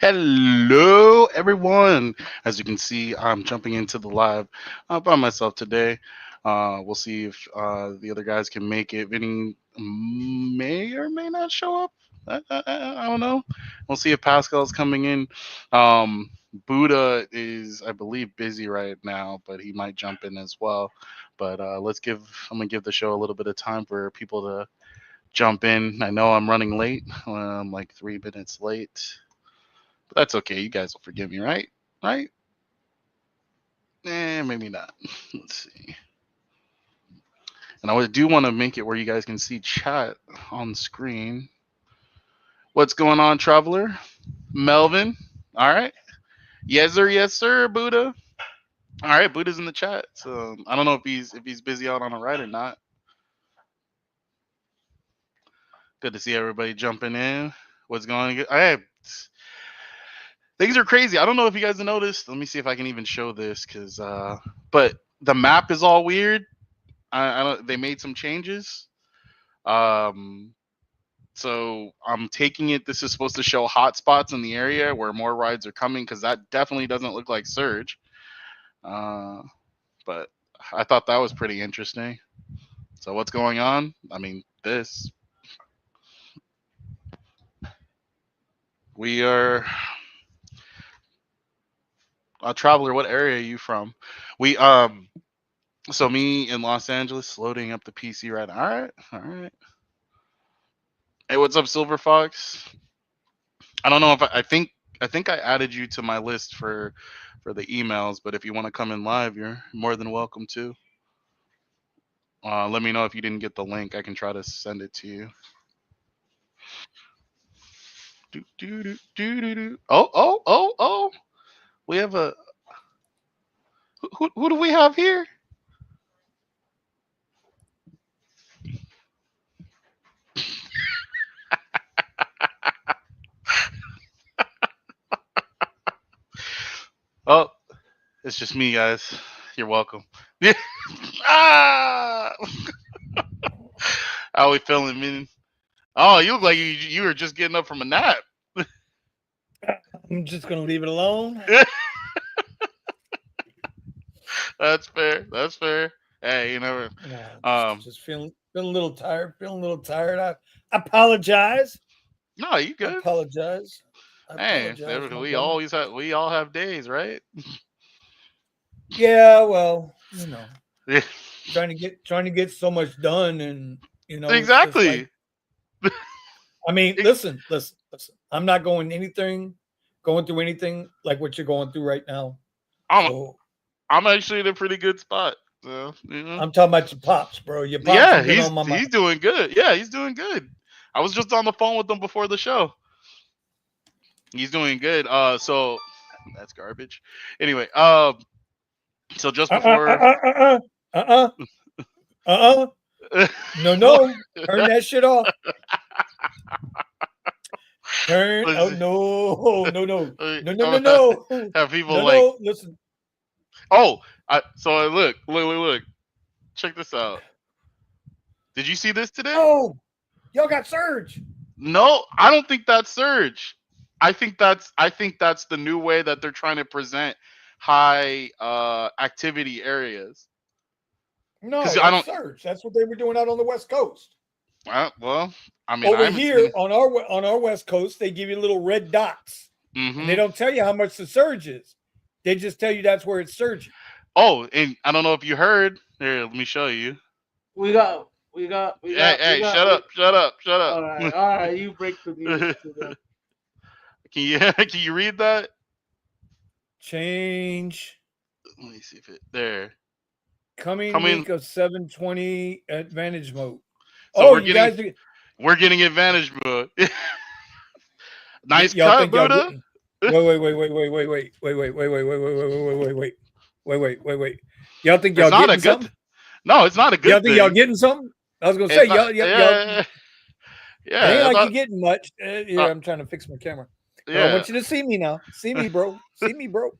Hello, everyone. As you can see, I'm jumping into the live by myself today. We'll see if the other guys can make it. Vinny may or may not show up. I don't know. We'll see if Pascal's coming in. Buddha is, I believe, busy right now, but he might jump in as well. But I'm gonna give the show a little bit of time for people to jump in. I know I'm running late. I'm like 3 minutes late. But that's okay. You guys will forgive me, right? Right? Maybe not. Let's see. And I do want to make it where you guys can see chat on screen. What's going on, traveler? Melvin. All right. Yes, sir, Buddha. All right, Buddha's in the chat. So I don't know if he's busy out on a ride or not. Good to see everybody jumping in. What's going on? Hey, things are crazy. I don't know if you guys have noticed. Let me see if I can even show this, but the map is all weird. I don't. They made some changes. Um, so I'm taking it. This is supposed to show hotspots in the area where more rides are coming because that definitely doesn't look like Surge. Uh, but I thought that was pretty interesting. So what's going on? I mean, this we are a traveler. What area are you from? We So me in Los Angeles, loading up the PC right. All right, all right. Hey, what's up, Silver Fox? I don't know if I think I added you to my list for the emails, but if you want to come in live, you're more than welcome to. Let me know if you didn't get the link. I can try to send it to you. Do, do, do, do, do, do. Oh! We have a who do we have here? Oh, it's just me, guys. You're welcome. Yeah. Ah! How we feeling, man? Oh, you look like you were just getting up from a nap. I'm just gonna leave it alone. That's fair. That's fair. Hey, you never. No, just Um, just feeling a little tired. Feeling a little tired. I apologize. no, you I good. apologize. I Hey, apologize, my we brother. always have we all have days, right? Yeah, well, Yeah, trying to get so much done, and it's just like, exactly. I mean, Ex- listen. I'm not going through anything like what you're going through right now. I'm So I'm actually in a pretty good spot. So I'm talking about your pops, bro. Your pops yeah, have been he's on my mind. he's doing good. Yeah, he's doing good. I was just on the phone with him before the show. He's doing good. So that's garbage. Anyway, so just Uh uh uh before. uh uh uh uh uh uh. No, What? no. Turn that shit off. Turn. Oh Listen, no, no, no, no, no, no, I'm gonna no, have people no, like, no. Listen. oh, look, check this out. Did you see this today? Oh, y'all got surge. No, I don't think that's surge. I think that's the new way that they're trying to present high activity areas. No, Because I that's don't. surge. That's what they were doing out on the West Coast. Well, I mean, I Over haven't seen here it. on our West Coast, they give you little red dots, and they Mm-hmm. don't tell you how much the surge is. They just tell you that's where it's surging. Oh, and I don't know if you heard. Here, let me show you. We got, we got, we Hey, got, we hey, got. shut We, up, shut up, shut up. all right. You break the news to them. Can you can you read that? Change Let me see if it there. coming Coming. week of 720 advantage mode. So Oh, you guys, we're getting advantage mode. Nice y'all cut, think y'all Buddha. getting? Wait. Y'all think It's y'all not a getting good. something? No, it's not a Y'all good think y'all thing. getting something? I was gonna say It's not. y'all. Yeah, It ain't yeah. It's like not. you're getting much. Uh, Here, I'm trying to fix my camera, but I yeah. want you to see me now. See me, bro. See me, bro.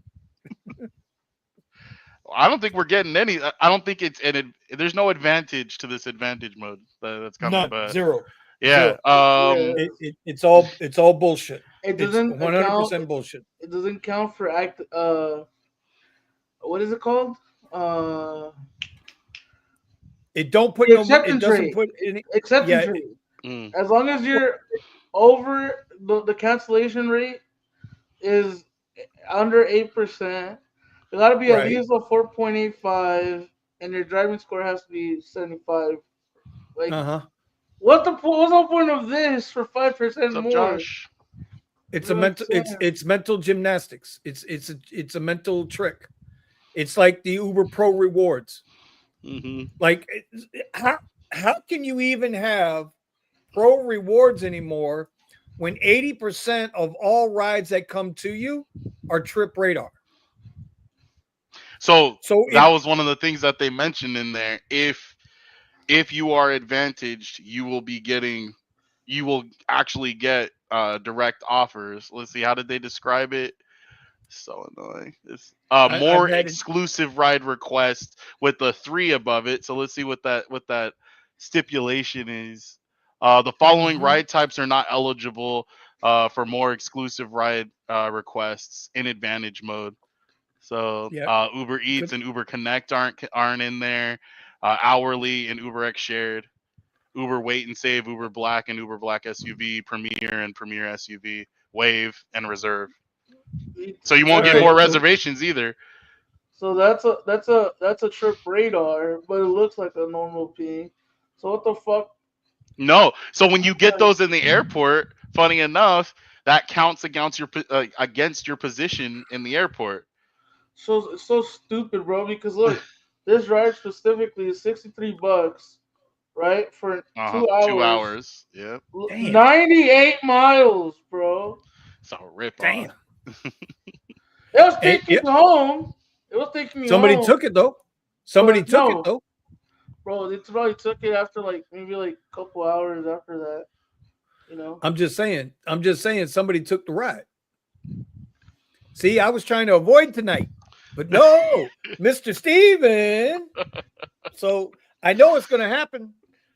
I don't think we're getting any. I don't think it's an. There's no advantage to this advantage mode that's coming. None. But Zero. Yeah. Zero. Yeah. It's all bullshit. It It's doesn't account. 100% bullshit. It doesn't count for act. What is it called? Uh, It don't put the no. It acceptance doesn't rate. put any. Acceptance Yeah. rate. Mm. As long as you're over the cancellation rate is under 8%, you got to be at Right. least a 4.85, and your driving score has to be 75. Like, Uh-huh. what's the point of this for 5% What's up, more? Josh? It's You a know what I'm mental. saying? It's mental gymnastics. It's a mental trick. It's like the Uber Pro rewards. Hmm. Like how can you even have pro rewards anymore when 80% of all rides that come to you are trip radar? So So that if was one of the things that they mentioned in there. If you are advantaged, you will actually get direct offers. Let's see, how did they describe it? So annoying. It's I've more had it. exclusive ride request with the 3 above it. So let's see what that stipulation is. The following Mhm. ride types are not eligible for more exclusive ride requests in advantage mode. So Yeah. Uber Eats Good. and Uber Connect aren't in there. Hourly and Uber X shared. Uber Wait and Save, Uber Black and Uber Black SUV, Premier and Premier SUV, Wave and Reserve. So you won't All get right. more So reservations either. So that's a trip radar, but it looks like a normal P. So what the fuck? No. So when you get those in the airport, funny enough, that counts against your position in the airport. So it's so stupid, bro. Because look, this ride specifically is $63, right, for 2 2 hours, hours. Yep. damn. 98 miles, bro. It's a rip off. Damn. It was And taking me home. It was taking me somebody home, took it though. Somebody but took it no, though. bro. They probably took it after like maybe like a couple hours after that. You know. I'm just saying. I'm just saying somebody took the ride. See, I was trying to avoid tonight, but no, Mr. Steven. So I know it's going to happen.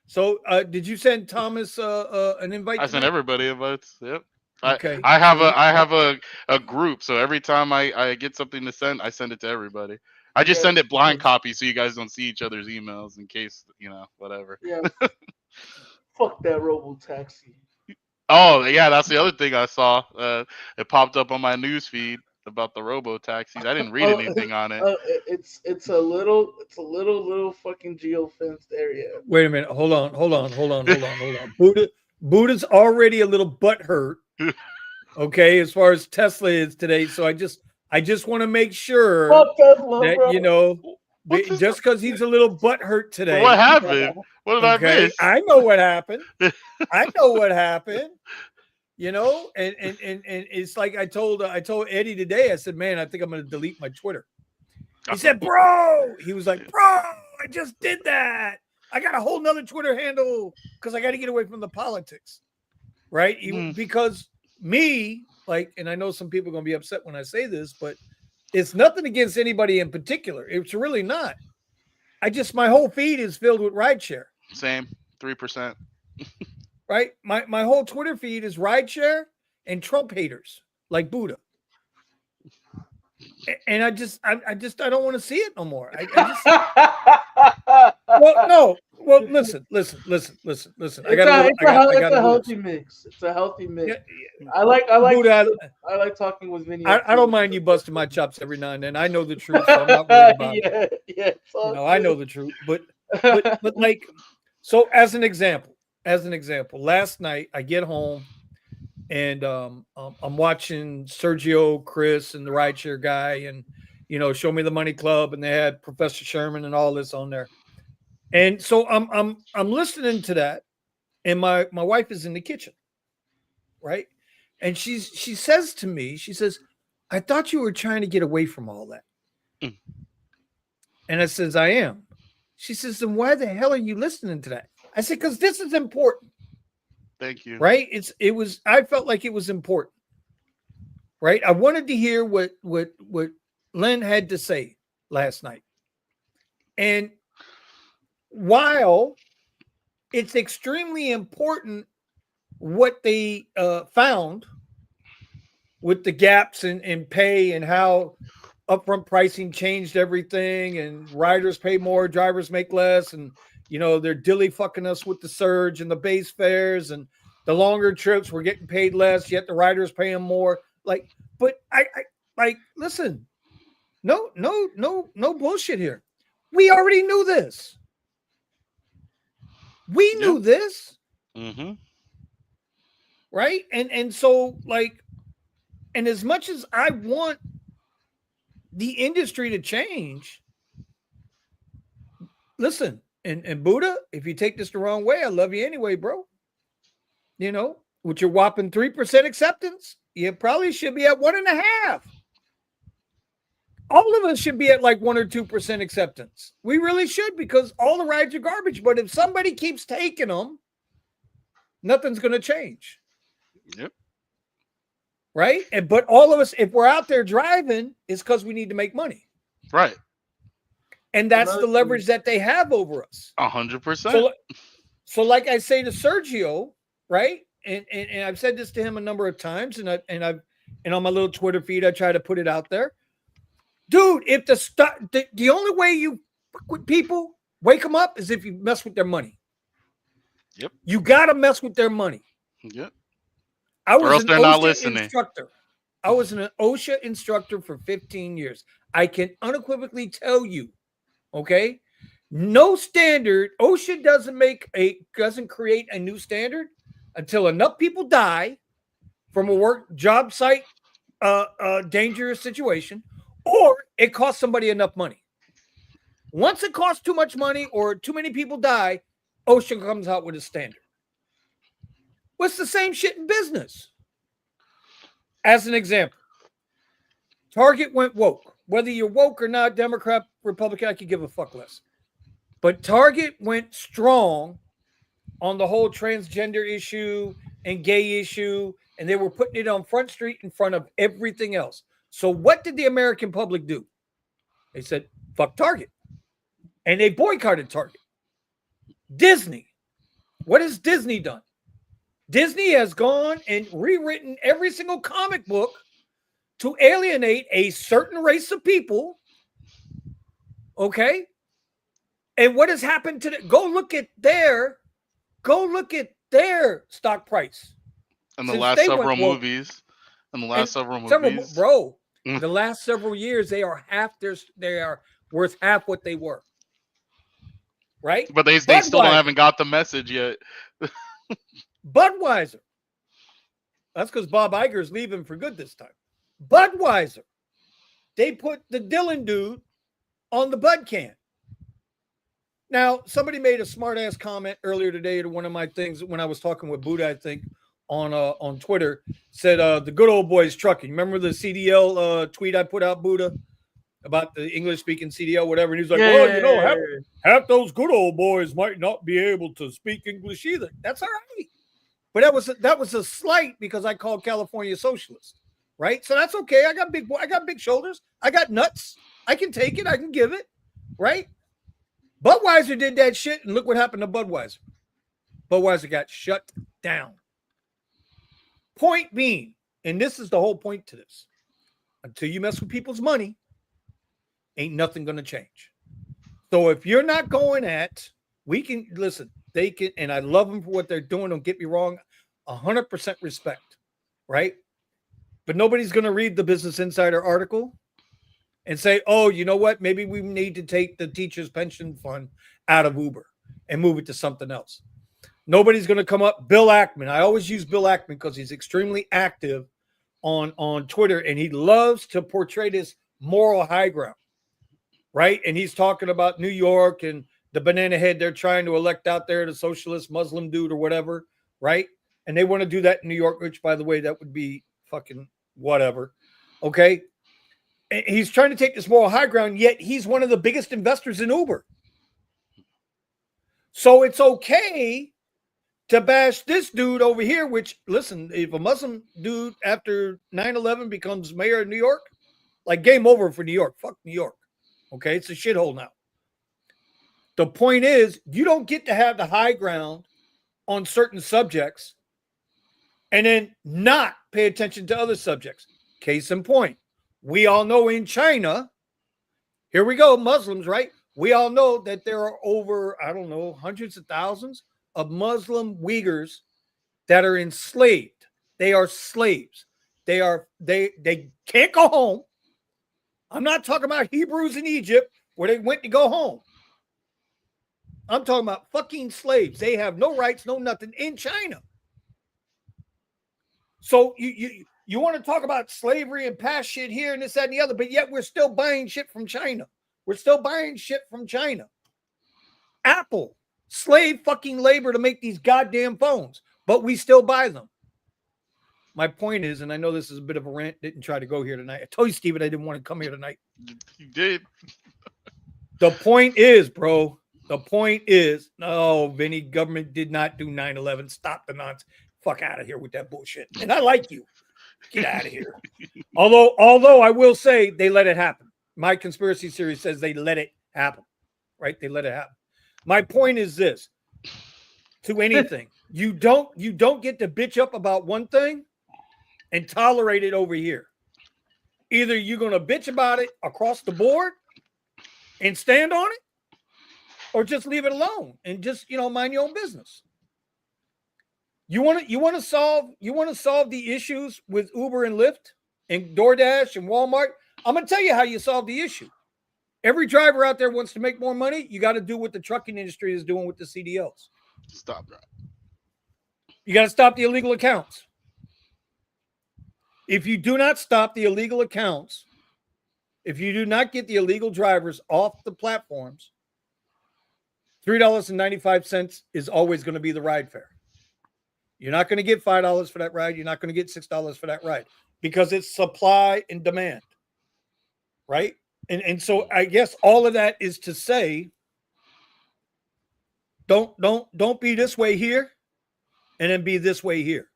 So did you send Thomas an invite I send tonight? everybody invites. Yep. Okay. I So have a group, so every time I get something to send, I send it to everybody. I just Yeah. send it blind copy so you guys don't see each other's emails in case, whatever. Yeah. Fuck that robo taxi. Oh yeah, that's the other thing I saw. It popped up on my news feed about the robo taxis. I didn't read Oh, anything on it. it's a little fucking geo fenced area. wait a minute. Hold on. Buddha's already a little butthurt. Okay, as far as Tesla is today. So I just want to make sure Fuck Tesla, that bro. What's this? just because he's a little butthurt What today. happened? What did I Okay, miss? I know what happened. I know what happened. And it's like I told Eddie today. I said, man, I think I'm going to delete my Twitter. He said, bro. He was like, bro, I just did that. I got a whole nother Twitter handle because I got to get away from the politics, right? Because me, like, and I know some people are going to be upset when I say this, but it's nothing against anybody in particular. It's really not. My whole feed is filled with rideshare. Same, 3%. Right? My whole Twitter feed is rideshare and Trump haters like Buddha. And I don't want to see it no more. Well, no. Well, listen. It's I gotta a do this. healthy mix. It's a healthy Yeah, mix. I like Buddha, I like talking with Vinny. I don't mind you busting my chops every now and then. I know the truth, so I'm not worried about it. Yeah, yeah. It's all I know the truth. But like, so as an example, last night I get home and I'm watching Sergio, Chris, and the rideshare guy, and Show Me the Money Club, and they had Professor Sherman and all this on there. And so I'm listening to that, and my wife is in the kitchen, right? And she says to me, she says, "I thought you were trying to get away from all that." Mm. And I says, "I am." She says, "Then why the hell are you listening to that?" I said, "Because this is important." Thank you. Right? I felt like it was important. Right? I wanted to hear what Len had to say last night. And while it's extremely important what they found with the gaps in pay and how upfront pricing changed everything, and riders pay more, drivers make less, and they're dilly fucking us with the surge and the base fares and the longer trips. We're getting paid less, yet the riders paying more. Like, but I like listen, no bullshit here. We already knew this. We Yeah. knew this, Mm-hmm. right? And so like, and as much as I want the industry to change, listen, and Buddha, if you take this the wrong way, I love you anyway, bro. With your whopping 3% acceptance, you probably should be at 1.5. All of us should be at like 1 or 2% acceptance. We really should, because all the rides are garbage. But if somebody keeps taking them, nothing's going to change. Yep. Right? But all of us, if we're out there driving, it's because we need to make money. Right. And that's the leverage that they have over us. 100%. So like I say to Sergio, right? And I've said this to him a number of times, and on my little Twitter feed, I try to put it out there. Dude, if the only way you fuck with people, wake them up, is if you mess with their money. Yep. You gotta mess with their money. Yep. I Or was else an they're not OSHA listening. instructor. I was an OSHA instructor for 15 years. I can unequivocally tell you, okay, no standard. OSHA doesn't create a new standard until enough people die from a work job site dangerous situation, or it costs somebody enough money. Once it costs too much money or too many people die, OSHA comes out with a standard. What's the same shit in business? As an example, Target went woke. Whether you're woke or not, Democrat, Republican, I could give a fuck less. But Target went strong on the whole transgender issue and gay issue, and they were putting it on Front Street in front of everything else. So what did the American public do? They said, fuck Target. And they boycotted Target. Disney. What has Disney done? Disney has gone and rewritten every single comic book to alienate a certain race of people. Okay? And what has happened to go look at their stock price. In the last several movies. Bro, the last several years, they are worth half what they were. Right? But they still haven't got the message yet. Budweiser. That's because Bob Iger's leaving for good this time. Budweiser. They put the Dylan dude on the Bud can. Now, somebody made a smart-ass comment earlier today to one of my things when I was talking with Buddha, I think, on Twitter, said the good old boys trucking. Remember the CDL tweet I put out, Buddha, about the English-speaking CDL, whatever? And he's like, half those good old boys might not be able to speak English either. That's all right. But that was a slight because I called California socialist, right? So that's okay. I got big shoulders. I got nuts. I can take it. I can give it, right? Budweiser did that shit, and look what happened to Budweiser. Budweiser got shut down. Point being, and this is the whole point to this, until you mess with people's money, ain't nothing going to change. So if you're not going we can, listen, they can, and I love them for what they're doing, don't get me wrong, 100% respect, right? But nobody's going to read the Business Insider article and say, oh, you know what? Maybe we need to take the teachers' pension fund out of Uber and move it to something else. Nobody's going to come up. Bill Ackman. I always use Bill Ackman because he's extremely active on Twitter, and he loves to portray this moral high ground, right? And he's talking about New York and the banana head they're trying to elect out there, the socialist Muslim dude or whatever, right? And they want to do that in New York, which, by the way, that would be fucking whatever, okay? He's trying to take this moral high ground, yet he's one of the biggest investors in Uber. So it's okay to bash this dude over here, which, listen, if a Muslim dude after 9/11 becomes mayor of New York, like game over for New York. Fuck New York. Okay, it's a shithole now. The point is, you don't get to have the high ground on certain subjects and then not pay attention to other subjects. Case in point, we all know in China, here we go, Muslims, right? We all know that there are over, I don't know, hundreds of thousands of Muslim Uyghurs that are enslaved. They are slaves. They can't go home. I'm not talking about Hebrews in Egypt where they went to go home. I'm talking about fucking slaves. They have no rights, no nothing in China. So you want to talk about slavery and past shit here and this, that, and the other, but yet we're still buying shit from China. We're still buying shit from China. Apple, slave fucking labor to make these goddamn phones, but we still buy them. My point is, and I know this is a bit of a rant, didn't try to go here tonight. I told you, Steven, I didn't want to come here tonight. You did. The point is, bro, the point is, no, Vinny, government did not do 9/11. Stop the nonsense. Fuck out of here with that bullshit. And I like you. Get out of here. Although I will say they let it happen. My conspiracy theory says they let it happen. Right? They let it happen. My point is this: to anything, you don't get to bitch up about one thing and tolerate it over here. Either you're gonna bitch about it across the board and stand on it, or just leave it alone and just mind your own business. You want to solve the issues with Uber and Lyft and DoorDash and Walmart. I'm gonna tell you how you solve the issue. Every driver out there wants to make more money. You got to do what the trucking industry is doing with the CDLs. Stop that. You got to stop the illegal accounts. If you do not stop the illegal accounts, if you do not get the illegal drivers off the platforms, $3.95 is always going to be the ride fare. You're not going to get $5 for that ride. You're not going to get $6 for that ride because it's supply and demand, right? And so I guess all of that is to say, don't be this way here and then be this way here.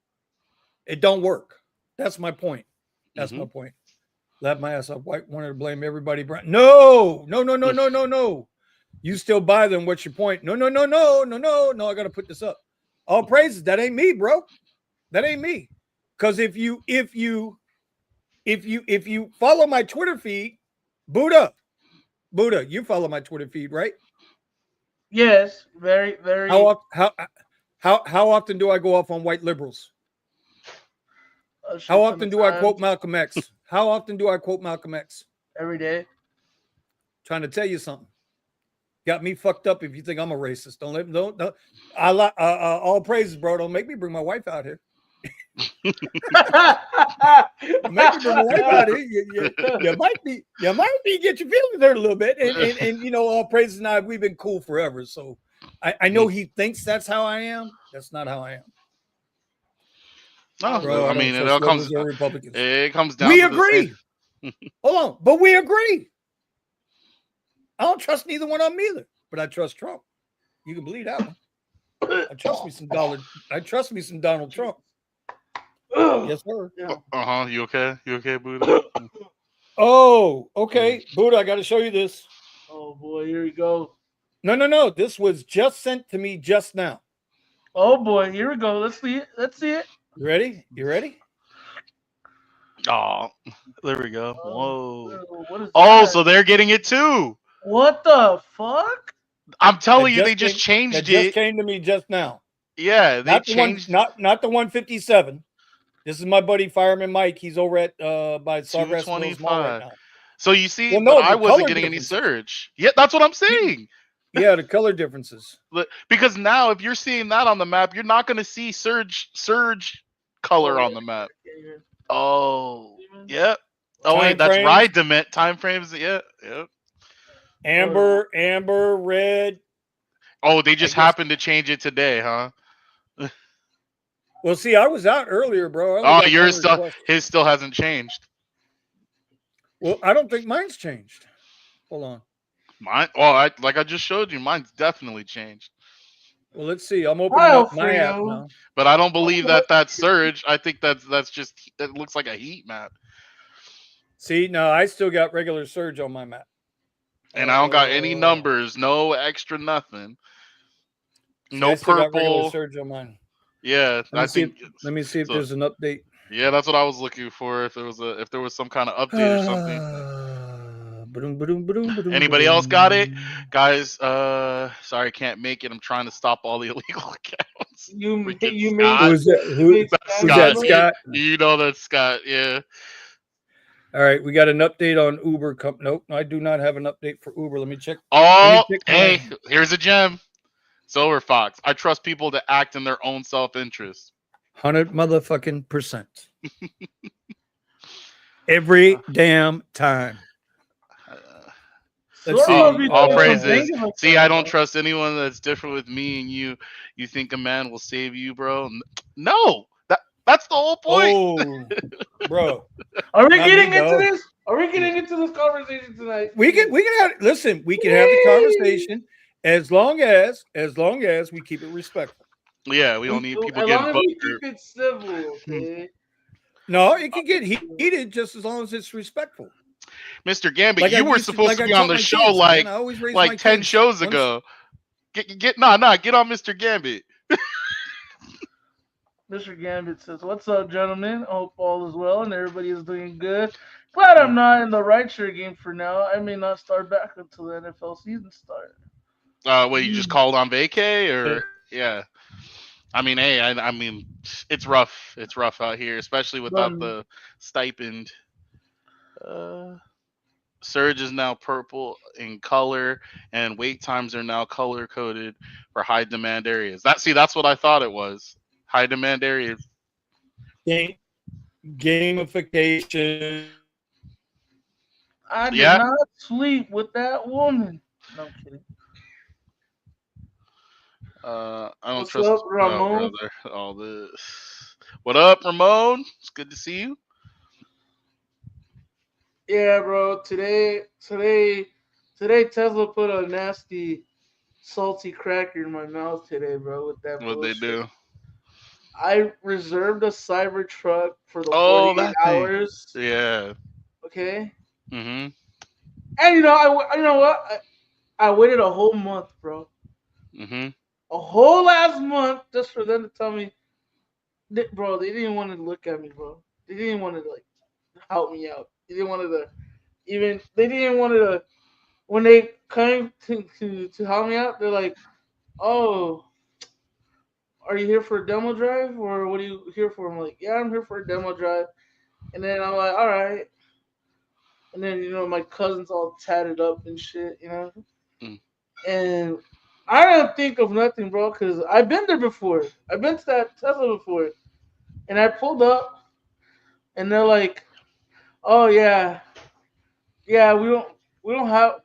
It don't work. That's my point. That's my point. Laughed my ass off. White wanted to blame everybody. No. You still buy them. What's your point? No. I got to put this up. All praises. That ain't me, bro. That ain't me. Because if you follow my Twitter feed, Buddha, you follow my Twitter feed, right? Yes, very, very. How often do I go off on white liberals? How often do I quote Malcolm X? How often do I quote Malcolm X? Every day. Trying to tell you something. Got me fucked up if you think I'm a racist. Don't. All praises, bro. Don't make me bring my wife out here. Make me bring my wife out here. You might be get your feelings hurt a little bit. And all praises now. We've been cool forever. So I know he thinks that's how I am. That's not how I am. No, bro, I mean it all comes. Republicans. It comes down. We to agree. Hold on, but we agree. I don't trust neither one of them either, but I trust Trump. You can believe that one. I trust me some Donald Trump. Yes, sir. Yeah. You okay? You okay, Buddha? Oh, okay. Buddha, I got to show you this. Oh boy, here we go. No. This was just sent to me just now. Oh boy, here we go. Let's see it. You ready? Oh, there we go. Whoa. What is that? So they're getting it too. What the fuck? I'm telling you, they just changed it. Just came to me just now. Yeah, they changed. Not the 157. This is my buddy Fireman Mike. He's over at by Sawgrass Mills Mall right now. So you see, I wasn't getting any surge. Yeah, that's what I'm saying. Yeah, the color differences. Because now, if you're seeing that on the map, you're not going to see surge color on the map. Oh, yeah. Oh wait, that's ride dement time frames. Yeah. Amber, red. Oh, they just happened to change it today, huh? Well, see, I was out earlier, bro. His still hasn't changed. Well, I don't think mine's changed. Hold on. Mine? Well, like I just showed you, mine's definitely changed. Well, let's see. I'm opening up my app now. But I don't believe that's surge. I think that's just, it looks like a heat map. See, no, I still got regular surge on my map. And I don't got any numbers, no extra nothing. No purple. Got regular surge on mine. Yeah, Let me I see if think so. there's an update. Yeah, that's what I was looking for. If there was some kind of update or something. Ba-dum, ba-dum, ba-dum, ba-dum, Anybody else got it, ba-dum. guys? Sorry, can't make it. I'm trying to stop all the illegal accounts. Freaking You made Scott. Who's that? you made That's Who's Scam that? Scott. Junior. Scott. You know that's Scott. Yeah. All right, we got an update on Uber. Nope, I do not have an update for Uber. Let me check. Let me Oh, check my hey, here's a gem. Silver Fox. I trust people to act in their own self interest. 100 motherfucking % every damn time. Let's Sora Oh, must be see. all doing some praises. banking See, I accounts, don't bro. trust anyone that's different with me and you. You think a man will save you, bro? No, that's the whole point. Oh, bro, Are we not me, getting into dog. this? Are we getting into this conversation tonight? We can have listen. We can have the Whee! conversation as long as we keep it respectful. Yeah, we don't need people As getting long as we keep butthurt. it civil, okay? No, it can get heated just as long as it's respectful. Mr. Gambit, Like I you were used to, supposed like to I be on taught the my show kids, man. I always raise my like 10 kids shows once. ago. Get on Mr. Mr. Gambit says, "What's up, gentlemen? Hope all is well and everybody is doing good. Glad I'm Mm. not in the rideshare game for now. I may not start back until the NFL season starts." Wait, you just called on vacay or yeah? I mean, hey, I mean, it's rough. It's rough out here, especially without Done. the stipend. Uh, Surge is now purple in color, and wait times are now color coded for high demand areas. That's what I thought it was. High demand areas. Game, gamification. I did Yeah. not sleep with that woman. No, I'm kidding. I don't What's trust up, no Ramon? brother. All this. What up, Ramon? It's good to see you. Yeah, bro. Today, Tesla put a nasty, salty cracker in my mouth today, bro. With that What they bullshit. do? I reserved a Cybertruck for the Oh, 48 that thing. hours. Yeah. Okay, Mhm. and you know what? I waited a whole month, bro. Mhm. A whole last month just for them to tell me, bro. They didn't want to look at me, bro. They didn't want to like help me out. They didn't want to even. They didn't want to when they came to help me out. They're like, "Oh, are you here for a demo drive or what are you here for?" I'm like, "Yeah, I'm here for a demo drive." And then I'm like, "All right." And then my cousin's all tatted up and shit. Mm. And I don't think of nothing, bro, because I've been there before. I've been to that Tesla before, and I pulled up, and they're like, "Oh yeah, yeah, we don't have."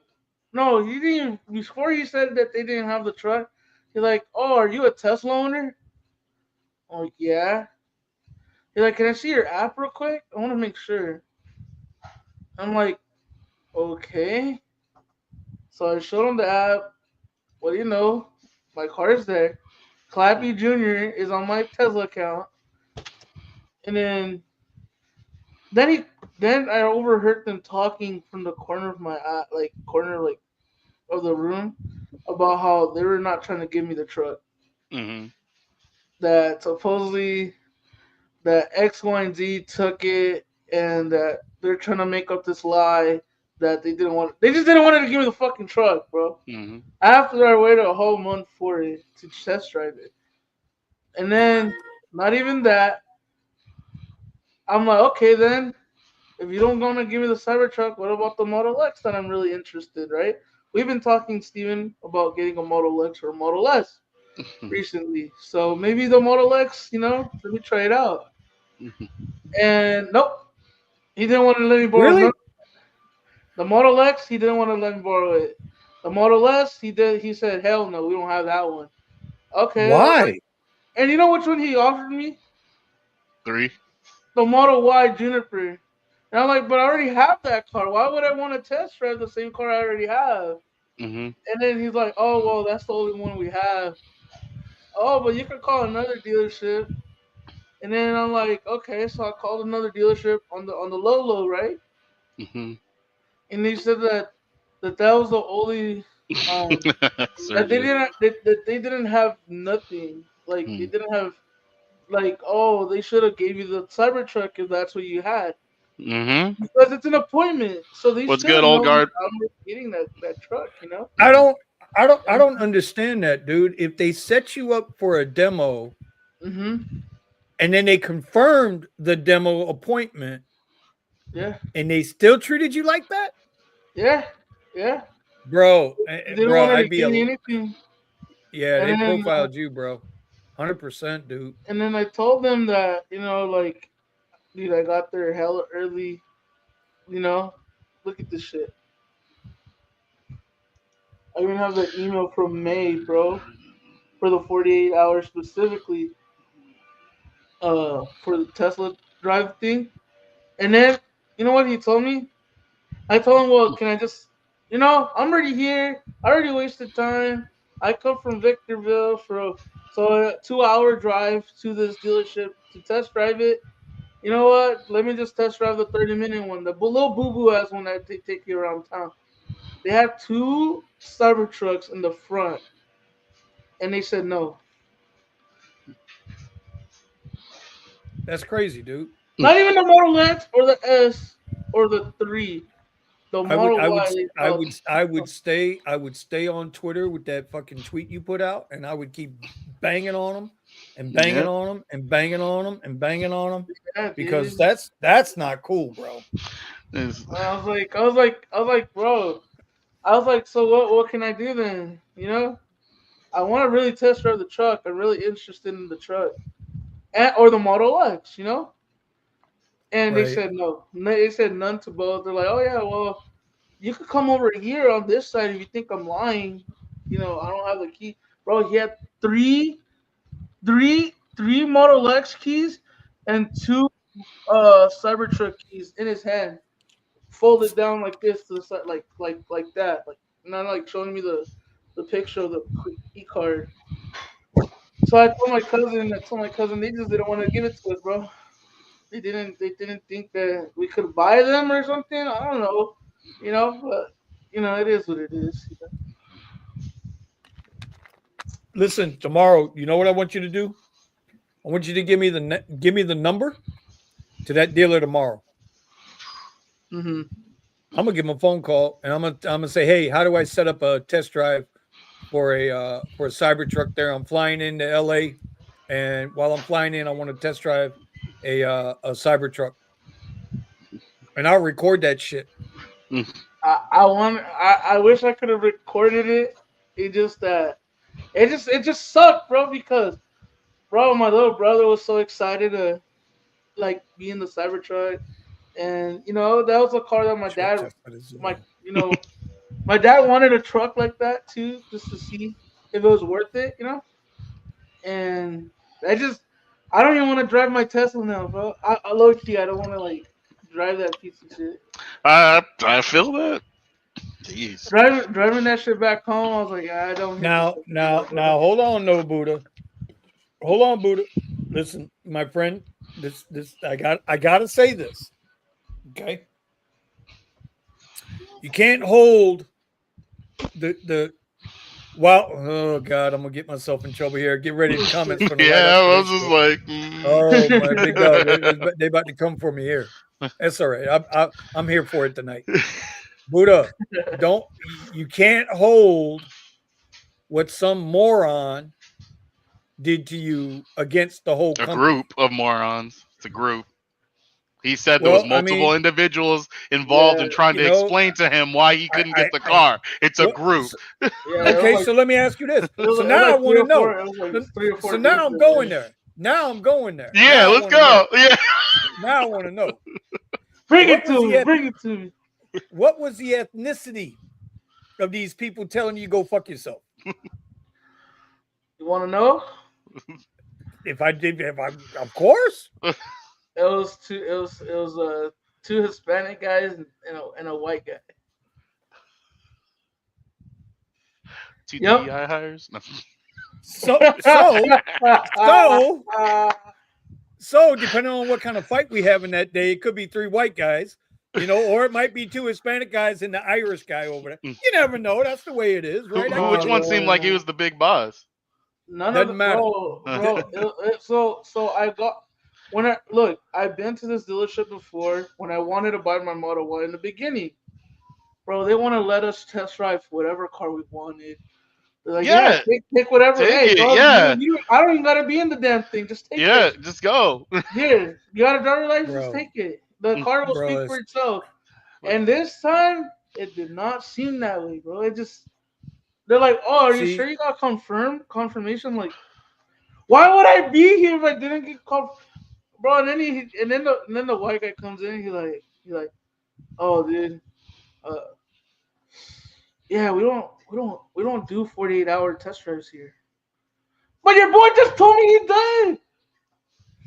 No, he didn't. Before he said that they didn't have the truck, he's like, "Oh, are you a Tesla owner?" I'm like, "Yeah." He's like, "Can I see your app real quick? I want to make sure." I'm like, "Okay." So I showed him the app. What do you know? My car is there. Clappy Jr. is on my Tesla account. And then he then I overheard them talking from the corner of my eye, like corner like of the room about how they were not trying to give me the truck. Mhm. That supposedly that X, Y, and Z took it, and that they're trying to make up this lie that they didn't want. They just didn't want to give me the fucking truck, bro. Mhm. After I waited a whole month for it to test drive it, and then not even that, I'm like, okay, then if you don't gonna give me the Cybertruck, what about the Model X? That I'm really interested, right? We've been talking, Steven, about getting a Model X or a Model S recently, so maybe the Model X, let me try it out. Mhm. And nope, he didn't want to let me borrow none. Really? The Model X, he didn't want to let me borrow it. The Model S, he did. He said, "Hell no, we don't have that one." Okay, I'm like, Why? and you know which one he offered me? 3. The Model Y Juniper. And I'm like, but I already have that car. Why would I want to test drive the same car I already have? Mhm. And then he's like, oh, well, that's the only one we have. Oh, but you can call another dealership. And then I'm like, okay, so I called another dealership on the low, right? Mhm. And they said that was the only um that they Sergio. didn't that they didn't have nothing. Like they Mm. didn't have. like, oh, they should have gave you the Cybertruck if that's what you had, Mm-hmm. because it's an appointment. So they What's should good, have old known guard? I was getting that truck, you know. I don't, I And don't understand that, dude. If they set you up for a demo mm-hmm. and then they confirmed the demo appointment Yeah, and they still treated you like that, yeah, yeah. They didn't bro, want to I'd be give a me anything, yeah. and They then profiled you, bro. 100%, dude. I told them that, like, dude, I got there hella early. You know, look at this shit. I even have the email from May, bro, for the 48 hours specifically, for the Tesla drive thing. And then, you know what he told me? I told him, well, can I just, I'm already here. I already wasted time. I come from Victorville so a 2 hour drive to this dealership to test drive it. You know what? Let me just test drive the 30-minute one, the little boo boo ass one that they take you around town. They had two Cybertrucks in the front, and they said no. That's crazy, dude. Not even the Model X or the S or the 3. The I would, Model I would, Y. They I called would, I would stay, I would stay on Twitter with that fucking tweet you put out, and I would keep banging on them, and banging Yep. on them, and banging on them, and banging on them, yeah, because dude. that's not cool, bro. It's- Bro. I was like, so what can I do then? I want to really test drive the truck. I'm really interested in the truck, or the Model X. And they Right. said no. They said none to both. They're like, oh yeah, well, you could come over here on this side if you think I'm lying. I don't have the key, bro. He had three Model X keys and two Cybertruck keys in his hand, folded down like this to the side, like that, like not like showing me the picture of the key card. So I told my cousin they just didn't want to give it to us, bro. They didn't think that we could buy them or something. I don't know, but it is what it is. Listen, tomorrow, you know what I want you to do? I want you to give me the number to that dealer tomorrow. Mm-hmm. I'm gonna give him a phone call, and I'm gonna say, hey, how do I set up a test drive for a Cybertruck there? I'm flying into LA, and while I'm flying in, I want to test drive a Cybertruck, and I'll record that shit. I wish I could have recorded it. It just that it just sucked, bro. Because bro, my little brother was so excited to like be in the Cybertruck, and that was a car that Truck test that is, my you know my dad wanted a truck like that too, just to see if it was worth it, And I don't even want to drive my Tesla now, bro. I low key, I don't want to like drive that piece of shit. I feel that. Jeez. Driving that shit back home, I was like, I don't hit this now, shit now, anymore, bro. now, hold on, no Buddha. Hold on, Buddha. Listen, my friend. This, I gotta say this. Okay, you can't hold the. Wow, oh God, I'm gonna get myself in trouble here. Get ready to comments from the right Yeah, after I was this just shit. like, Oh my big dog, they about to come for me here. That's all right. I'm here for it tonight. Buddha, don't you can't hold what some moron did to you against the whole a company. group of morons. It's a group. He said there was Well, I multiple mean, individuals involved Yeah, in trying you to know, explain to him why he couldn't get the I car. It's a what, group. yeah. okay, so let me ask you this. So It was now I like want three to or four. know. It was like So, 3 or 4 so dudes now I'm there. going there. Now I'm going there. Yeah, Now I let's want to go. know. Yeah. Now I want to know Bring it what to was me. Bring it to me. what was the ethnicity of these people telling you go fuck yourself? You want to know? If I, of course. It was two Hispanic guys and a white guy. Two Yep. DEI hires? No. So so so so depending on what kind of fight we have in that day, it could be three white guys, or it might be two Hispanic guys and the Irish guy over there. You never know. That's the way it is, right? I Which get Oh you. one seemed like he man. was the big boss? none of Doesn't the matter. bro. So I got when I look. I've been to this dealership before when I wanted to buy my Model Y in the beginning, bro. They want to let us test drive whatever car we wanted. They're like, yeah, Yeah, take whatever. take Hey, it. bro, Yeah, I don't even gotta be in the damn thing. Just take yeah, this. just go. Here, you got a driver license. Bro, Take it. The car will bro, speak for itself. And this time, it did not seem that way, bro. It just they're like, oh, are you see, sure you got confirmation? Like, why would I be here if I didn't get bro? And then the white guy comes in. He like, oh, dude, uh, yeah, we don't do 48-hour test drives here. But your boy just told me he did.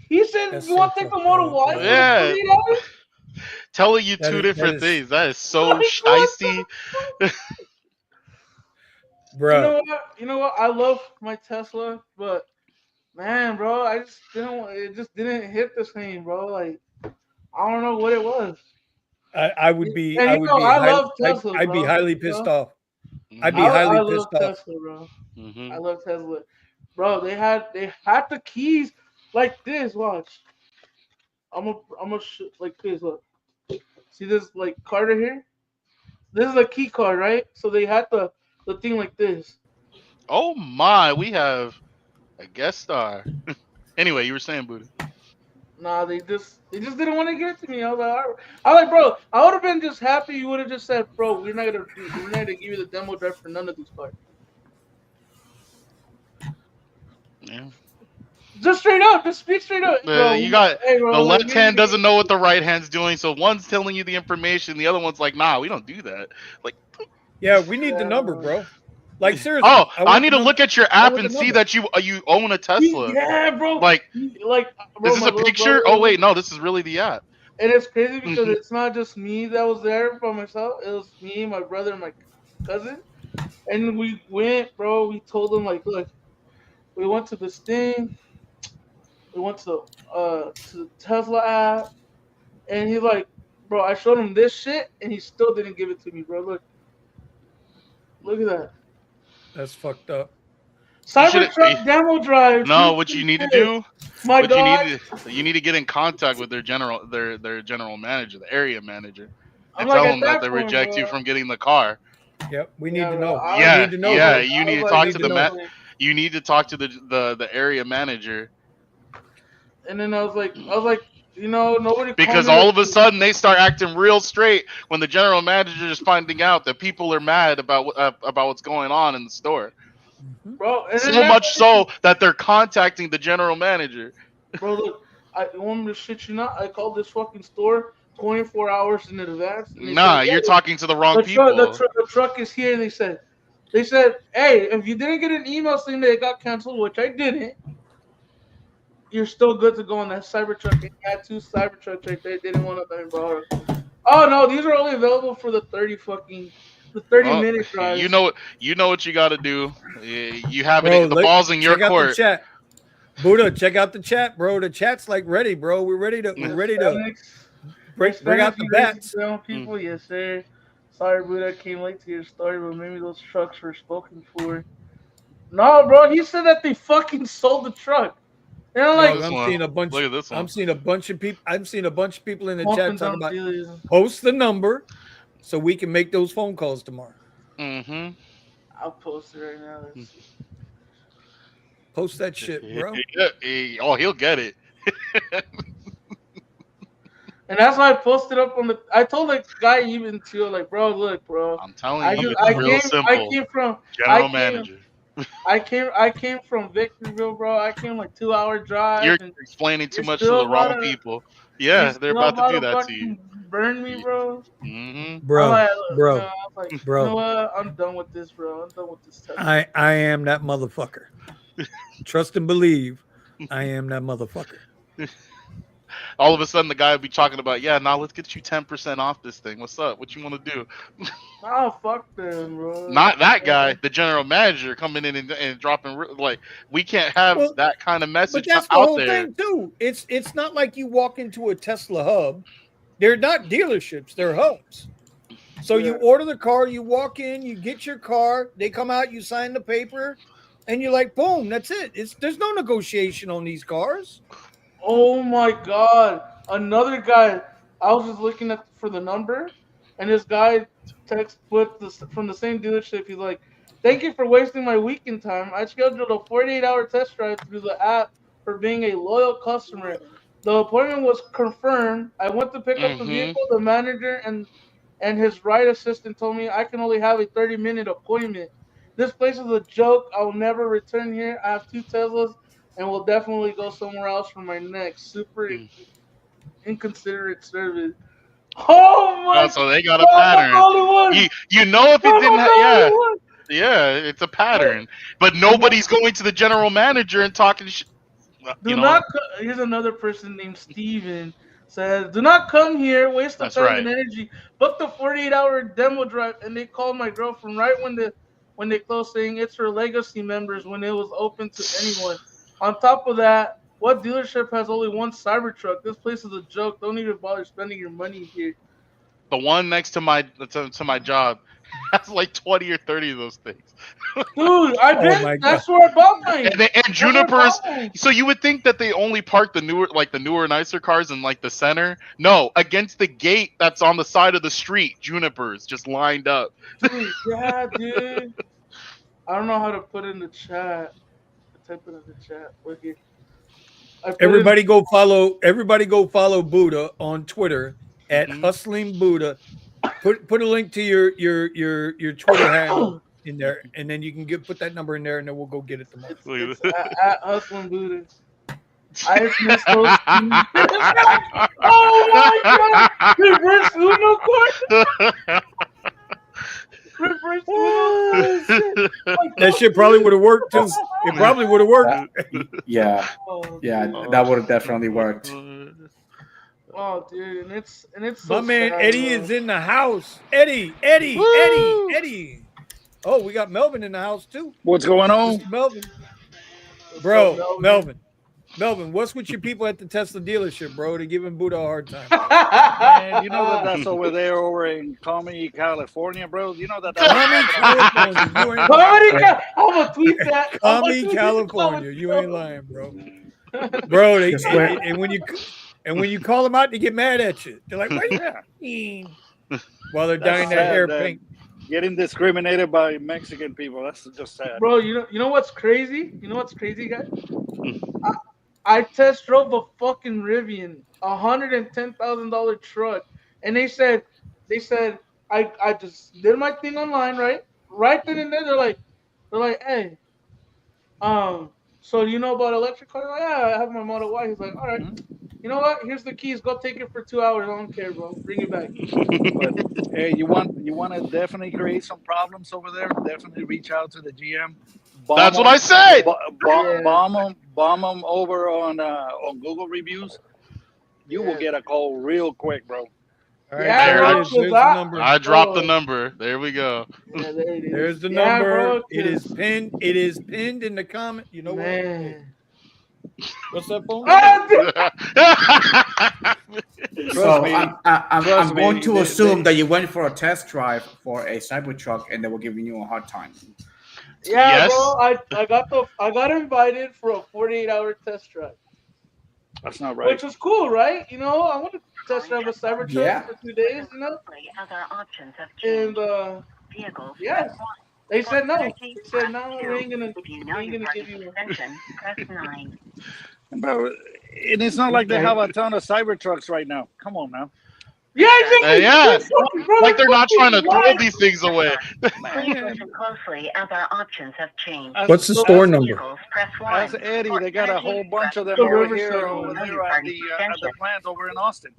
He said, that's you so want to take the fucked Model up, Y for bro. the Yeah, 48 hours? telling you That two is that different is, things. That is so Like, what shisty. the You know bro. what? You know what? I love my Tesla, but man, bro, I just didn't. It just didn't hit the same, bro. Like I don't know what it was. I would be And I you would know, be I highly love Tesla, I'd be bro. highly You pissed know, off. I'd be Hmm. I highly love pissed off. Tesla, bro. I Hmm. love Tesla, bro. They had the keys like this. Watch, like this. Look, see this like card right here. This is a key card, right? So they had the thing like this. Oh my, we have a guest star. Anyway, you were saying, Buddha. Nah, they just didn't want to give it to me. I was like, all right. I was like, bro, I would have been just happy. You would have just said, bro, we're not gonna give you the demo drive for none of these cars. Yeah. Just straight up, just speak straight up, bro. You got Hey, the bro, left hand doesn't know what the right hand's doing, so one's telling you the information, the other one's like, "Nah, we don't do that." Like, Yeah, we need the number, uh, bro. Like oh, seriously, I I want need the to number. look at your I app want the and see number. that you own a Tesla. yeah, bro. Like, Like, is bro, this my a little brother, picture? Oh wait, no, this is really the app. and it's crazy because Hmm. it's not just me that was there by myself. It was me, my brother, and my cousin. And we went, bro. We told them like, look, we went to this thing. We went to the Tesla app, and he's like, bro, I showed him this shit, and he still didn't give it to me, bro. Look at that. That's fucked up. You should. Cybertruck demo drive. No, what you need to 3.6. do, My what God, you need to get in contact with their general manager, the area manager, I'm and like tell at them that that they point, reject you bro. from getting the car. Yep, we need Yeah, to bro. know. We Yeah, need to know, yeah. bro. You I need was to We like talk need to to at the that know. point, you need to talk to the area manager and then I was like, nobody called because me. all of a sudden they start acting real straight when the general manager is finding out that people are mad about what's going on in the store. Mhm. Bro, and then So that's much so that they're contacting the general manager. bro. Look, you want me to shit you not? I called this fucking store 24 hours in advance, and they said, Nah, yeah, you're talking to the wrong people. the truck is here. They said, hey, if you didn't get an email saying that it got canceled, which I didn't, you're still good to go on that Cybertruck. And you had two Cybertrucks right there. They didn't want to let me borrow. Oh no, these are only available for the 30 Well, minute you drives. know you know what you got to do. You have Bro, it. The look, ball's in your check out the court. chat. Buddha, check out the chat, bro. The chat's like ready, bro. We're ready to Hispanics, bring out the you racist bats. brown people, yes sir. Sorry, Buddha, I came late to your story, but maybe those trucks were spoken for. No, bro, he said that they fucking sold the truck. And I'm Look at like, Dog, this I'm one. seeing a bunch. Look at this I'm one. seeing a bunch of people. I'm seeing a bunch of people in the chat pumping talking dumb about dealers. post the number so we can make those phone calls tomorrow. Mm-hmm. I'll post it right now. Let's see. Post that shit, bro. Oh, he'll get it. And that's why I posted up on the. I told the guy even too, like, bro, look, bro. I'm telling I you, just, it's real I simple. came from, I General came, manager. I came from Victorville, bro. I came like 2 hour drive, You're and explaining too you're much to still the about wrong to, people. you're Yeah, they're still about to about do to that to you. fucking burn me, bro. Mm-hmm. I'm Bro, like, bro, I was like, you know bro. what? I'm done with this, bro. I'm done with this Tesla. I am that motherfucker. Trust and believe. I am that motherfucker. All of a sudden, the guy would be talking about, yeah, now let's get you 10% off this thing. What's up? What you want to do? Oh, fuck them, bro. Not that guy, the general manager coming in and dropping like we can't have Well, that kind of but message that's the out whole there. thing too. It's not like you walk into a Tesla hub. They're not dealerships, they're hubs. So Yeah. you order the car, you walk in, you get your car, they come out, you sign the paper, and you're like, boom, that's it. There's no negotiation on these cars. Oh my god! Another guy. I was just looking at for the number, and this guy text with this from the same dealership. He's like, "Thank you for wasting my weekend time. I scheduled a 48-hour test drive through the app for being a loyal customer. The appointment was confirmed. I went to pick up the Mm-hmm. vehicle. The manager and his ride assistant told me I can only have a 30-minute appointment. This place is a joke. I will never return here. I have two Teslas and will definitely go somewhere else for my next super inconsiderate service. Oh Oh, my so they got a God, I'm not the pattern. only one. You know if it I'm didn't not the yeah. only one. Yeah, it's a But pattern. But do not, nobody's going to the general manager and talking shit. You do know, not. Here's another person named Steven says, "Do not come here, waste of that's time right. and energy. Book the 48-hour demo drive." And they called my girlfriend right when they closed, saying it's her legacy members when it was open to anyone. On top of that, what dealership has only one Cybertruck? This place is a joke. Don't even bother spending your money here. The one next to my job has like 20 or 30 of those things. Dude, Oh my god. that's where I bought mine. And That's where I bought Junipers. mine. So you would think that they only park the newer, nicer cars in like the center. No, against the gate that's on the side of the street. Junipers just lined up. Dude, yeah, dude. I don't know how to put in the chat. I type it in the chat. Look here. I put in. Everybody go follow Buddha on Twitter at Mhm. Hustling Buddha. Put a link to your Twitter handle in there, and then you can put that number in there, and then we'll go get it tomorrow. It's at Hustling Buddha. I just missed those. Oh my god! Reverse Uno court. Reverse Oh, shit. Uno. That shit probably would have worked too. It probably would have worked. Yeah, Oh, yeah, dude. that would have definitely worked. Oh, dude, and it's My so man sad, Eddie bro. is in the house. Eddie. Oh, we got Melvin in the house too. What's going on? Mr. Melvin. What's Bro, up, Melvin, what's with your people at the Tesla dealership, bro? They're giving Buddha a hard time. Man, you know that's over there over in Comey, California, bro. You know that. California. You ain't I'm gonna tweet that. Cami, California. You ain't lying, bro. Bro, Just where- and when you call them out, they get mad at you. They're like, "What you mean?" While they're That's dyeing their sad, hair that- pink. Getting discriminated by Mexican people. That's just sad. Bro, you know what's crazy? You know what's crazy, guys? I test drove a fucking Rivian, $110,000 truck, and they said I just did my thing online, right then and there. They're like, hey, so you know about electric cars? Like, yeah, I have my Model Y. He's like, all right, you know what? Here's the keys. Go take it for 2 hours. I don't care, bro. Bring it back. But hey, you want to definitely create some problems over there? Definitely reach out to the GM. That's what I said. Yeah. Bomb them over on Google reviews. You will Yeah. get a call real quick, bro. All right, Yeah, there bro, it is. There's the number. I dropped the number. There we go. Yeah, there it is. There's the Yeah, number. bro, It is pinned. It is pinned in the comment. You know what? Man. What's that phone? Ah, dude. So me. I'm Trust going me, to they- assume that you went for a test drive for a Cybertruck and they were giving you a hard time. Yeah, Yes. bro. I got invited for a 48-hour test drive, That's not right. which was cool, right? You know, I wanted to test drive a Cybertruck Yeah. for 2 days, you know, and yeah, they said no. They said no. We ain't gonna give you one. Bro, and it's not like they have a ton of Cybertrucks right now. Come on now. Yeah, exactly. Yeah. Bro, Like they're not trying to throw lying. these things away. Please listen closely as our options have changed. What's the store number? Press Ask 1. Eddie, they got a whole bunch of them The over Riverside here, one. over there at the plant over in Austin.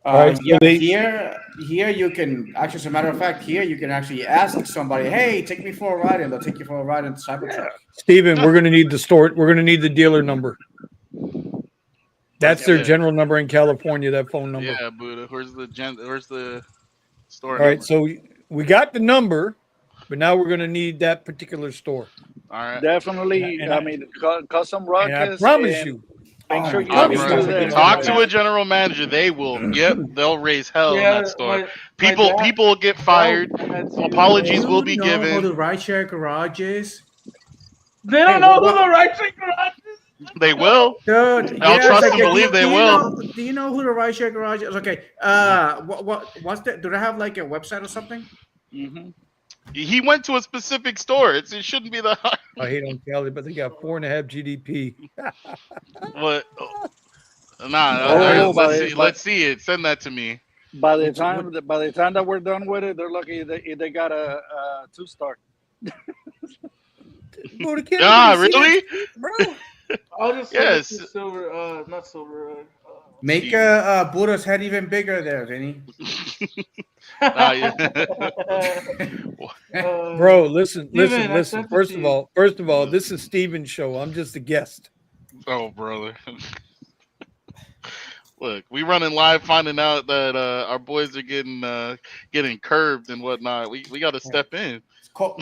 Right, so Yeah, they- here you can actually, as a matter of fact, here you can actually ask somebody, "Hey, take me for a ride," and they'll take you for a ride in the Cybertruck. Steven, we're gonna need the store. We're gonna need the dealer number. That's their Yeah. general number in California. That phone number. Yeah, Buddha. Where's the store? All right, number? so we got the number, but now we're gonna need that particular store. All right. Definitely, And I mean, custom ruckus. And I promise and you, Make sure you Oh, do bro. that. Talk to a general manager. They will. Yep, they'll raise hell in that store. People get fired. Apologies will be Do you know given. how the rideshare garage is? They don't know who the right share garage is. They will. Dude, I'll yeah, it's trust like, and believe they do you will. know? Do you know who the Rideshare Garage is? Okay, what's that? Do they have like a website or something? Mm-hmm. He went to a specific store. It shouldn't be that hard. I hate on Cali, but they got 4.5 GDP. What? Nah, Okay. Oh, let's see it. Send that to me. by the Which, time that we're done with it, they're lucky if they got a 2-star. Bro, can't Ah, nobody see that really? shit, bro. I'll just send it Yes. to Silver. Not Silver. make Steven. Buddha's head even bigger there, Vinny. Nah, yeah. Bro, listen. Steven, I Listen. sent it to you. First of all, this is Steven's show. I'm just a guest. Oh, brother. Look, we running live, finding out that our boys are getting curved and whatnot. We got to step in. Yeah,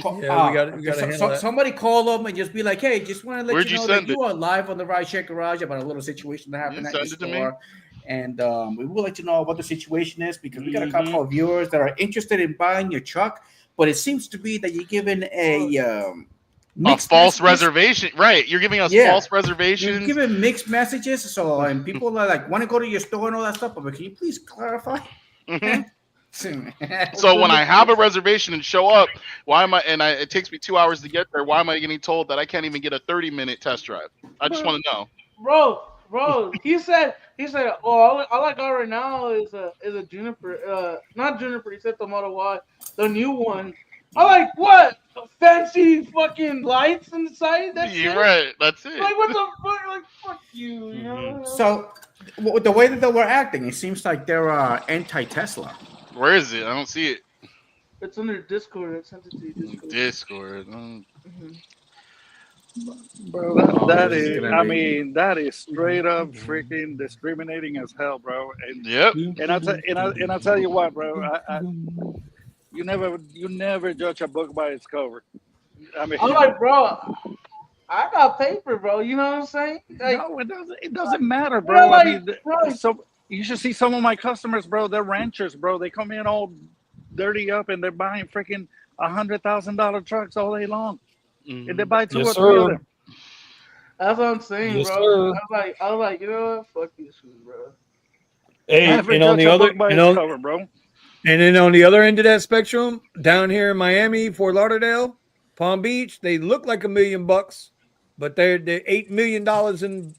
we got to handle that. Somebody call them and just be like, "Hey, just want to let Where'd you you know that send you are live on the Rideshare Garage about a little situation that happened at your send it to me. store, and we would like to know what the situation is because we got a Mhm. couple of viewers that are interested in buying your truck, but it seems to be that you're given A mixed false messages. reservation, right? You're giving us Yeah. false You're reservations. given mixed messages, so and people are like want to go to your store and all that stuff, but can you please clarify?" Mhm. So when I have a reservation and show up, why am I? It takes me 2 hours to get there. Why am I getting told that I can't even get a 30-minute test drive? I just want to know. Bro. He said. Oh, all I got right now is a Juniper. Not Juniper. He said the Model Y, the new one. I like what? Fancy fucking lights inside. That's You're it. right. That's it. Like what the fuck? Like fuck you. You Mhm. know. So the way that they were acting, it seems like they're anti-Tesla. Where is it? I don't see it. It's under Discord. I sent it to you. Discord. Discord. Mhm. Bro, Oh, that this is is, gonna I be- mean, that is straight up freaking discriminating as hell, bro. Yep. And I tell you what, bro, you never judge a book by its cover. I mean, I'm like, bro. I got paper, bro. You know what I'm saying? Like, no, it doesn't matter, bro, bro. I like, mean, bro, so you should see some of my customers, bro. They're ranchers, bro. They come in all dirty up and they're buying freaking $100,000 trucks all day long, and they Mhm. buy two Yes, or three of sir. them. that's what I'm saying, Yes, bro. sir. I was like, you know what? Fuck these shoes, bro. Hey, Never and on judge the a other, book by and its on, cover, bro. and then on the other end of that spectrum, down here in Miami, Fort Lauderdale, Palm Beach, they look like $1 million, but they're $8 million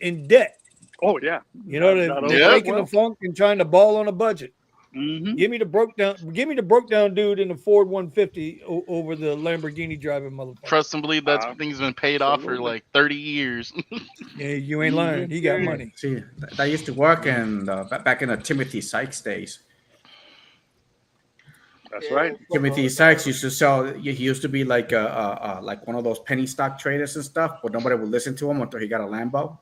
in debt. Oh yeah, You know, that they're over as faking the well. funk and trying to ball on a budget. Mm-hmm. Give me the broke down dude in the Ford 150 over the Lamborghini driving motherfucker. Trust and believe that thing's been paid off for Absolutely. like 30 years. Yeah, you ain't lying. He got money. See, that used to work in back in the Timothy Sykes days. That's right. Timothy Sykes used to sell. He used to be like one of those penny stock traders and stuff, but nobody would listen to him until he got a Lambo.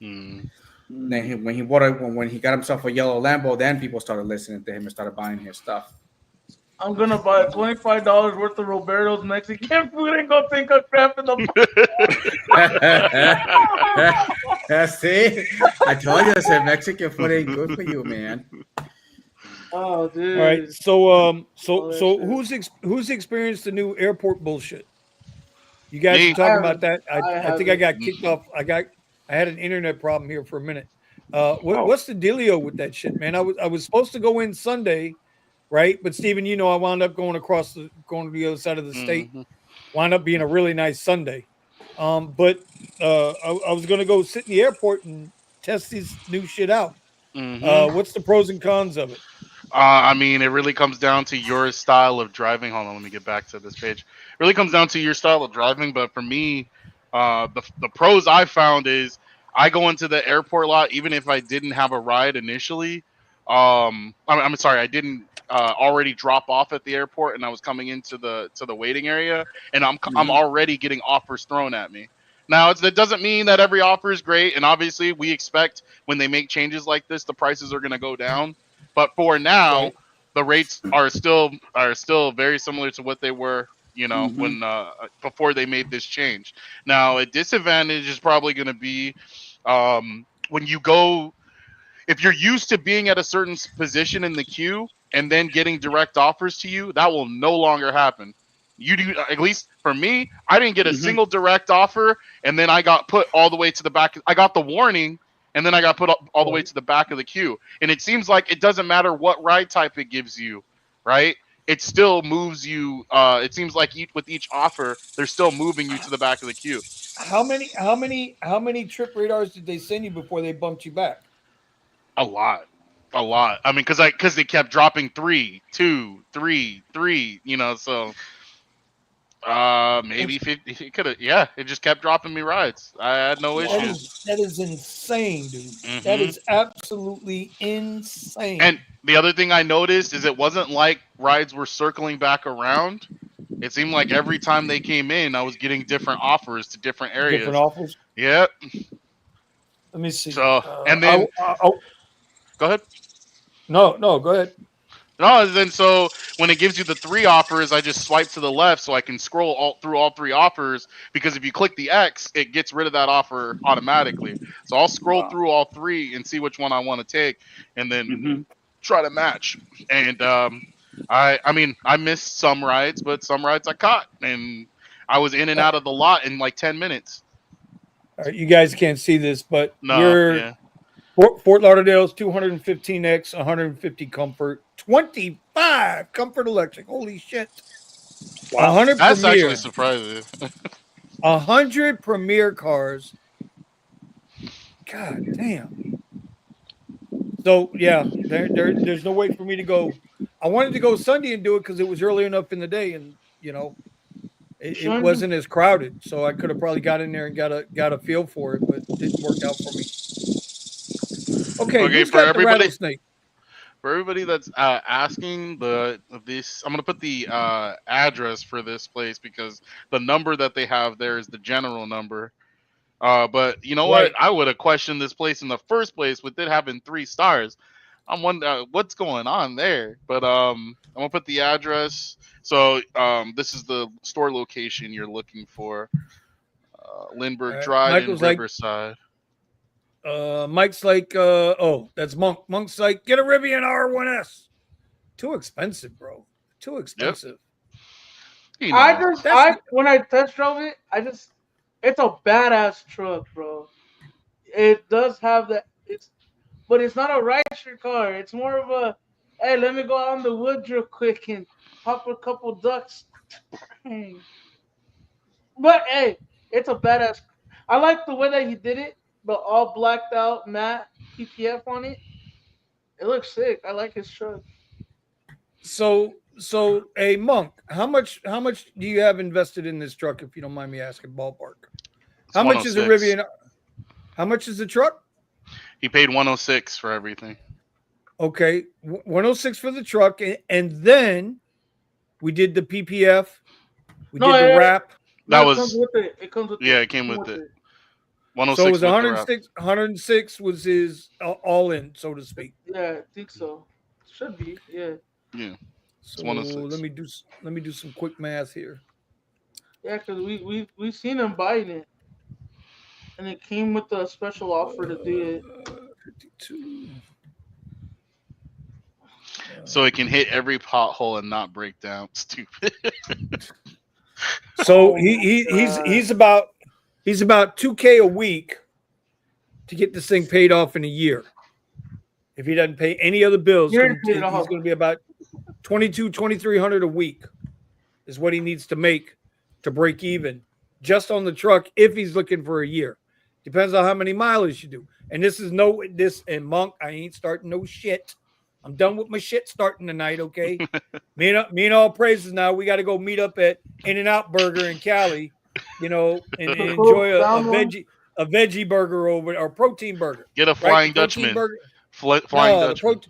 Mm. Then when he got himself a yellow Lambo, then people started listening to him and started buying his stuff. I'm gonna buy $25 worth of Roberto's Mexican food and go take a crap in the. See, I told you, I said Mexican food ain't good for you, man. Oh, dude. All right. So shit. who's experienced the new airport bullshit? You guys Me. are talking about that. I think I haven't. got kicked off. I had an internet problem here for a minute. Oh. What's the dealio with that shit, man? I was supposed to go in Sunday, right? But Steven, you know, I wound up going to the other side of the state. Mhm. Wound up being a really nice Sunday. But I was going to go sit in the airport and test this new shit out. Mhm. What's the pros and cons of it? I mean, it really comes down to your style of driving. Hold on, let me get back to this page. It really comes down to your style of driving. But for me, the pros I found is I go into the airport lot even if I didn't have a ride initially. I'm sorry, I didn't already drop off at the airport, and I was coming into the waiting area, and I'm already getting offers thrown at me. Now, that doesn't mean that every offer is great, and obviously we expect when they make changes like this, the prices are going to go down. But for now, Right. the rates are still very similar to what they were, when before they made this change. Now, a disadvantage is probably going to be when you go, if you're used to being at a certain position in the queue and then getting direct offers to you, that will no longer happen. You do, at least for me. I didn't get a Mhm. single direct offer, and then I got put all the way to the back. I got the warning, and then I got put all the way to the back of the queue. And it seems like it doesn't matter what ride type it gives you, right? It still moves you. It seems like with each offer, they're still moving you to the back of the queue. How many trip radars did they send you before they bumped you back? A lot. A lot. I mean, because they kept dropping 3, 2, 3, 3. So maybe 50. It could have. Yeah, it just kept dropping me rides. I had no That issues. is insane, dude. That Hmm is absolutely insane. And the other thing I noticed is it wasn't like rides were circling back around. It seemed like every time they came in, I was getting different offers to different Different areas. offers. Yep. Let me see. So, and then go ahead. No, go ahead. No, then so when it gives you the 3 offers, I just swipe to the left so I can scroll through all 3 offers, because if you click the X, it gets rid of that offer automatically. So I'll scroll Wow. through all 3 and see which one I want to take, and then Mhm. try to match. And I mean, I missed some rides, but some rides I caught, and I was in and out of the lot in like 10 minutes. All right, you guys can't see this, but No, we're yeah. Fort Lauderdale's 215X, 150 comfort, 25 comfort electric. Holy shit. Wow. 100 That's actually premier. surprising. 100 premier cars. God damn. So yeah, there's no way for me to go. I wanted to go Sunday and do it because it was early enough in the day, and it wasn't as crowded. So I could have probably got in there and got a feel for it, but it didn't work out for me. Okay, Okay, who's got the rattlesnake? for everybody that's asking, I'm gonna put the address for this place because the number that they have there is the general number. But you know what? Right. I would have questioned this place in the first place with it having 3 stars. I'm wondering what's going on there. But I'm gonna put the address. So this is the store location you're looking for. Lindbergh Drive in Michael's like, Riverside. Mike's like, oh, that's Monk. Monk's like, get a Rivian R1S. Too expensive, bro. Too expensive. You know. When I test drove it, it's a badass truck, bro. It does have that. But it's not a rideshare car. It's more of a, hey, let me go out in the woods real quick and pop a couple ducks. But hey, it's a badass. I like the way that he did it, the all blacked out matte PPF on it. It looks sick. I like his truck. So a Monk, how much do you have invested in this truck, if you don't mind me asking, ballpark? It's How much is a 106. Rivian? How much is the truck? He paid 106 for everything. Okay, 106 for the truck, and then we did the PPF. We No, did the wrap. That it comes was with it. It comes with yeah, it. it came with it. So 106 it was with the wrap. 106. 106 was his all in, so to speak. Yeah, I think so. Should be. Yeah. Yeah. So 106. let me do some quick math here. Yeah, because we seen him buying it, and it came with a special offer to do it. 52. So it can hit every pothole and not break down. Stupid. So Oh he's about $2K a week to get this thing paid off in a year. If he doesn't pay any other bills, You're he's paid off. going to be about 2,300 a week is what he needs to make to break even just on the truck if he's looking for a year. Depends on how many mileage you do. And this and Monk, I ain't starting no shit. I'm done with my shit starting tonight, okay? me and all praises now. We got to go meet up at In-N-Out Burger in Cali, and enjoy a veggie burger over or protein burger. Get a right? Flying The protein Dutchman. burger. Flying Dutchman.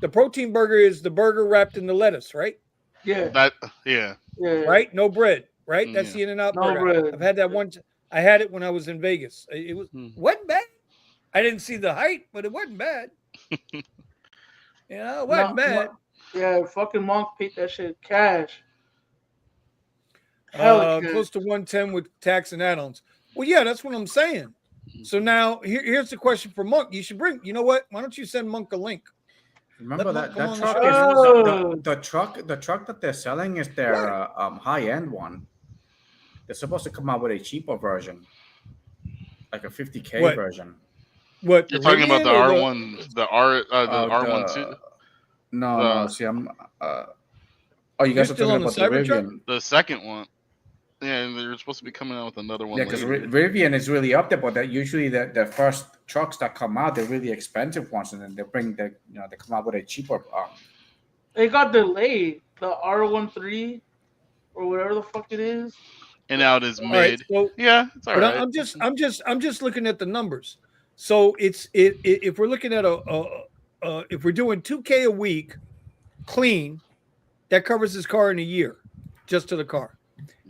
The protein burger is the burger wrapped in the lettuce, right? Yeah. Yeah. Right? No bread, right? That's Yeah. the In-N-Out No burger. bread. I've had that one. I had it when I was in Vegas. It wasn't bad. I didn't see the height, but it wasn't bad. It wasn't bad. Yeah, fucking Monk paid that shit cash. Hell yeah. Close to 110 with tax and add-ons. Well, yeah, that's what I'm saying. So now here's the question for Monk. You should bring. You know what? Why don't you send Monk a link? Remember Let that Mark come that on the truck show. is Oh. the truck that they're selling is their high end one. They're supposed to come out with a cheaper version, like a 50K What? version. What? You're The talking about Rivian the or R1, the R1 The two, no. the See, I'm. Oh, you You're guys are still talking on the about the Cybertruck? Rivian. the second one. Yeah, and they're supposed to be coming out with another Yeah, one because later. Rivian is really up there, but that usually the first trucks that come out, they're really expensive ones, and then they come out with a cheaper. It got delayed. The R13 or whatever the fuck it is. And now it is All right. mid. So, Yeah, it's all but right. I'm just looking at the numbers. So if we're looking at if we're doing 2K a week clean, that covers his car in a year, just to the car.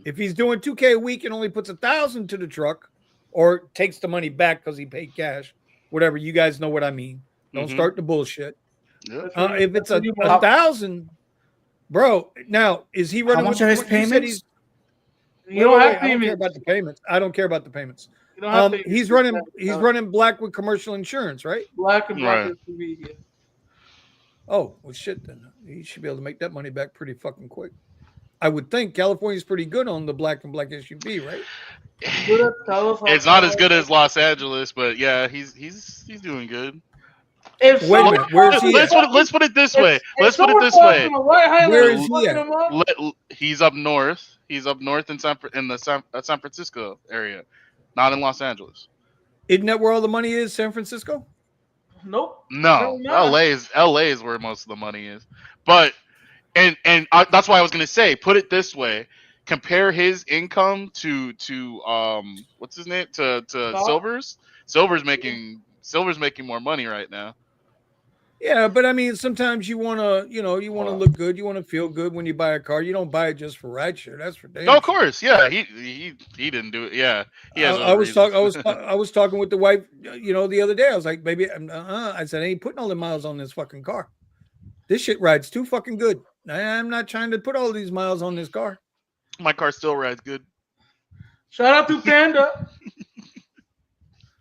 If he's doing 2K a week and only puts 1,000 to the truck, or takes the money back because he paid cash, whatever, you guys know what I mean. Don't Mhm. start the bullshit. Yep. That's where If it's that's where you a money. thousand, bro. Now is he How running? much with are his the, you said he's payments? You don't have I don't care payments. about the payments. I don't care about the payments. You don't have payments. He's running black with commercial insurance, right? black and black Right. SUV. Yeah. Oh well, shit. Then he should be able to make that money back pretty fucking quick. I would think California's pretty good on the black and black SUV, right? You gotta tell us how It's not far as good as Los Angeles, but yeah, he's doing good. If Wait a someone minute, where's he at? Let's put it this if, way. if Let's put it someone this walks way. in a white Where Highlander is he fucking at? him up, He's up north. He's up north in San Francisco area, not in Los Angeles. Isn't that where all the money is? San Francisco? nope. No, Apparently not. LA is where most of the money is. But that's why I was gonna say, put it this way: compare his income to what's his name to Stop. Silver's making more money right now. Yeah, but I mean, sometimes you want to, you want to look good, you want to feel good when you buy a car. You don't buy it just for rideshare. That's for damn No, of sure. course, yeah. He didn't do it. Yeah, he has I other was reasons. talking. I was talking with the wife, the other day. I was like, "Baby, I said, I ain't putting all the miles on this fucking car. This shit rides too fucking good. I'm not trying to put all these miles on this car." My car still rides good. Shout out to Panda.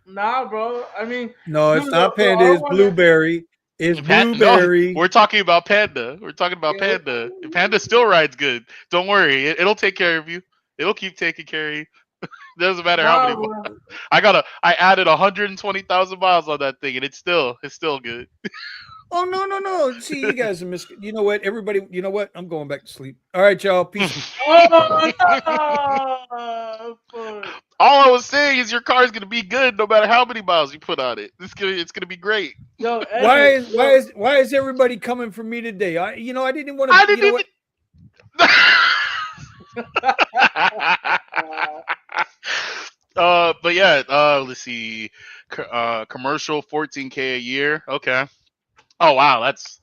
Nah, bro. I mean, No, dude, it's not the Panda. It's R1 Blueberry. It's No, Blueberry. we're talking about Panda. We're talking about Yeah. Panda. Panda still rides good. Don't worry, it'll take care of you. It'll keep taking care of you. Doesn't matter how Nah, many. bro. I added 120,000 miles on that thing, and it's still good. Oh no! See, you guys are You know what? Everybody, you know what? I'm going back to sleep. All right, y'all. Peace. Oh, nah, fuck. All I was saying is your car's gonna be good no matter how many miles you put on it. It's gonna be great. Yo, Eddie, Why is everybody coming for me today? I didn't want I to. You didn't know even. what? But yeah, let's see. Commercial 14K a year. Okay. Oh wow, that's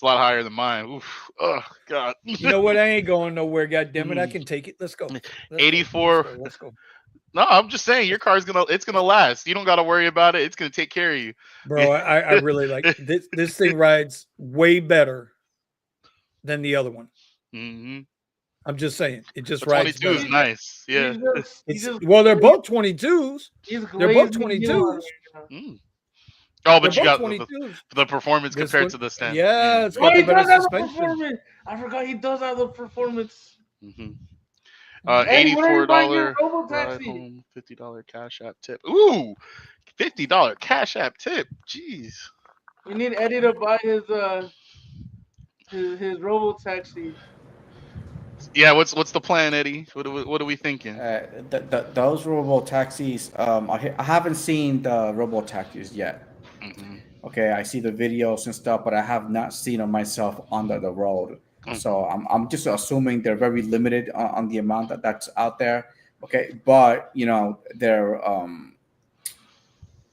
a lot higher than mine. Oof. Oh god. You know what? I ain't going nowhere. God damn it! I can take it. Let's go. 84. Let's go. No, I'm just saying your car's gonna last. You don't gotta worry about it. It's gonna take care of you. Bro, I really like this. This thing rides way better than the other one. Mm-hmm. I'm just saying, it just The rides 22 better. is nice. Yeah. Well, they're both 22s. He's They're both glazing you on 22s. right now. Mm. Oh, They're but you both got 22s. the performance This compared one, to the stand. yeah, it's Oh, got he the better does have the suspension. performance. I forgot he does have the performance. Mm-hmm. Eddie, when are you buying your $84 robo ride taxi? home, $50 cash app tip. Ooh, $50 cash app tip. Jeez. We need Eddie to buy his robo taxi. Yeah, what's the plan, Eddie? What are we thinking? Those robo taxis. I haven't seen the robo taxis yet. Mm-hmm. Okay, I see the videos and stuff, but I have not seen them myself on the road. So I'm just assuming they're very limited on the amount that's out there. Okay, but their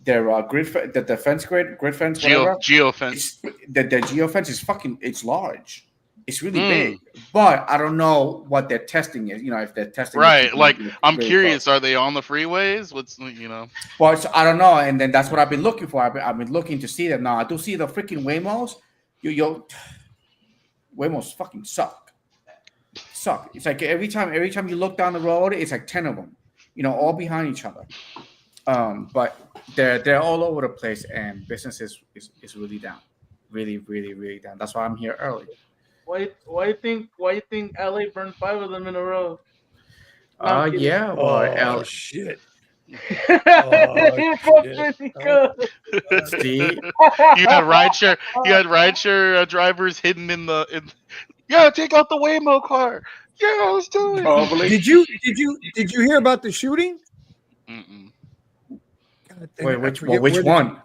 the defense grid fence, whatever. Geofence. The geofence is it's large. It's really Mm. big, but I don't know what their testing is. If they're testing Right, it, like I'm really curious. close. Are they on the freeways? But so I don't know, and then that's what I've been looking for. I've been looking to see them now. I do see the freaking Waymos. Waymos fucking suck. It's like every time you look down the road, it's like 10 of them, all behind each other. But they're all over the place, and business is really down. really, really, really down. That's why I'm here early. Why you think LA burned 5 of them in a row? No, I'm kidding. Yeah. Well, Oh L. shit. Oh Fuck shit. Oh, Dominica. God. See, You had rideshare. You had rideshare drivers hidden in. Yeah, take out the Waymo car. Yeah, let's do it. probably. Did you hear about the shooting? Mm-mm. God dang Wait, it, I well, forget which where the one?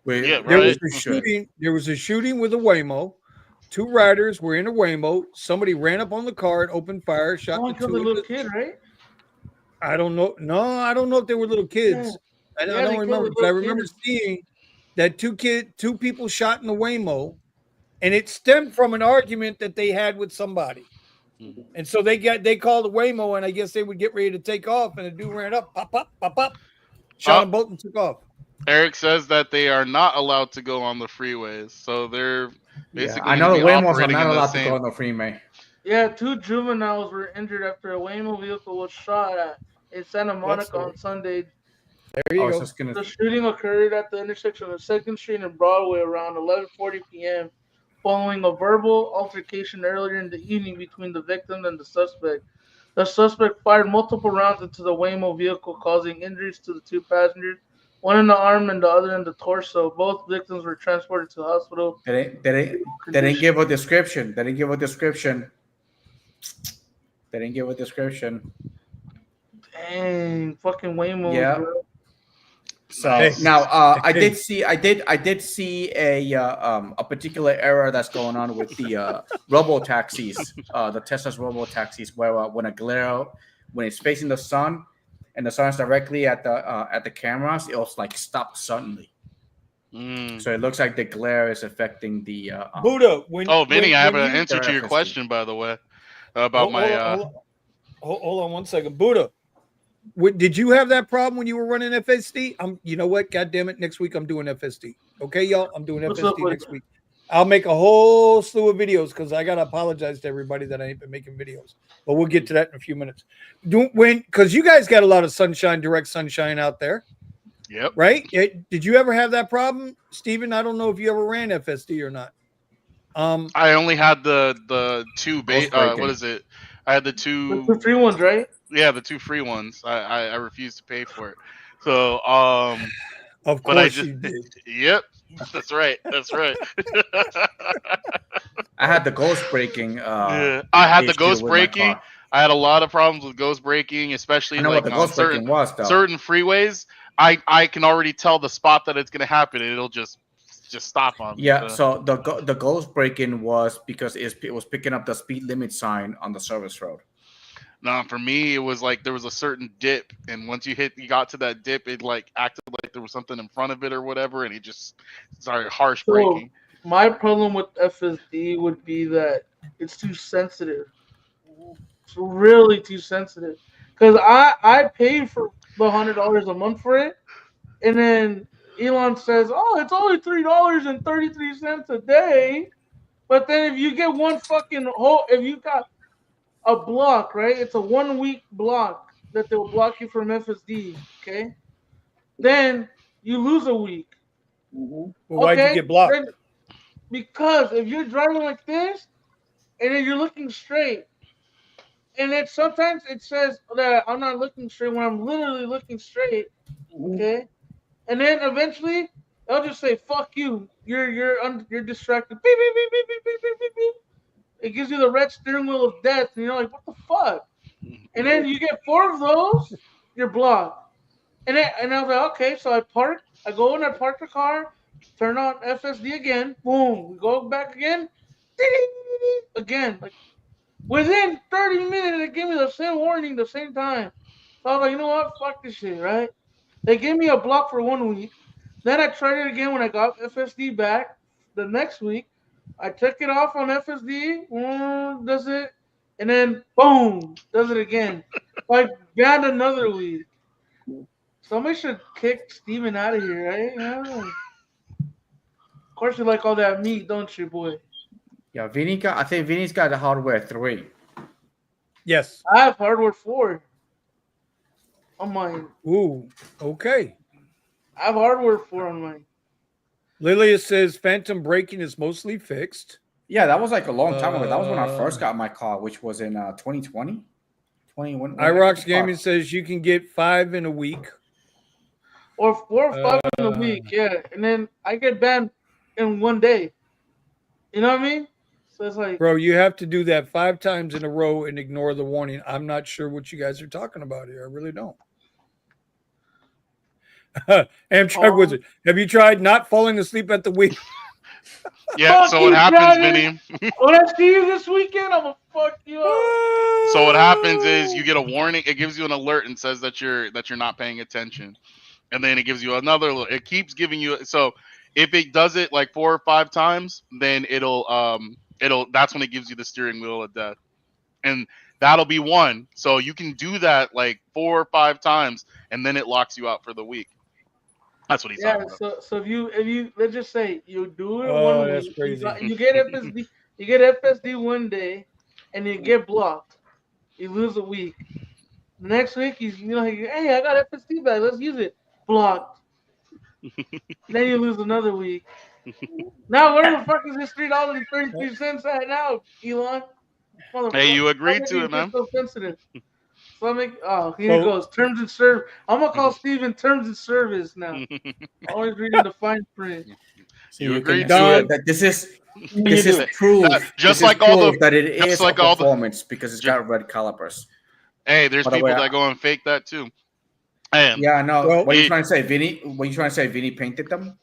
Wait, Yeah, there was right. which a shooting? shooting. There was a shooting with a Waymo. Two riders were in a Waymo. Somebody ran up on the car and opened fire, shot the Someone killed a two of little the. kid, right? I don't know. No, I don't know if they were little Yeah, kids. I yeah, don't they killed remember, a but I little remember kid. seeing that two people shot in the Waymo, and it stemmed from an argument that they had with somebody. Mhm. And so they called the Waymo, and I guess they would get ready to take off, and the dude ran up, pop, pop, pop, pop, shot Uh, them both, and took off. Eric says that they are not allowed to go on the freeways, so they're Yeah, basically I going to know be the Waymos are operating not in the allowed to go same. on the freeway. Yeah, 2 juveniles were injured after a Waymo vehicle was shot at in Santa That's Monica the on Sunday. there I you was go. just gonna. The shooting occurred at the intersection of 2nd Street and Broadway around 11:40 p.m. following a verbal altercation earlier in the evening between the victim and the suspect. The suspect fired multiple rounds into the Waymo vehicle, causing injuries to the two passengers, one in the arm and the other in the torso. Both victims were transported to the hospital They didn't condition. give a description. They didn't give a description. They didn't give a description. Dang, fucking Waymos, Yeah. bro. So Hey, Nice. now, hey, I did see a particular error that's going on with the robo taxis, the Tesla's robo taxis, where when a glare, when it's facing the sun, and the sun is directly at the cameras, it'll like stop suddenly. Mm. So it looks like the glare is affecting the Buddha, when Oh, Vinny, I have when an you answer their to your FSD. question, by the way, about hold, my. hold on, hold on 1 second, Buddha. Did you have that problem when you were running FSD? You know what? God damn it! Next week I'm doing FSD. Okay, y'all, I'm doing What's up FSD with next week. I'll make a whole slew of videos because I gotta apologize to everybody that I ain't been making videos. But we'll get to that in a few minutes. Because you guys got a lot of sunshine, direct sunshine out there, Yep. right? Did you ever have that problem, Steven? I don't know if you ever ran FSD or not. I only had the two Ghost what breaking. is it? I had the the two two. free ones, right? Yeah, the two free ones. I refused to pay for it. So Of but I course just you did. yep. That's right. That's right. I had the ghost breaking Yeah, I had the issue ghost with my braking. car. I had a lot of problems with ghost braking, I especially know what like the on ghost breaking was though. certain freeways. I can already tell the spot that it's gonna happen, and it'll just stop on me. Yeah, So so the ghost breaking was because it was picking up the speed limit sign on the service road. no, for me it was like there was a certain dip, and once you got to that dip, it like acted like there was something in front of it or whatever, and it just started harsh So braking. my problem with FSD would be that it's too sensitive. It's really too sensitive. Cause I paid for the $100 a month for it, and then Elon says, "Oh, it's only $3.33 a day." But then if you get one fucking whole, if you got a block, right? It's a 1 week block that they'll block you from FSD. Okay, then you lose a week. Mhm. Well, why'd you Okay, get blocked? then because if you're driving like this and then you're looking straight, and then sometimes it says that I'm not looking straight when I'm literally looking straight. Okay, and then eventually they'll just say "fuck you." You're distracted. Beep, beep, beep, beep, beep, beep, beep, beep, beep. It gives you the red steering wheel of death, and you're like, "What the fuck?" And then you get 4 of those, you're blocked. And I was like, okay, so I park. I go and I park the car, turn on FSD again. Boom, we go back again. Again, like within 30 minutes, they gave me the same warning the same time. So I was like, you know what? Fuck this shit, right? They gave me a block for 1 week. Then I tried it again when I got FSD back the next week. I took it off on FSD, does it, and then boom, does it again. Like banned another week. Somebody should kick Steven out of here, right? Yeah. Of course you like all that meat, don't you, boy? Yeah, I think Vinny's got the hardware 3. Yes. I have hardware 4 on mine. Ooh. Okay. I have hardware 4 on mine. Lilia says phantom braking is mostly fixed. Yeah, that was like a long time ago. That was when I first got my car, which was in 2020. 21. iRox Gaming says you can get 5 in a week. Or 4 or 5 in a week, yeah. And then I get banned in 1 day. You know what I mean? So it's like, Bro, you have to do that 5 times in a row and ignore the warning. I'm not sure what you guys are talking about here. I really don't. Amtrak Wizard, have you tried not falling asleep at the wheel? Yeah. So what happens, Vinny? when I see you this weekend, I'm gonna fuck you up. So what happens is you get a warning. It gives you an alert and says that you're not paying attention, and then it gives you another alert. It keeps giving you. So if it does it like 4 or 5 times, then it'll that's when it gives you the steering wheel of death, and that'll be one. So you can do that like 4 or 5 times, and then it locks you out for the week. That's what he's talking about. So if you let's just say you do it Oh, one that's week, crazy. you get FSD 1 day, and you get blocked. You lose a week. Next week, hey, I got FSD back. Let's use it. Blocked. Then you lose another week. Now where the fuck is this $3.33 at now, Elon? Hey, you agreed to it, man. So sensitive. Here it goes. Terms and service. I'm gonna call Steven terms and service now. Always reading the fine print. You agreed to it. That this is proof. Just like all the that it is like a all performance because it's got red calipers. Hey, there's people that go and fake that too. Yeah, no. Well, what are you trying to say, Vinny? What are you trying to say? Vinny painted them?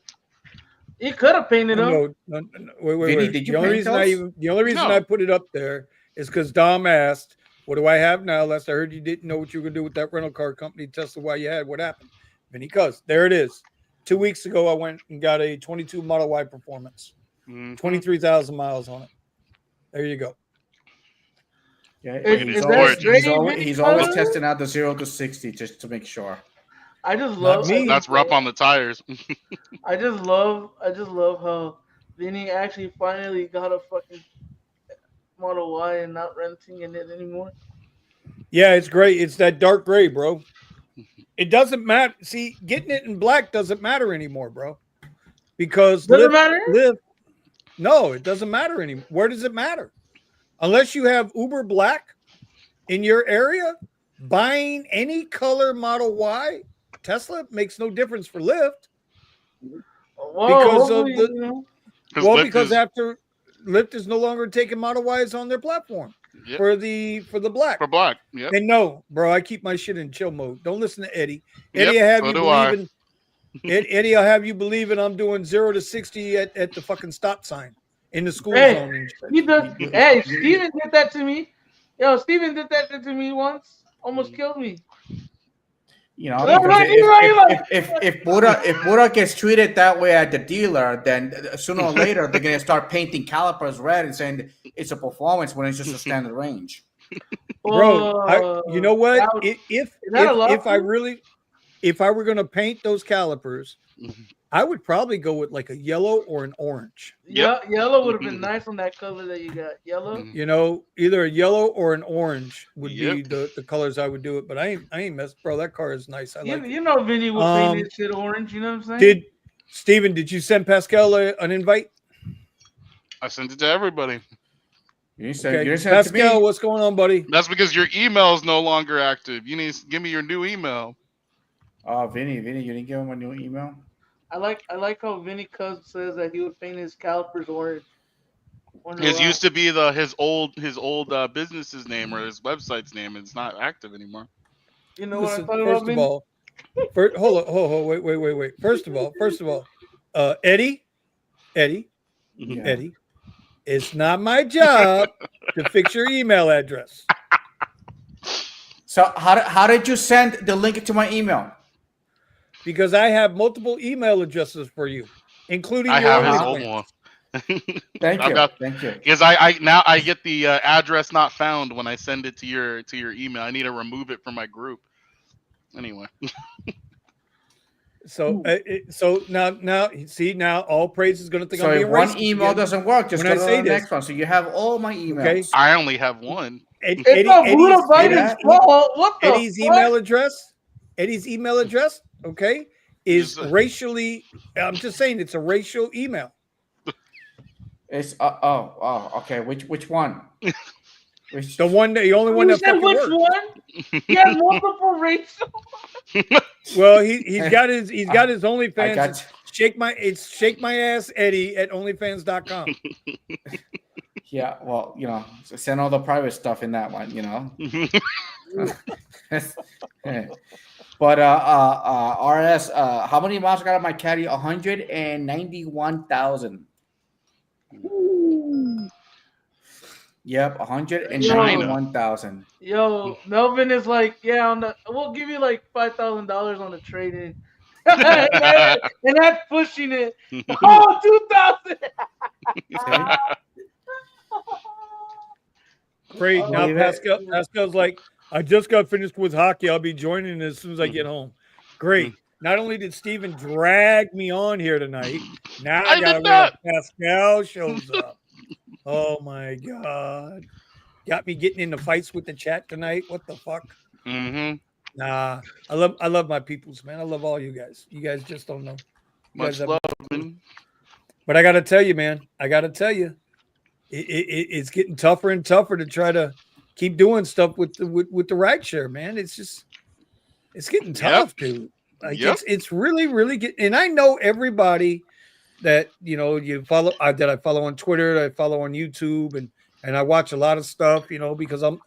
He could have painted them. No, wait. Vinny, did you paint those? The only reason I put it up there is because Dom asked, "What do I have now?" Last I heard, you didn't know what you were going to do with that rental car company. Tesla, why you had what happened? Vinny, cuz there it is. 2 weeks ago, I went and got a 22 Model Y Performance, 23,000 miles on it. There you go. Yeah, he's always testing out the 0 to 60 just to make sure. I just love that's rough on the tires. I just love how Vinny actually finally got a fucking Model Y and not renting in it anymore. Yeah, it's great. It's that dark gray, bro. It doesn't matter. See, getting it in black doesn't matter anymore, bro. Because no, it doesn't matter anymore. Where does it matter? Unless you have Uber Black in your area, buying any color Model Y, Tesla makes no difference for Lyft. Because after Lyft is no longer taking Model Ys on their platform for the black. For black, yeah. And no, bro, I keep my shit in chill mode. Don't listen to Eddie. Eddie, Eddie, I'll have you believing I'm doing 0 to 60 at the fucking stop sign in the school zone. And shit. Hey, Steven did that to me. Yo, Steven did that to me once. Almost killed me. You know, if Buddha gets treated that way at the dealer, then sooner or later they're gonna start painting calipers red and saying it's a performance when it's just a standard range. Bro, you know what? If I were gonna paint those calipers, I would probably go with like a yellow or an orange. Yeah, yellow would have been nice on that color that you got. Yellow. You know, either a yellow or an orange would be the colors I would do it. But I ain't messed, bro. That car is nice. I like it. You know, Vinny would paint his shit orange. You know what I'm saying? Did you send Pascal an invite? I sent it to everybody. You sent Pascal, it to me. what's going on, buddy? That's because your email is no longer active. You need to give me your new email. Oh, Vinny, you didn't give him a new email? I like how Vinny Cuz says that he would paint his calipers orange. His used to be his old business's name or his website's name. It's not active anymore. You know what I'm talking about, Vinny? Hold on, wait. First of all, Eddie, it's not my job to fix your email address. So how did you send the link to my email? Because I have multiple email addresses for you, including I have his old one. Thank you. Because I get the address not found when I send it to your email. I need to remove it from my group. Anyway. So now all praise is going to think I'm being one racist email again. Doesn't work. Just go to the next one. So you have all my emails. Okay. I only have one. It's not Buddha Biden's fault. What the Eddie's email address. Okay, is Just- racially. I'm just saying it's a racial email. It's okay. Which one? Which The only one You that said fucking which works. one? He has multiple racial. Well, he's got his OnlyFans. I got It's shake my ass Eddie at OnlyFans.com. yeah. Well, send all the private stuff in that one. But RS, how many miles I got on my caddy? 191,000. Yep, 191,000. Yo, Melvin is like, yeah, we'll give you like $5,000 on the trade in. and that's pushing it. Oh, 2,000. Great. Now Believe it. Pascal's like, I just got finished with hockey. I'll be joining as soon as I get home. Great. Not only did Steven drag me on here tonight, now I gotta wait till Pascal shows up. Oh my God. Got me getting into fights with the chat tonight. What the fuck? Mm-hmm. Nah. I love my peoples, man. I love all you guys. You guys just don't know. You Much guys have love, no clue. man. But I gotta tell you, man, it's getting tougher and tougher to try to keep doing stuff with the rideshare, man. It's getting tough, dude. Like it's really, really getting. And I know everybody that you follow that I follow on Twitter, that I follow on YouTube, and I watch a lot of stuff, because I'm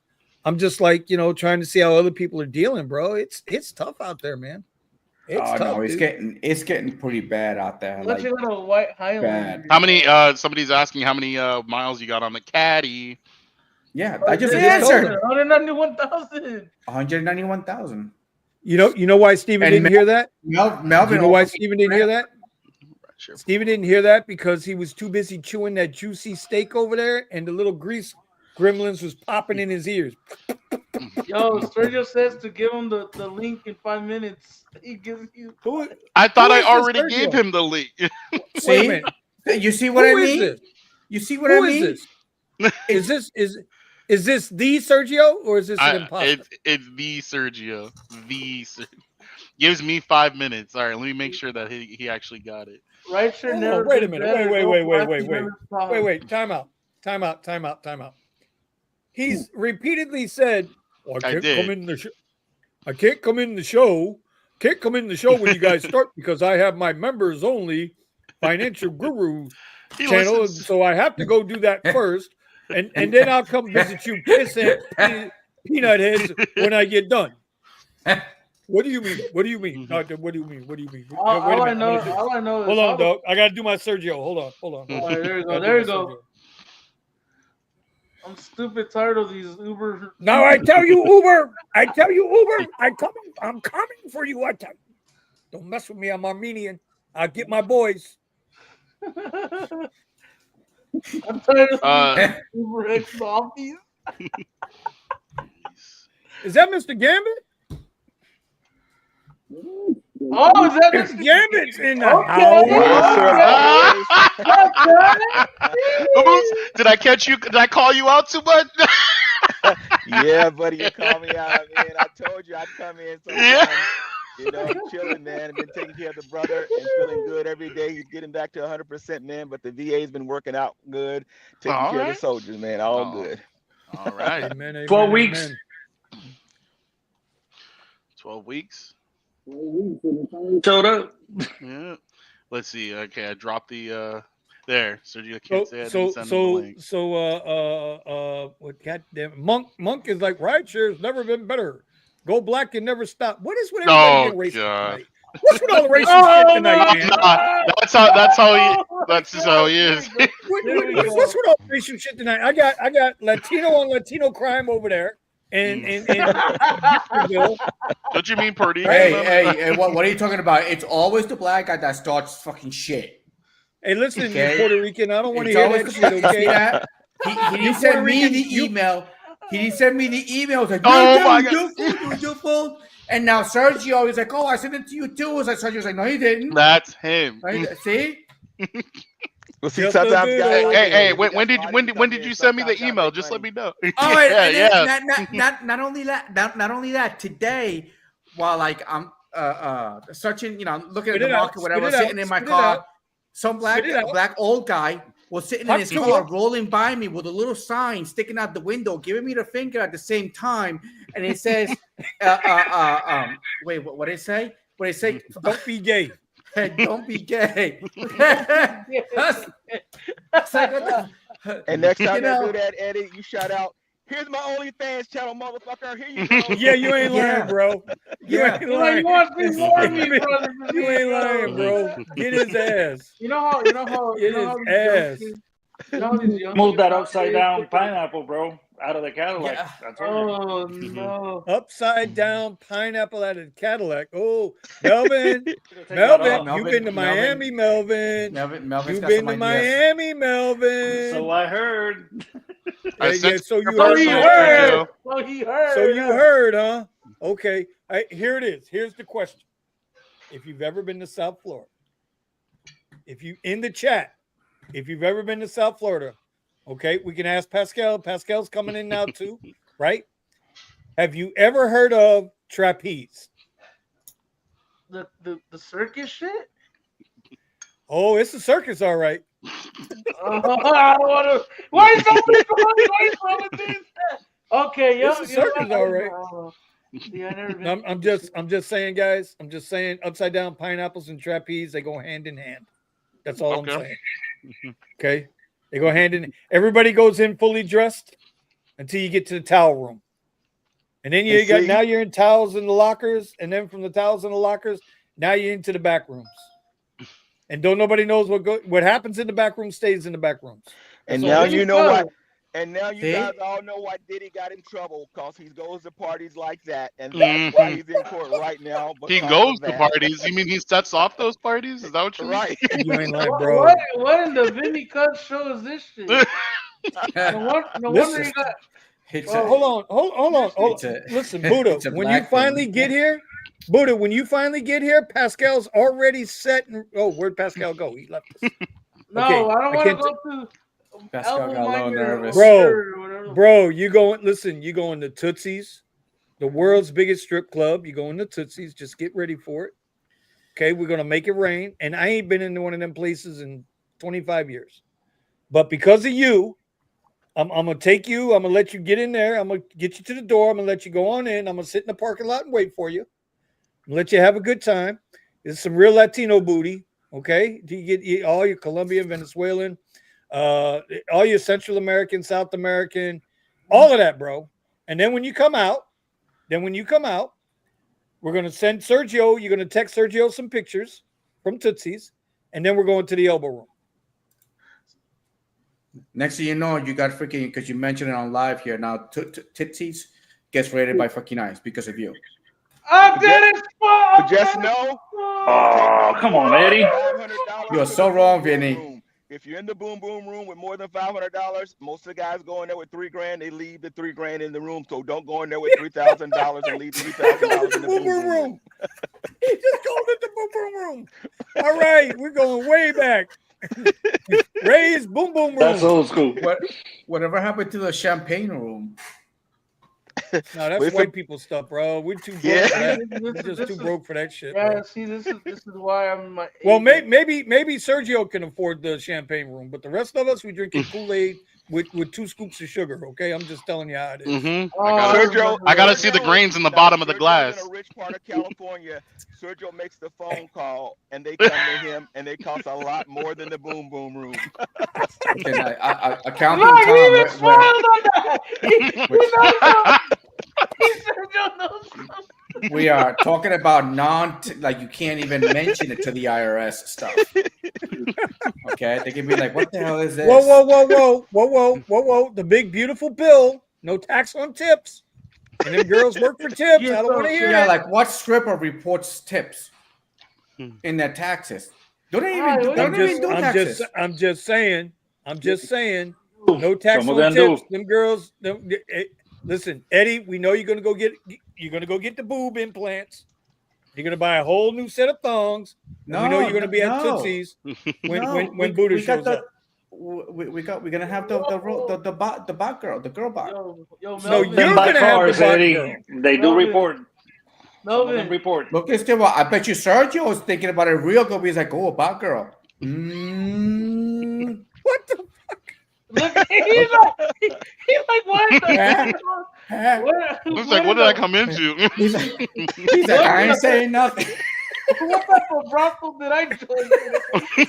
just like trying to see how other people are dealing, bro. It's tough out there, man. It's tough. No, dude. it's getting pretty bad out there. Let's Like, get a white Highlander. How many? Somebody's asking how many miles you got on the caddy. yeah, I just just answered 191,000. 191,000. You know why Steven didn't hear that? Melvin, You know why Steven didn't hear that? Sure. Steven didn't hear that because he was too busy chewing that juicy steak over there, and the little grease gremlins was popping in his ears. Yo, Sergio says to give him the link in 5 minutes. He gives you. I thought Who I is this already Sergio? gave him the link. Wait a See, minute. you see what Who I is mean? this? You see what Who I mean? is this? Is this the Sergio or is this an imposter? It's the Sergio. Gives me 5 minutes. All right, let me make sure that he actually got it. Rideshare Oh, never. wait a been minute. better. Wait. Time out. He's repeatedly said, well, I can't come in the show. I can't come in the show. Can't come in the show when you guys start because I have my members only financial guru He channel, listens. so I have to go do that first, and then I'll come visit you, peanut heads, when I get done. What do you mean? What do you mean? What do you mean? What do you mean? All I know is. Hold on, dog. I gotta do my Sergio. Hold on. All right, there you go. There you go. I'm stupid tired of these Uber. Now I tell you, Uber. I'm coming for you. I tell you. Don't mess with me. I'm Armenian. I'll get my boys. I'm tired of these Uber X zombies. Is that Mr. Gambit? Oh, is that Mr. Gambit's in the Oops, did I catch you? Did I call you out too much? Yeah, buddy, you called me out, man. I told you I'd come in sometime. Chilling, man. I've been taking care of the brother and feeling good every day. He's getting back to 100%, man. But the VA's been working out good, taking care of the soldiers, man. All good. All right. Amen, 12 weeks. amen. 12 weeks. Showed up. Yeah. Let's see. Okay, I dropped the there. Sergio can't say I didn't send him the link. What goddamn Monk is like rideshare's never been better. Go black and never stop. What is with everybody being racist tonight? What's with all the racist shit tonight, man? That's just how he is. What's with all the racist shit tonight? I got Latino on Latino crime over there. And Don't you mean Purdy? Hey, what are you talking about? It's always the black guy that starts fucking shit. Hey, listen, Okay. you Puerto Rican, I don't want to hear that shit, okay? He didn't send me the email. He didn't send me the email. It's like, my God. your phone. And now Sergio is like, oh, I sent it to you too. It's like Sergio's like, no, he didn't. That's him. Right? See? Well, see, sometimes guys. Hey, when did you send me the email? Just let me know. All right, yeah. Not only that. Today, while like I'm searching, looking Spit at the it out, market, whatever, spit it sitting out, in my spit it car. out. Some Spit it out. black old guy was sitting Talk in his to car, him. rolling by me with a little sign sticking out the window, giving me the finger at the same time, and it says, wait, what did it say? What did it say? Don't be gay. Don't be gay. That's like, what the, And next time you they know, do that, Eddie, you shout out, "Here's my OnlyFans channel, motherfucker. Here you go." Yeah, you ain't Yeah. lying, bro. You Yeah. ain't You lying. want to see more of me, brother? You ain't lying, bro. Get his ass. You know how Get these young his ass. kids, you know how these young Move kids that nowadays upside down look at- pineapple, bro, out of the Cadillac. Yeah. I told you. Oh no! Upside down pineapple out of Cadillac. Oh, Melvin. Take that Melvin, off. you've been to Miami, Melvin. Melvin's You've got been some to ideas. Miami, Melvin. So I heard. I sent So your you So heard, he personal heard. video. So he heard. So you heard, huh? Okay. Here it is. Here's the question. If you've ever been to South Florida, if you in the chat, if you've ever been to South Florida, okay, we can ask Pascal. Pascal's coming in now too, right? Have you ever heard of trapeze? the circus shit. Oh, it's a circus, all right. I don't want to. Why is that? Okay, yeah, It's a circus, all right. Yeah, I never been. No, I'm just saying, guys. I'm just saying, upside down pineapples and trapeze, they go hand in hand. That's all I'm Okay. saying. Okay, they go hand in. Everybody goes in fully dressed until you get to the towel room, and then you And got see- now you're in towels in the lockers, and then from the towels in the lockers, now you're into the back rooms. And don't nobody knows what happens in the back room stays in the back rooms. And So now this you is know good. why. And now you See? guys all know why Diddy got in trouble, because he goes to parties like that, and that's why he's in court right now. He because goes of to that. parties. You mean he sets off those parties? Is that what you mean? Right. You ain't lying, What, bro. what in the Vinny Cut show is this shit? No wonder Listen. you got. It's Oh, Hold on. It's a- Listen, Buddha, it's a when you black finally thing. get here, Pascal's already set. Where'd Pascal go? He left us. No, Okay, I don't I want to can't go to Pascal Elbow got a little Minder nervous. or whatever. Bro, you going to Tootsie's, the world's biggest strip club. You going to Tootsie's, just get ready for it. Okay, we're gonna make it rain. And I ain't been into one of them places in 25 years. But because of you, I'm gonna take you, I'm gonna let you get in there, I'm gonna get you to the door, I'm gonna let you go on in, I'm gonna sit in the parking lot and wait for you. Let you have a good time. It's some real Latino booty, okay? You get all your Colombian, Venezuelan, all your Central American, South American, all of that, bro. And then when you come out, we're gonna send Sergio. You're gonna text Sergio some pictures from Tootsie's, and then we're going to the elbow room. Next thing you know, you got freaking, because you mentioned it on live here now. Tootsies gets rated by fucking ICE because of you. I did it. But just know. Oh, come on, Eddie. $500 You are for so the wrong, boom boom Vinny. room. If you're in the boom boom room with more than $500, most of the guys go in there with $3,000. They leave the $3,000 in the room. So don't go in there with $3,000 and leave $3,000 in the boom boom room. He just called it the boom boom room. All right, we're going way back. Ray's boom boom room. That's old school. Whatever happened to the champagne room? No, that's Listen- white people stuff, bro. We're too broke Yeah. for that. This We're is- just this too is- broke for that shit. Yeah, Bro. see, this is why I'm in my. Well, 80s. maybe Sergio can afford the champagne room, but the rest of us, we drinking Kool-Aid with 2 scoops of sugar. Okay, I'm just telling you how it is. Mm-hmm. Oh, Sergio, I gotta see the grains in the bottom of the Sergio's glass. in a rich part of California. Sergio makes the phone call, and they come to him, and they cost a lot more than the boom boom room. Okay, accounting Look, he Tom, even smiled on that. He knows something. Sergio knows something. we are talking about like you can't even mention it to the IRS stuff. Okay, they can be like, "What the hell is this?" Whoa. The big, beautiful bill. No tax on tips. And them girls work for tips. I don't want to hear Yeah, it. like what stripper reports tips in their taxes? Don't they even do, Alright, they I'm don't even do taxes? just saying. No tax Some of on them do. tips. Them girls. Listen, Eddie. We know you're gonna go get the boob implants. You're gonna buy a whole new set of thongs. No, we know you're gonna be at no. Tootsie's No, when Buddha we got shows up. we're gonna have the bot girl, the girl bot. Yo, No, Melvin, you're Them by gonna have the cars, bot Eddie. girl. They do Melvin. report. Some of them Melvin. report. Look at Steve. I bet you Sergio was thinking about it real good. He's like, oh, about girl. What the? Look, he's like, what Huh? the? Huh? It's like, what did I come into? He's like, I ain't saying nothing. What type of brothel did I join?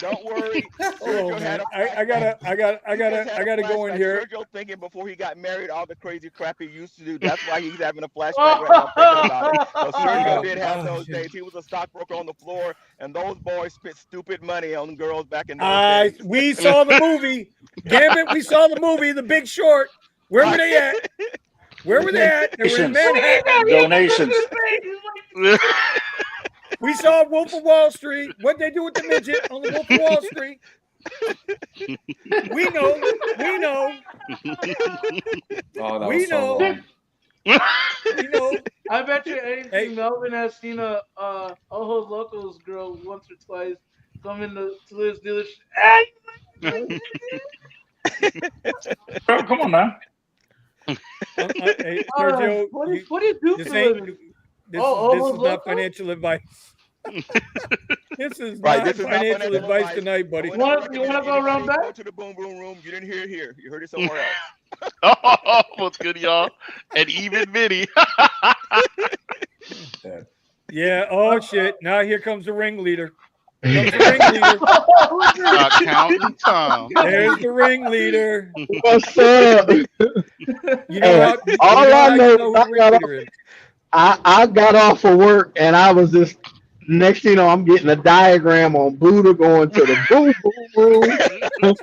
Don't worry. Oh Sergio had man, a I gotta go in flashback. here. Sergio thinking before he got married, all the crazy crap he used to do. That's why he's having a flashback right now thinking about it. So Sergio did have those days. He was a stockbroker on the floor, and those boys spent stupid money on girls back in those days. We saw the movie, Gambit. We saw the movie, The Big Short. Where were they at? Where were they at? They were in Manhattan. Donations. We saw Wolf of Wall Street. What'd they do with the midget on the Wolf of Wall Street? We know. Oh, that We was so know. wrong. You know. I bet you anything Hey. Melvin has seen a Ojos Locos girl once or twice come into his dealership. Hey! Bro, come on now. Hey, Sergio, what do you do this for a ain't. living? This Ojos is not Locos? financial advice. This is Right, not this is not financial financial advice advice. tonight, buddy. You wanna go around Go back? to the boom boom room. You didn't hear it here. You heard it somewhere else. Oh, what's good, y'all? And even Vinny. Yeah. Oh shit. Now here comes the ringleader. Here comes the ringleader. Accountant Tom. There's the ringleader. What's up? You know what? All You know I how know you is know who I the got ringleader is. I got off of work and I was just next thing you know I'm getting a diagram on Buddha going to the boom boom room.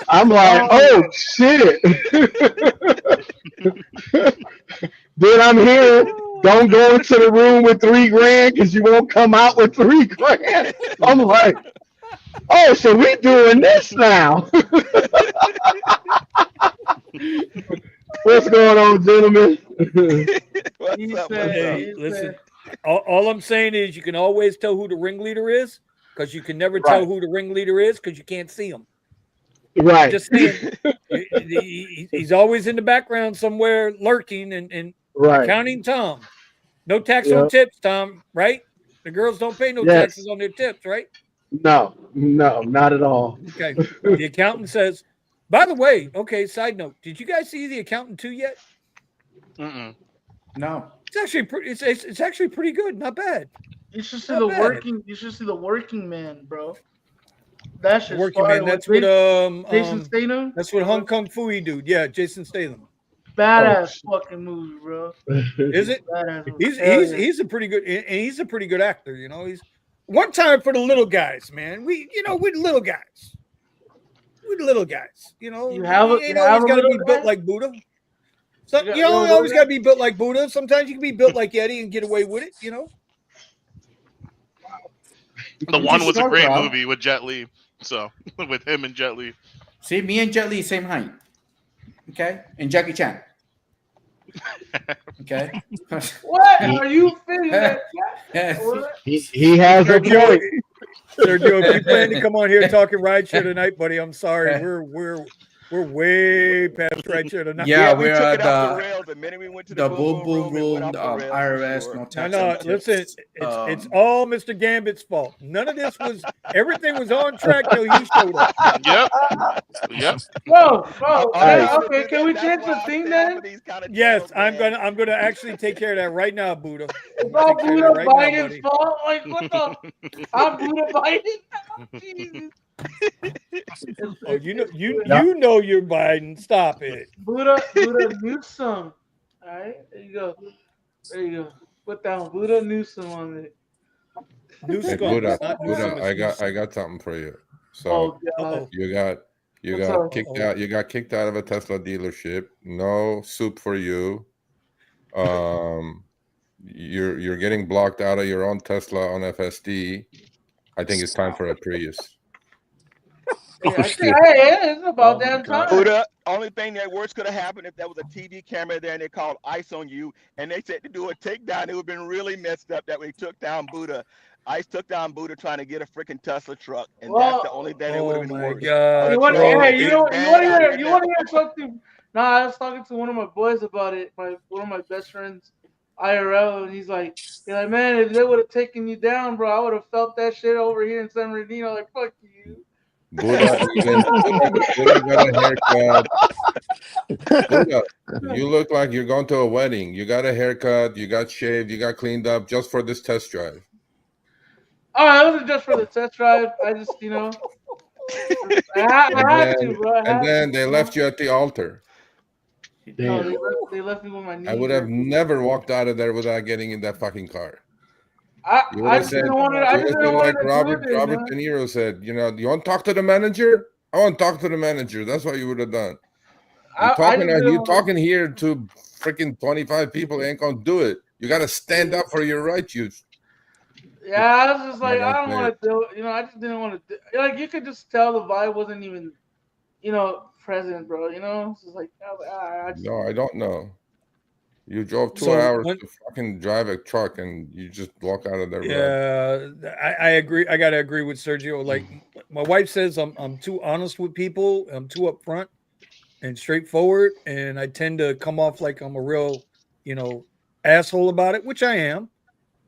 I'm like, oh shit. Then I'm here. Don't go into the room with $3,000 because you won't come out with $3,000. I'm like, oh, so we doing this now. What's going on, gentlemen? He What's up? said, Hey, he listen. said, All I'm saying is you can always tell who the ringleader is because you can never tell Right. who the ringleader is because you can't see him. Right. Just saying. He's always in the background somewhere lurking and Right. counting Tom. No tax Yep. on tips, Tom, right? The girls don't pay no Yes. taxes on their tips, right? No, not at all. Okay. The accountant says, by the way, okay, side note, did you guys see The Accountant 2 yet? Mm-mm. No. It's actually it's actually pretty good, not bad. you should see Not the bad. working. You should see the working man, bro. That shit's Working fire. man, that's With what Jason Statham. that's what Hong Kong Fooey dude. Yeah, Jason Statham. Badass fucking movie, bro. Is it? Badass movie. He's a pretty good and he's a pretty good actor, you know. He's one time for the little guys, man. We're the little guys. We're the little guys, you know. You have a- ain't you always have a gotta be little built guy? like Buddha. So, You got- you don't you have a always little gotta be built like Buddha. Sometimes you can be built like Yeti and get away with it, you know. The one was a Sure, great bro. movie with Jet Li. So with him and Jet Li. See, me and Jet Li, same height. Okay? And Jackie Chan. Okay? What are you feeling that? Yes. What? He has a Sergio, point. Sergio, if you plan to come on here talking rideshare tonight, buddy, I'm sorry. We're way past rideshare tonight. Yeah, we we're took at it off the rails. The minute we went to the the boom boom it room, went off the rails for IRS, sure. no No, tax. no, on listen, tips. it's all Mr. Gambit's fault. None of this was everything was on track till he showed up. Yep. Yep. Bro, Right. okay, can we change the thing then? Yes, I'm gonna actually take care of that right now, Buddha. I'm It's gonna all take care Buddha of that right now, Biden's buddy. fault. Like, what the? I'm Buddha Biden. Oh, Jesus. Oh, you know you're Biden. Stop it. Buddha Newsom. All right, there you go. There you go. Put down Buddha Newsom on it. New Hey, scum. Buddha, It's not new Buddha, scum, I it's got new I got something for you. So Oh God. Uh-oh. you What's got up? kicked out. You got kicked out of a Tesla dealership. No soup for you. You're getting blocked out of your own Tesla on FSD. I think it's time for a Prius. Yeah, I think, hey, it's about damn time. Buddha, only thing that worse could have happened if there was a TV camera there and they called ICE on you and they said to do a takedown, it would have been really messed up that we took down Buddha. ICE took down Buddha trying to get a freaking Tesla truck, and that's the only thing that would Oh have been my worse. God, You want, bro. hey, you want Bad to out hear? here Something? Nah, I was talking to one of my boys about it. One of my best friends. IRL, and he's like, man, if they would have taken you down, bro, I would have felt that shit over here in San Bernardino. Like, fuck you. Buddha got a haircut. Buddha, you look like you're going to a wedding. You got a haircut, you got shaved, you got cleaned up just for this test drive. Oh, it wasn't just for the test drive. I just, I had to, bro. And then they left you at the altar. No, they left me with my knees. I would have never walked out of there without getting in that fucking car. I just didn't want to. Like Robert De Niro said, you want to talk to the manager? I want to talk to the manager. That's what you would have done. You talking here to freaking 25 people, ain't gonna do it. You got to stand up for your rights. Yeah, I was just like, I don't want to do it. I just didn't want to. Like, you could just tell the vibe wasn't even, present, bro. It's just like, no, I don't know. You drove 2 hours to fucking drive a truck, and you just walk out of there. Yeah, I agree. I gotta agree with Sergio. Like, my wife says, I'm too honest with people. I'm too upfront and straightforward, and I tend to come off like I'm a real, asshole about it, which I am.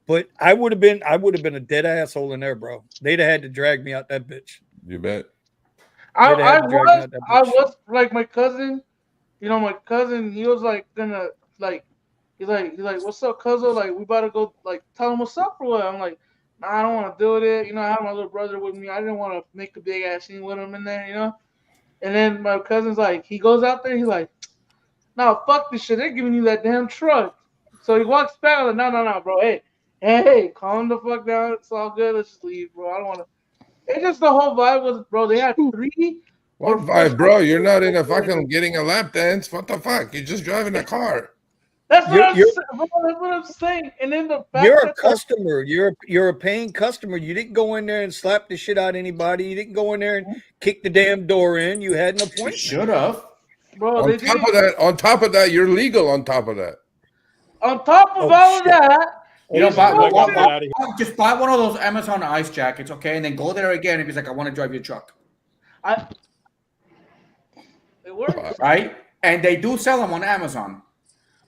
But I would have been a dead asshole in there, bro. They'd have had to drag me out that bitch. You bet. I was like my cousin. My cousin. He was like gonna like. He's like, what's up, cuzzo? Like, we about to go like tell him what's up or what? I'm like, nah, I don't want to do it. I have my little brother with me. I didn't want to make a big ass scene with him in there, And then my cousin's like, he goes out there. He's like, no, fuck this shit. They're giving you that damn truck. So he walks back. I'm like, no, bro. Hey, calm the fuck down. It's all good. Let's just leave, bro. I don't want to. It's just the whole vibe was, bro. They had 3. What vibe, bro? You're not in a fucking getting a lap dance. What the fuck? You're just driving a car. That's what I'm saying. And then the fact you're a customer. You're a paying customer. You didn't go in there and slap the shit out of anybody. You didn't go in there and kick the damn door in. You had an appointment. Should have. Bro, on top of that, you're legal on top of that. On top of all of that, just buy one of those Amazon ice jackets, okay? And then go there again if he's like, I want to drive your truck. It works. Right? And they do sell them on Amazon.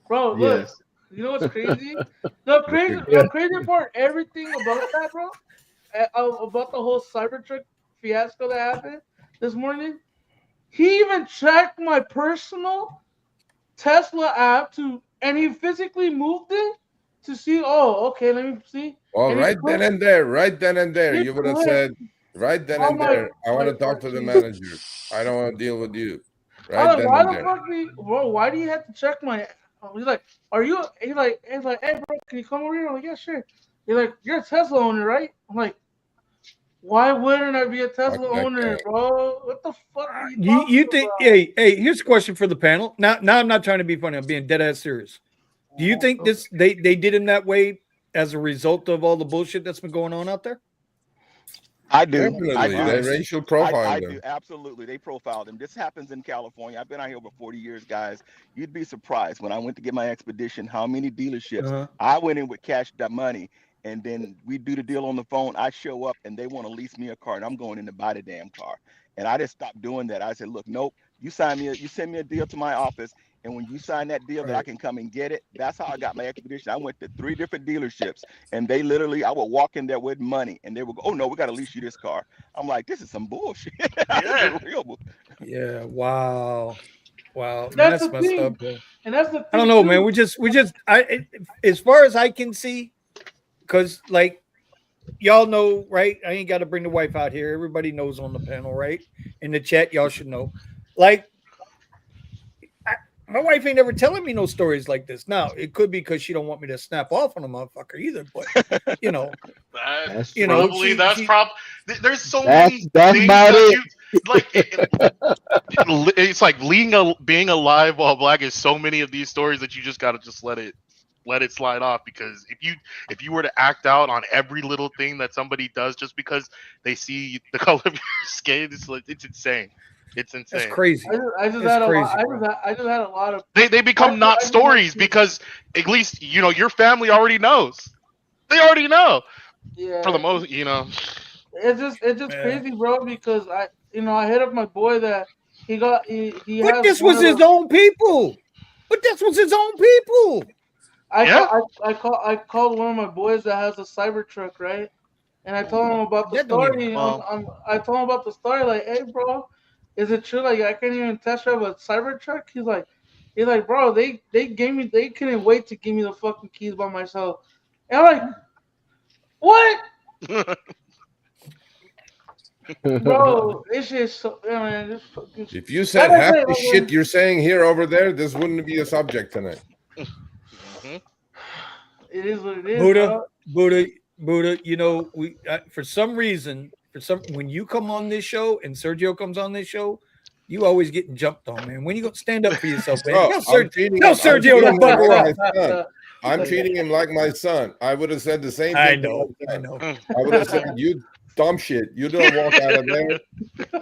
Bro, look. Yes. You know what's crazy? The crazy part, everything about that, bro, about the whole Cybertruck fiasco that happened this morning, he even checked my personal Tesla app and he physically moved it to see, okay, let me see. Well, right then and there, you would have said, right then and there, I want to talk to the manager. I don't want to deal with you. Right then why the fuck bro, why do you have to check my He's like, he's like, hey bro, can you come over here? I'm like, yeah, sure. He's like, you're a Tesla owner, right? I'm like, why wouldn't I be a Tesla owner, bro? What the fuck are you think about? Hey, here's a question for the panel. Now I'm not trying to be funny, I'm being dead ass serious. Do you think they did him that way as a result of all the bullshit that's been going on out there? I do. They racial profile I them. do. Absolutely. They profiled them. This happens in California. I've been out here over 40 years, guys. You'd be surprised when I went to get my expedition, how many dealerships I went in with cash that money. And then we do the deal on the phone. I show up and they want to lease me a car and I'm going in to buy the damn car. And I just stopped doing that. I said, look, nope, you send me a deal to my office. And when you sign that deal that I can come and get it, that's how I got my expedition. I went to 3 different dealerships and they literally, I would walk in there with money and they would go, oh no, we got to lease you this car. I'm like, this is some bullshit. Yeah. Wow. That's the messed thing. Up, bro. And that's the thing. I don't know, man. As far as I can see, because like y'all know, right? I ain't got to bring the wife out here. Everybody knows on the panel, right? In the chat, y'all should know. Like, my wife ain't ever telling me no stories like this. Now, it could be because she don't want me to snap off on a motherfucker either. But there's so many things that like. It's like being alive while black is so many of these stories that you just gotta just let it slide off, because if you were to act out on every little thing that somebody does just because they see the color of your skin, it's insane. It's insane. That's crazy. I just had a lot of. They become not stories because at least your family already knows. They already know. Yeah. For the most, It's just crazy, bro. Because I hit up my boy that he got he. But this was his own people. Yeah. I called one of my boys that has a Cybertruck, right? And I told him about the That don't even. story. Well, I told him about the story. Like, hey, bro, is it true? Like, I can't even test drive a Cybertruck. He's like, bro, they gave me. They couldn't wait to give me the fucking keys by myself. And I'm like, what, bro? This shit so. Yeah, man, this fucking. If you Like said I half say, the like, shit you're saying here over there, this wouldn't be a subject tonight. it is what it is, Buddha, bro. Buddha. You know, we for some reason, when you come on this show and Sergio comes on this show, you always getting jumped on, man. When you gonna stand up for yourself, man? Bro, I'm treating Tell him. I'm Sergio to treating him bugger like off. my son. I'm treating him like my son. I would have said the same I thing to know, my I son. know. I would have said, "You dumb shit. You don't walk out of there.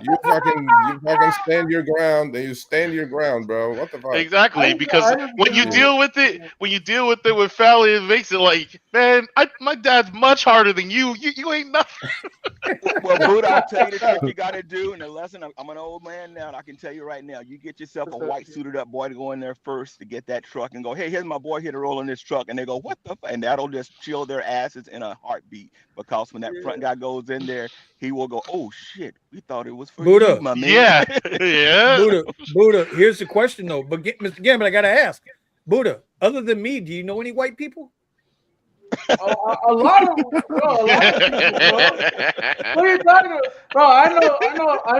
You fucking stand your ground. And you stand your ground, bro. What the fuck?" exactly, because I just when you didn't. deal with it, with family, it makes it like, man, my dad's much harder than you. You ain't nothing. Well, Buddha, I'll tell you the trick you got to do. And the lesson, I'm an old man now, and I can tell you right now, you get yourself a white suited up boy to go in there first to get that truck and go, hey, here's my boy here to roll in this truck. And they go, what the fuck? And that'll just chill their asses in a heartbeat. Because when that front guy goes in there, he will go, oh, shit, we thought it was for you, Buddha, my man. Yeah, yeah. Buddha. Here's the question though, but Mr. Gambit, I gotta ask, Buddha. Other than me, do you know any white people? A lot of people, bro. What are you talking about, bro? I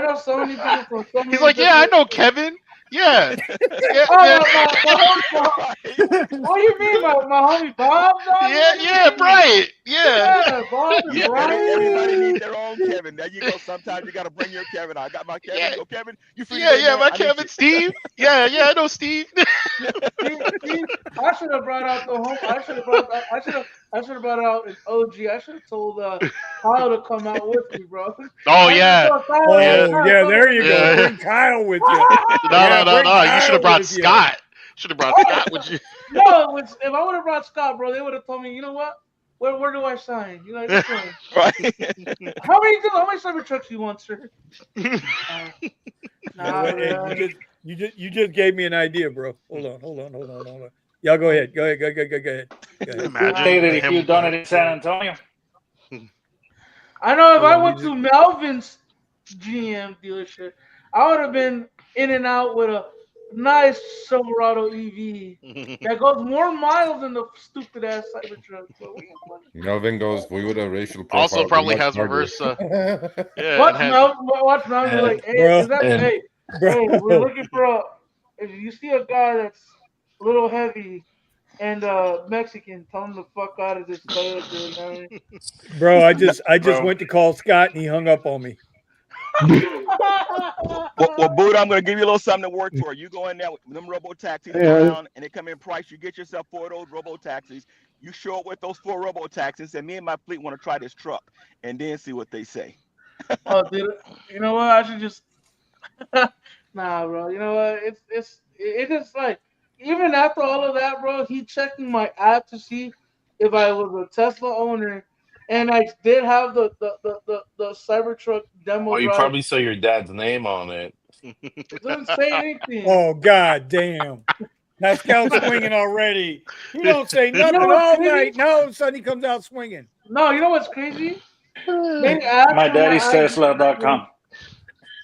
know so many people from so many He's like, yeah, I different. know Kevin. Yeah, yeah, Oh, yeah, what do you mean, my homie Bob? Dog? yeah, yeah, right, yeah. Yeah, Bob and Yeah, Brian. everybody needs their own Kevin. There you go. Sometimes you got to bring your Kevin. I got my Kevin. Yeah, You go, Kevin, you free to yeah, go in yeah. there? My I need Kevin, you. Steve. Yeah, yeah, I know Steve. See, I should have brought out the home. I should have brought out an OG. I should have told Kyle to come out with me, bro. Oh I should have yeah, told Kyle, hey, yeah, Oh Kyle, yeah, come there with you me. go. yeah. Bring Kyle with you. No, Yeah, no, no, bring no. You should have Kyle brought with you. Scott. Should have brought Scott with you. No, if I would have brought Scott, bro, they would have told me, you know what? Where do I sign? You know, this one. Right. How many cyber trucks you want, sir? Uh, You know what? Hey, man. you just gave me an idea, bro. Hold on. Y'all go ahead. Go ahead. Go ahead. Imagine If him. you've done it in San Antonio. I know if Hold I on, went to Melvin's GM dealership, I would have been in and out with a nice Silverado EV that goes more miles than the stupid ass Cybertruck. But we ain't going. Melvin goes, we would have racial Also, profile. Be probably much has larger. reverse. Yeah, and Watch has. Melvin. Watch Melvin. Be like, hey, bro, is that And hey? Hey, we're looking for a. If you see a guy that's a little heavy and Mexican, tell him to fuck out of this Toyota. You know what I mean? bro. I just bro, went to call Scott and he hung up on me. Well, Buddha, I'm going to give you a little something to work for. You go in there with them robo taxis Yeah. around, and they come in price. You get yourself 4 of those robo taxis. You show up with those 4 robo taxis, and me and my fleet want to try this truck, and then see what they say. Oh, dude, you know what? I should just nah, bro. You know what? It's just like even after all of that, bro. He checking my app to see if I was a Tesla owner, and I did have the Cybertruck demo Well, you drive. probably saw your dad's name on it. It doesn't say anything. Oh god damn. Pascal's swinging already. He don't say You know nothing what's all crazy? night. Now all of a sudden he comes out swinging. No, you know what's crazy? They asked my for my daddy's ID. Tesla.com.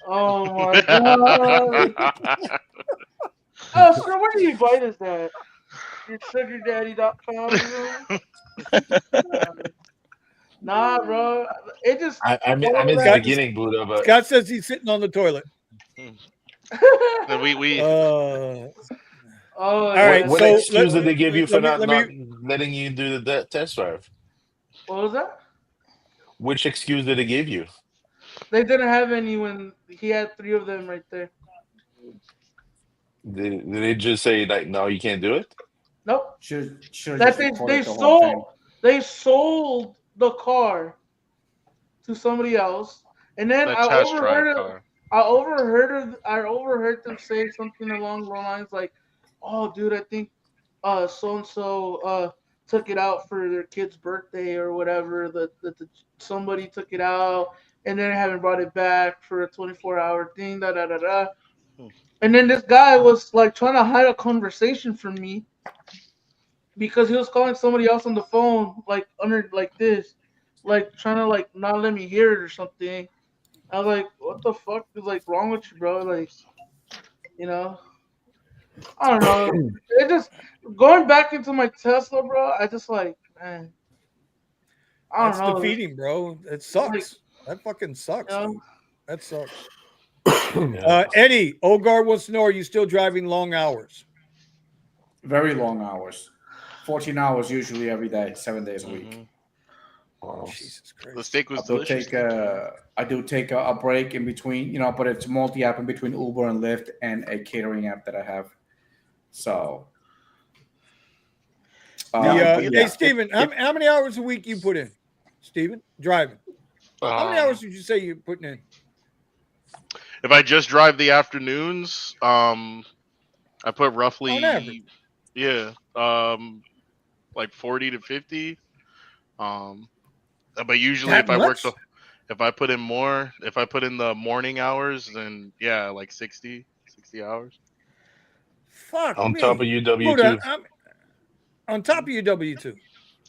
Oh my god. Oh, sir, where do you buy this at? Your sugardaddy.com. Nah, bro. It just I all of missed the that. Scott, beginning, Buddha, but Scott says he's sitting on the toilet. And we Oh Oh all yeah. right. what So excuse did they give you for let me not letting you do the test drive? What was that? Which excuse did they give you? They didn't have any when he had three of them right there. Did they just say like, no, you can't do it? Nope. Should have That just they recorded the whole sold thing. they sold the car to somebody else, and then the test drive car. I overheard them say something along the lines like, "Oh, dude, I think so and so took it out for their kid's birthday or whatever. That somebody took it out and then haven't brought it back for a 24-hour thing. Da da da da." And then this guy was like trying to hide a conversation from me. because he was calling somebody else on the phone, like under like this, like trying to like not let me hear it or something. I was like, what the fuck is like wrong with you, bro? Like, you know, I don't know. It just going back into my Tesla, bro. I just like, man, I don't That's know. defeating, bro. It It's like, sucks. That fucking you sucks, know, dude. That sucks. Yeah. Eddie, Ogard wants to know: are you still driving long hours? Very long hours, 14 hours usually every day, 7 days a week. Hmm. Wow. Jesus The Christ. steak was I do delicious. take a break in between, but it's multi app in between Uber and Lyft and a catering app that I have. So, but Hey, yeah, Steven, how many hours a week you put in? Steven, driving. How many hours Um, did you say you're putting in? if I just drive the afternoons, I put On average. roughly, yeah, like 40 to 50. Um, but usually That much? if I put in more, if I put in the morning hours, then yeah, like 60 hours. Fuck On top of me. you, W Buddha, two. I'm on top of your W-2.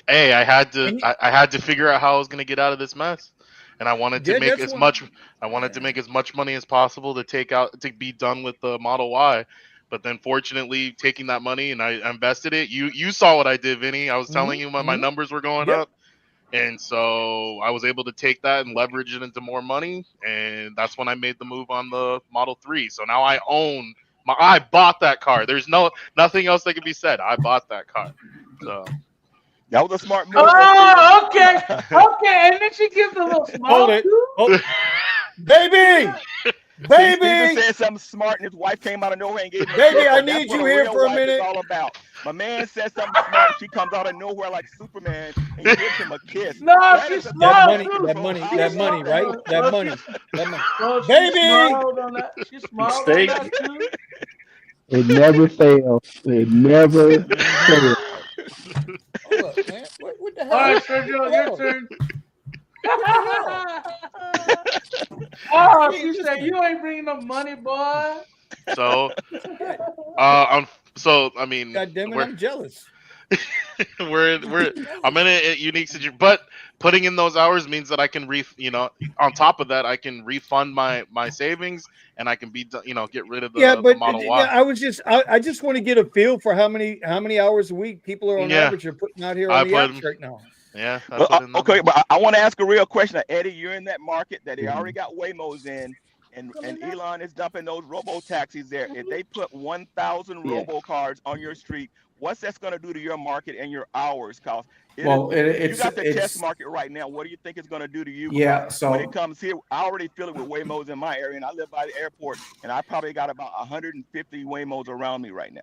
Hey, And I had to figure out how I was gonna get out of this mess, and yeah, that's one. I wanted to make as much money as possible to take out to be done with the Model Y. But then, fortunately, taking that money and I invested it. You saw what I did, Vinny. I was telling you when my Mm-hmm. numbers were going Yep. up, and so I was able to take that and leverage it into more money, and that's when I made the move on the Model 3. So now I own I bought that car. There's nothing else that can be said. I bought that car. So That was a smart move there, Steven. oh, okay, okay. And then she gives a little Hold smile it. too. Oh, baby, See, Steven baby, said something smart, and his wife came out of nowhere and gave him a baby. kiss. I That's need what you a here real for a wife is minute. all about. My man says something smart, and she comes out of nowhere like Superman and gives him a kiss. No, That she is a That smiled money, dynamic too. that control money, She that household money, smiled. right right? there. No, That no, money, that money. no, she Baby, smiled on that. She smiled on Steak. that too. It never fails. It never mm-hmm. fails. Hold up, man. What the All right, hell? What Sergio, the your hell? turn. What the hell? Oh, Hey, she said listen. you ain't bringing no money, boy. so Shit. so I mean God damn it, I'm jealous. we're I'm I'm in jealous. a unique situation, but putting in those hours means that I can on top of that I can refund my savings and I can get rid of Yeah, the but Model yeah, Y. I just want to get a feel for how many hours a week people are on Yeah, average are putting out here on I the put apps right now. yeah I Well, put in them. okay, but I want to ask a real question. Eddie, you're in that market that they already Mhm. got Waymos in, and Elon is dumping those robo taxis there. If they put 1,000 Yeah. robo cars on your street, what's that's going to do to your market and your hours? Cause well, you got the test it's market right now. What do you think it's going to do to you? Because yeah. when it So comes here, I already feel it with Waymos in my area, and I live by the airport, and I probably got about 150 Waymos around me right now.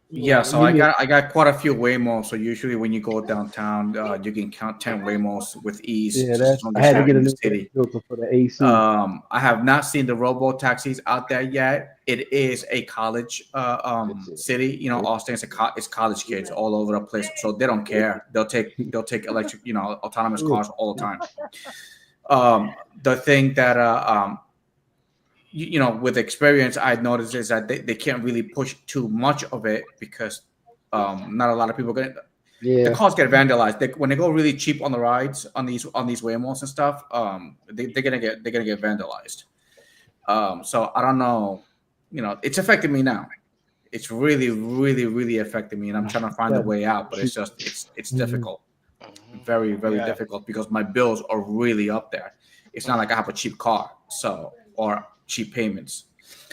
yeah, Well, so give me a, I got quite a few Waymos. So usually when you go downtown, you can count 10 Waymos with ease, yeah. just as That's long I as had to you're get a in the new air city. filter for the AC. I have not seen the robo taxis out there yet. It is a college That's it. city. Austin is it's college kids all over the place, so they don't care. They'll take electric, autonomous cars all the time. The thing that with experience I noticed is that they can't really push too much of it because not a lot of people get the Yeah. cars get vandalized. When they go really cheap on the rides on these Waymos and stuff, they're gonna get vandalized. So I don't know. It's affecting me now. It's really, really, really affecting me, and I'm trying to find a That way out. But shoot. it's Mhm. difficult, Mhm. very, very Yeah. difficult because my bills are really up there. It's not like I have a cheap car, or cheap payments.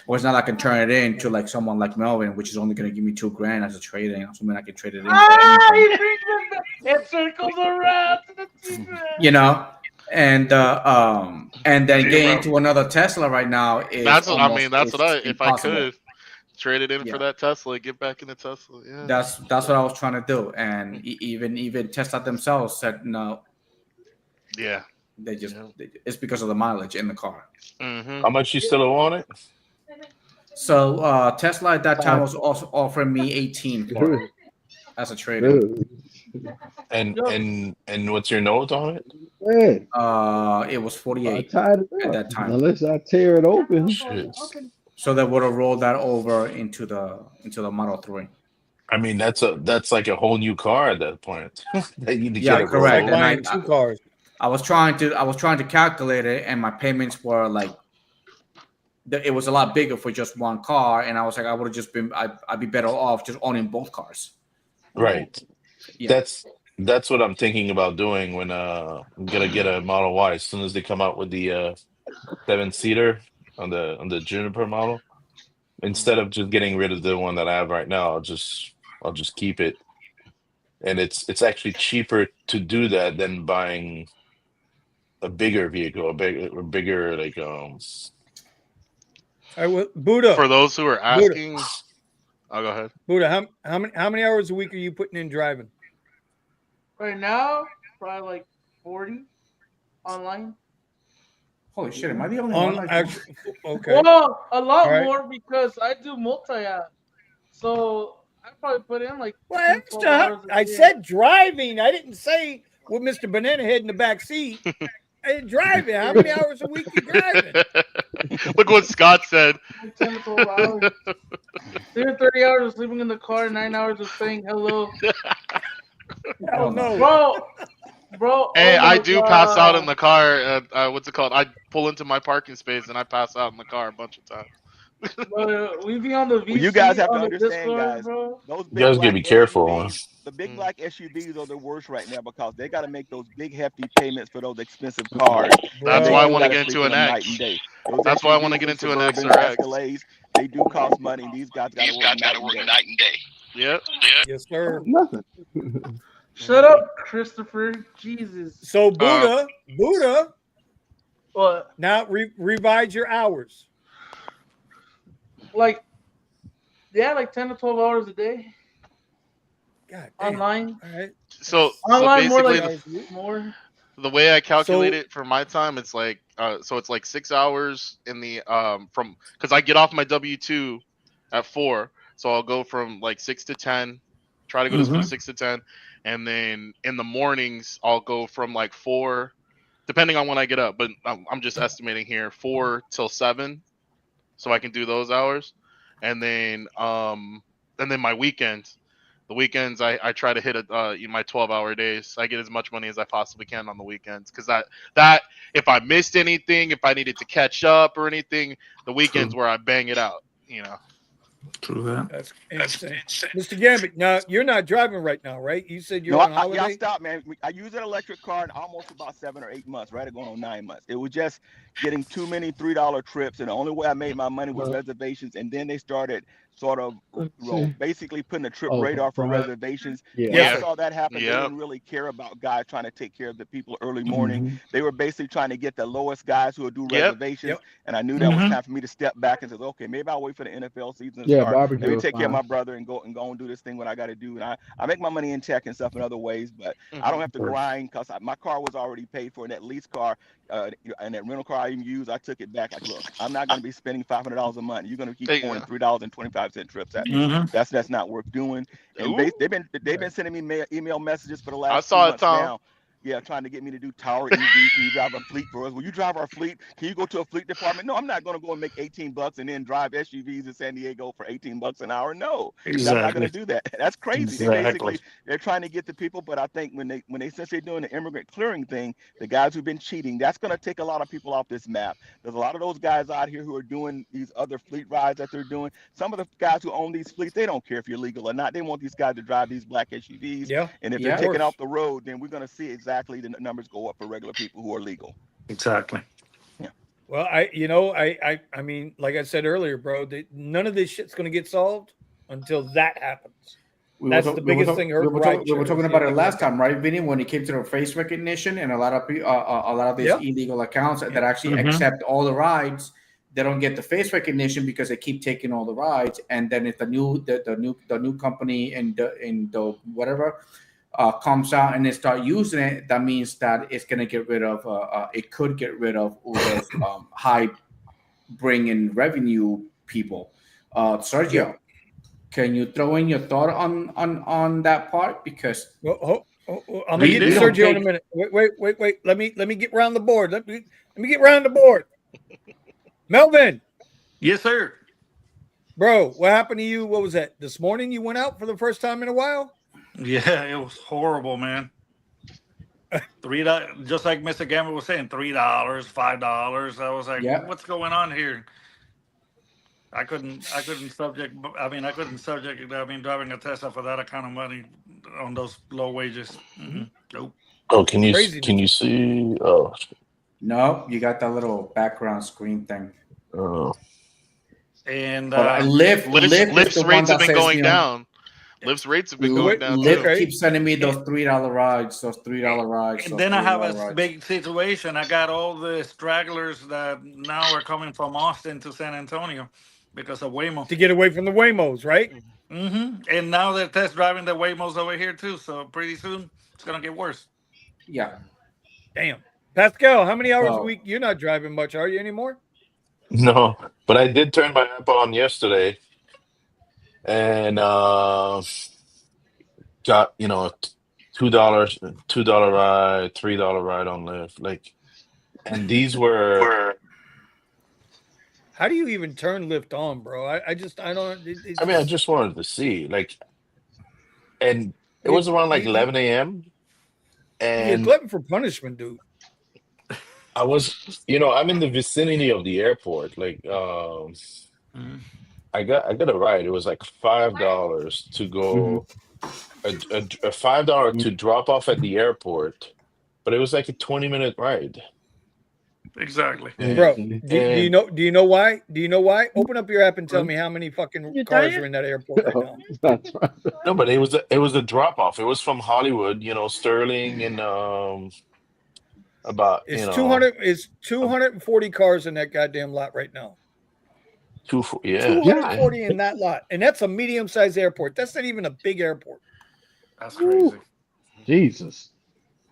Or it's not like I can turn it in to like someone like Melvin, which is only going to give me $2,000 as a trade in. Assuming I can trade it in for Ah, anything. he brings it back. It circles around to the you secret. know and then Hey, getting bro. into another Tesla right now is almost That's what it's if I impossible. could trade it in for Yeah, that Tesla, get back in the Tesla. Yeah. that's what I was trying to do, and even Tesla themselves said no. Yeah. Yeah. It's because of the mileage in the car. Mhm. How much you still owe on it? So Tesla at that time 5. was also offering me 18 for it as a trade-in. Good. And Yo, and and what's your note on it? Man, It was I 48 tied it at up. that time. Unless I tear it open. Shit. So they would have rolled that over into the Model 3. I mean, that's like a whole new car at that point. That you need to Yeah, get it It's rolled like correct. And over. buying two cars. I was trying to calculate it, and my payments were like it was a lot bigger for just one car, and I was like, I would have just been, I'd be better off just owning both cars. Right. Yeah. That's what I'm thinking about doing when I'm gonna get a Model Y as soon as they come out with the 7-seater on the Juniper model. Instead of just getting rid of the one that I have right now, I'll just keep it. And it's actually cheaper to do that than buying a bigger vehicle, a bigger like All right, well, Buddha, For those who are Buddha, asking, I'll go ahead. Buddha. How many hours a week are you putting in driving? Right now, probably like 40 online. Holy shit! Am I the only On one? actually, okay. Well, a lot All right. more because I do multi-app. So I probably put in like Well, 10, 12 hours a I day. said driving. I didn't say with Mr. Banana Head in the back seat. I said driving. How many hours a week you driving? Look what Scott said. 10 to 12 hours. 30 hours of sleeping in the car, 9 hours of saying hello. Hell no. Bro. Hey, oh I my do pass out in God. the car. What's it called? I pull into my parking space and I pass out in the car a bunch of times. Bro, we be on the VC, Well, you guys have to on the understand, Discord, guys. bro. Those you big guys gotta black be careful. SUVs, the big Mm. black SUVs are the worst right now because they got to make those big hefty payments for those expensive cars, That's and why then I you want to got to get sleep into in an them night and X. day. Those That's why I want to SUVs get and into an X Suburbans, or X. Escalades, they do cost money. These guys got to work night and day. Yep. Yes, sir. Nothing. Shut up, Christopher. Jesus. So Buddha, What? now revise your hours. Like, yeah, like 10 to 12 hours a day. God damn. Online. All right. So Online, more basically, like more. the way I calculate So- it for my time, it's like so it's like 6 hours in the from because I get off my W-2 at 4, so I'll go from like 6 to 10, try to go to school 6 to 10, and then in the mornings I'll go from like 4, depending on when I get up, but I'm just estimating here 4 till 7, so I can do those hours, and then my weekends. The weekends, I try to hit my 12-hour days. I get as much money as I possibly can on the weekends because that if I missed anything, if I needed to catch up or anything, the weekends where I bang it out. True that. That's insane. Mr. Gambit, now you're not driving right now, right? You said you're No, on holiday. I stopped, man. I used an electric car in almost about 7 or 8 months, right? Going on 9 months. It was just getting too many $3 trips, and the only way I made my money was reservations. And then they started sort of basically putting a trip radar for reservations. Yeah. When I saw that happen, they Yep. didn't really care about guys trying to take care of the people early morning. They were basically trying to get the lowest guys who would do reservations. And I knew that was time for me to step back and say, okay, maybe I'll wait for the NFL season to Yeah, start. barbecue Let me is take care of fine. my brother and go and do this thing what I got to do. And I make my money in tech and stuff in other ways, but I don't have to grind because my car was already paid for. And that lease car and that rental car I even used, I took it back. Like, look, I'm not going to be spending $500 a month. You're going to keep pouring $3.25 trips at me. That's not worth doing. And they've been sending me email messages for the I last 2 saw it, months Tom. now. Yeah, trying to get me to do Tower EV. Can you drive a fleet for us? Will you drive our fleet? Can you go to a fleet department? No, I'm not going to go and make $18 and then drive SUVs in San Diego for $18 an hour. No, I'm not going to do that. That's crazy. They're trying to get the people, but I think when they since they're doing the immigrant clearing thing, the guys who've been cheating, that's going to take a lot of people off this map. There's a lot of those guys out here who are doing these other fleet rides that they're doing. Some of the guys who own these fleets, they don't care if you're legal or not. They want these guys to drive these black SUVs. Yeah. And if they're taking off the road, then we're going to see exactly the numbers go up for regular people who are legal. Exactly. Yeah. Well, I mean, like I said earlier, bro, none of this shit's going to get solved until that happens. That's the biggest thing. We were talking about it last time, right, Vinny? When it came to the face recognition and a lot of these illegal accounts that actually accept all the rides, they don't get the face recognition because they keep taking all the rides. And then if the new company and the whatever comes out and they start using it, that means that it's going to get rid of it could get rid of all those high bringing revenue people. Sergio, can you throw in your thought on that part? Because I'm gonna get to Sergio in a minute. Wait. Let me get around the board. Let me get around the board. Melvin. Yes, sir. Bro, what happened to you? What was that? This morning you went out for the first time in a while? Yeah, it was horrible, man. $3, just like Mr. Gamble was saying, $3, $5. I was like, Yeah. what's going on here? I couldn't subject. I mean, driving a Tesla for that kind of money on those low wages. Nope. Oh, can you Craziness. see? Oh, No, you got that little background screen thing. oh. And But Lyft is Lyft's the one rates have that been says, going down. Lyft's rates have been going down Lyft too. Okay. keeps sending me those $3 rides, those $3 rides. And those then I have $3 a rides. big situation. I got all the stragglers that now are coming from Austin to San Antonio because of Waymo. To get away from the Waymos, right? And now they're test driving the Waymos over here too. So pretty soon it's gonna get worse. Yeah. Damn. Pascal, how many hours a So- week? You're not driving much, are you anymore? No, but I did turn my app on yesterday, and got $2 ride, $3 ride on Lyft, like, and these were. How do you even turn Lyft on, bro? I don't. I mean, I just wanted to see, like, and it was around like 11 a.m. You're and glutton for punishment, dude. I was, I'm in the vicinity of the airport. Like, I got a ride. It was like $5 to go, a $5 to drop off at the airport, but it was like a 20-minute ride. Exactly. Bro, do you know? Do you know why? Do you know why? Open up your app and tell me how many fucking cars are in that airport right now. That's right. No, but it was a drop off. It was from Hollywood, Sterling, and about It's 200. It's 240 cars in that goddamn lot right now. 240 in that lot, and that's a medium-sized airport. That's not even a big airport. That's crazy. Jesus.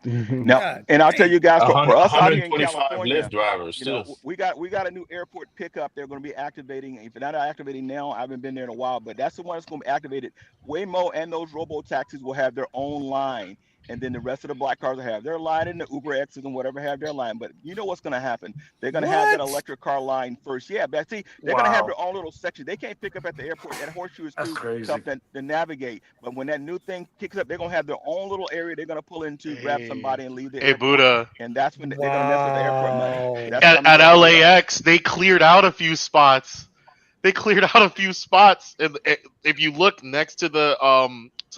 Now, and I'll tell you guys, for us out here in 125 California, Lyft drivers too. we got a new airport pickup. They're going to be activating. If they're not activating now, I haven't been there in a while, but that's the one that's going to be activated. Waymo and those robo taxis will have their own line, and then the rest of the black cars will have their line, and the Uber X's and whatever have their line. But you know what's going to happen? They're going to have that electric car line first. Yeah, but see, they're going to have their own little section. They can't pick up at the airport. That horseshoe is too tough to navigate. But when that new thing kicks up, they're going to have their own little area they're going to pull into, grab somebody, and leave the airport. Buddha. And that's when they're going to mess with the airport money. At LAX, they cleared out a few spots. And if you look next to the